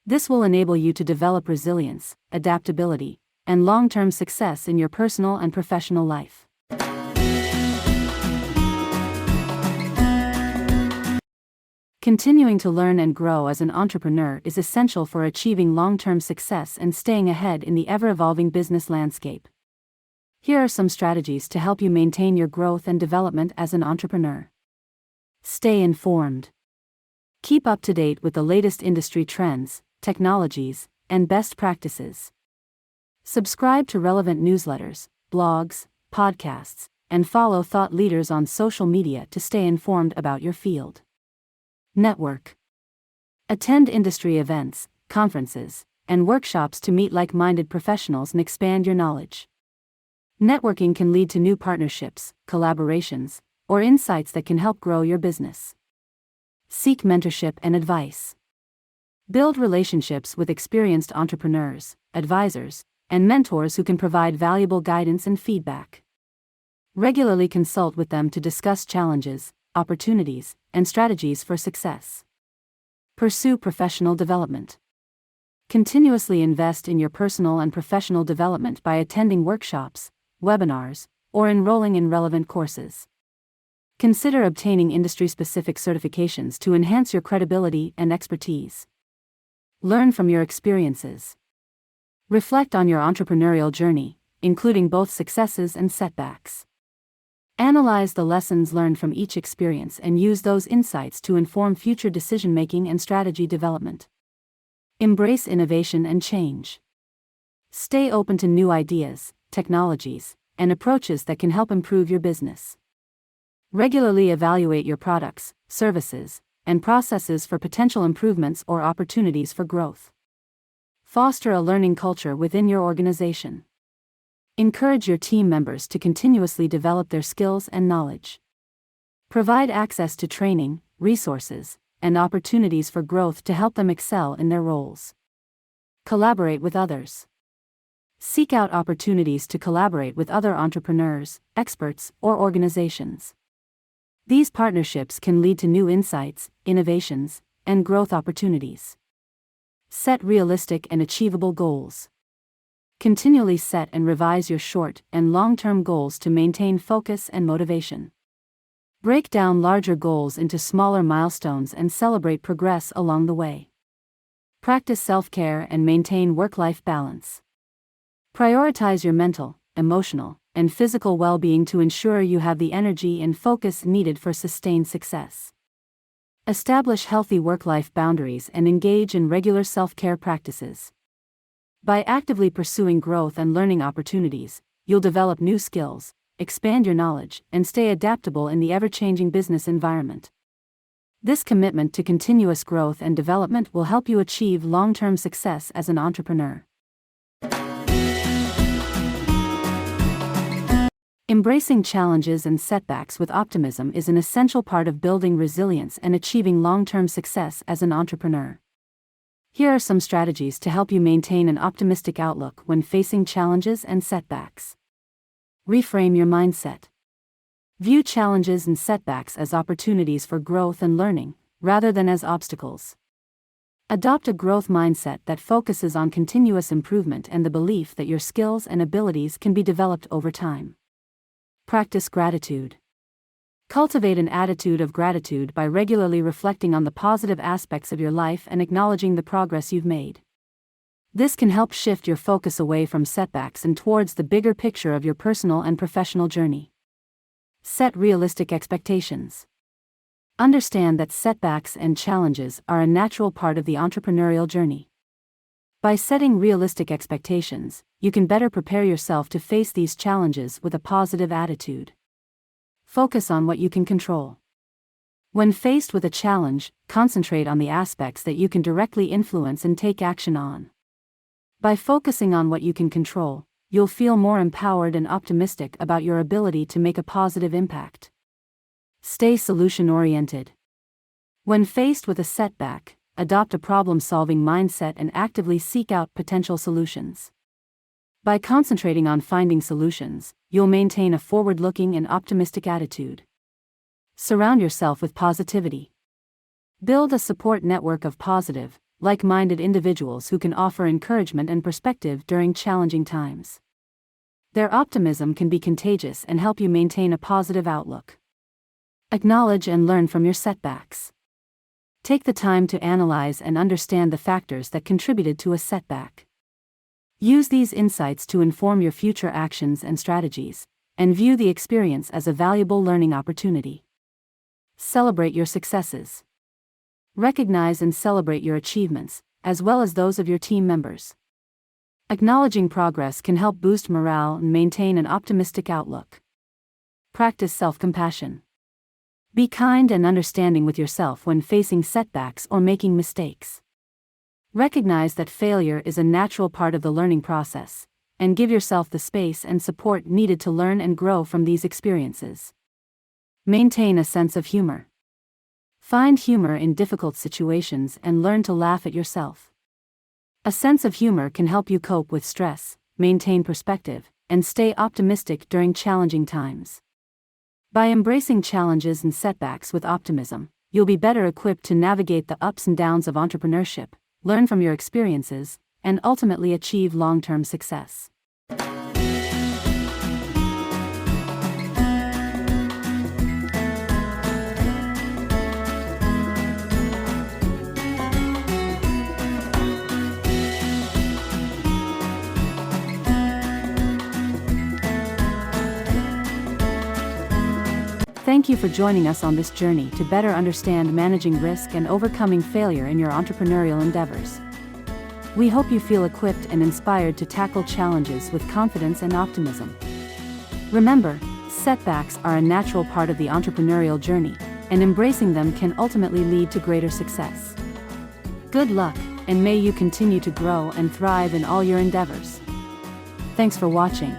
This will enable you to develop resilience, adaptability, and long-term success in your personal and professional life. Continuing to learn and grow as an entrepreneur is essential for achieving long-term success and staying ahead in the ever-evolving business landscape. Here are some strategies to help you maintain your growth and development as an entrepreneur. Stay informed. Keep up to date with the latest industry trends, technologies, and best practices. Subscribe to relevant newsletters, blogs, podcasts, and follow thought leaders on social media to stay informed about your field. Network. Attend industry events, conferences, and workshops to meet like-minded professionals and expand your knowledge. Networking can lead to new partnerships, collaborations, or insights that can help grow your business. Seek mentorship and advice. Build relationships with experienced entrepreneurs, advisors, and mentors who can provide valuable guidance and feedback. Regularly consult with them to discuss challenges, opportunities, and strategies for success. Pursue professional development. Continuously invest in your personal and professional development by attending workshops, webinars, or enrolling in relevant courses. Consider obtaining industry-specific certifications to enhance your credibility and expertise. Learn from your experiences. Reflect on your entrepreneurial journey, including both successes and setbacks. Analyze the lessons learned from each experience and use those insights to inform future decision-making and strategy development. Embrace innovation and change. Stay open to new ideas, technologies, and approaches that can help improve your business. Regularly evaluate your products, services, and processes for potential improvements or opportunities for growth. Foster a learning culture within your organization. Encourage your team members to continuously develop their skills and knowledge. Provide access to training, resources, and opportunities for growth to help them excel in their roles. Collaborate with others. Seek out opportunities to collaborate with other entrepreneurs, experts, or organizations. These partnerships can lead to new insights, innovations, and growth opportunities. Set realistic and achievable goals. Continually set and revise your short and long-term goals to maintain focus and motivation. Break down larger goals into smaller milestones and celebrate progress along the way. Practice self-care and maintain work-life balance. Prioritize your mental, emotional, and physical well-being to ensure you have the energy and focus needed for sustained success. Establish healthy work-life boundaries and engage in regular self-care practices. By actively pursuing growth and learning opportunities, you'll develop new skills, expand your knowledge, and stay adaptable in the ever-changing business environment. This commitment to continuous growth and development will help you achieve long-term success as an entrepreneur. Embracing challenges and setbacks with optimism is an essential part of building resilience and achieving long-term success as an entrepreneur. Here are some strategies to help you maintain an optimistic outlook when facing challenges and setbacks. Reframe your mindset. View challenges and setbacks as opportunities for growth and learning, rather than as obstacles. Adopt a growth mindset that focuses on continuous improvement and the belief that your skills and abilities can be developed over time. Practice gratitude. Cultivate an attitude of gratitude by regularly reflecting on the positive aspects of your life and acknowledging the progress you've made. This can help shift your focus away from setbacks and towards the bigger picture of your personal and professional journey. Set realistic expectations. Understand that setbacks and challenges are a natural part of the entrepreneurial journey. By setting realistic expectations, you can better prepare yourself to face these challenges with a positive attitude. Focus on what you can control. When faced with a challenge, concentrate on the aspects that you can directly influence and take action on. By focusing on what you can control, you'll feel more empowered and optimistic about your ability to make a positive impact. Stay solution-oriented. When faced with a setback, adopt a problem-solving mindset and actively seek out potential solutions. By concentrating on finding solutions, you'll maintain a forward-looking and optimistic attitude. Surround yourself with positivity. Build a support network of positive, like-minded individuals who can offer encouragement and perspective during challenging times. Their optimism can be contagious and help you maintain a positive outlook. Acknowledge and learn from your setbacks. Take the time to analyze and understand the factors that contributed to a setback. Use these insights to inform your future actions and strategies, and view the experience as a valuable learning opportunity. Celebrate your successes. Recognize and celebrate your achievements, as well as those of your team members. Acknowledging progress can help boost morale and maintain an optimistic outlook. Practice self-compassion. Be kind and understanding with yourself when facing setbacks or making mistakes. Recognize that failure is a natural part of the learning process, and give yourself the space and support needed to learn and grow from these experiences. Maintain a sense of humor. Find humor in difficult situations and learn to laugh at yourself. A sense of humor can help you cope with stress, maintain perspective, and stay optimistic during challenging times. By embracing challenges and setbacks with optimism, you'll be better equipped to navigate the ups and downs of entrepreneurship, learn from your experiences, and ultimately achieve long-term success. Thank you for joining us on this journey to better understand managing risk and overcoming failure in your entrepreneurial endeavors. We hope you feel equipped and inspired to tackle challenges with confidence and optimism. Remember, setbacks are a natural part of the entrepreneurial journey, and embracing them can ultimately lead to greater success. Good luck, and may you continue to grow and thrive in all your endeavors. Thanks for watching.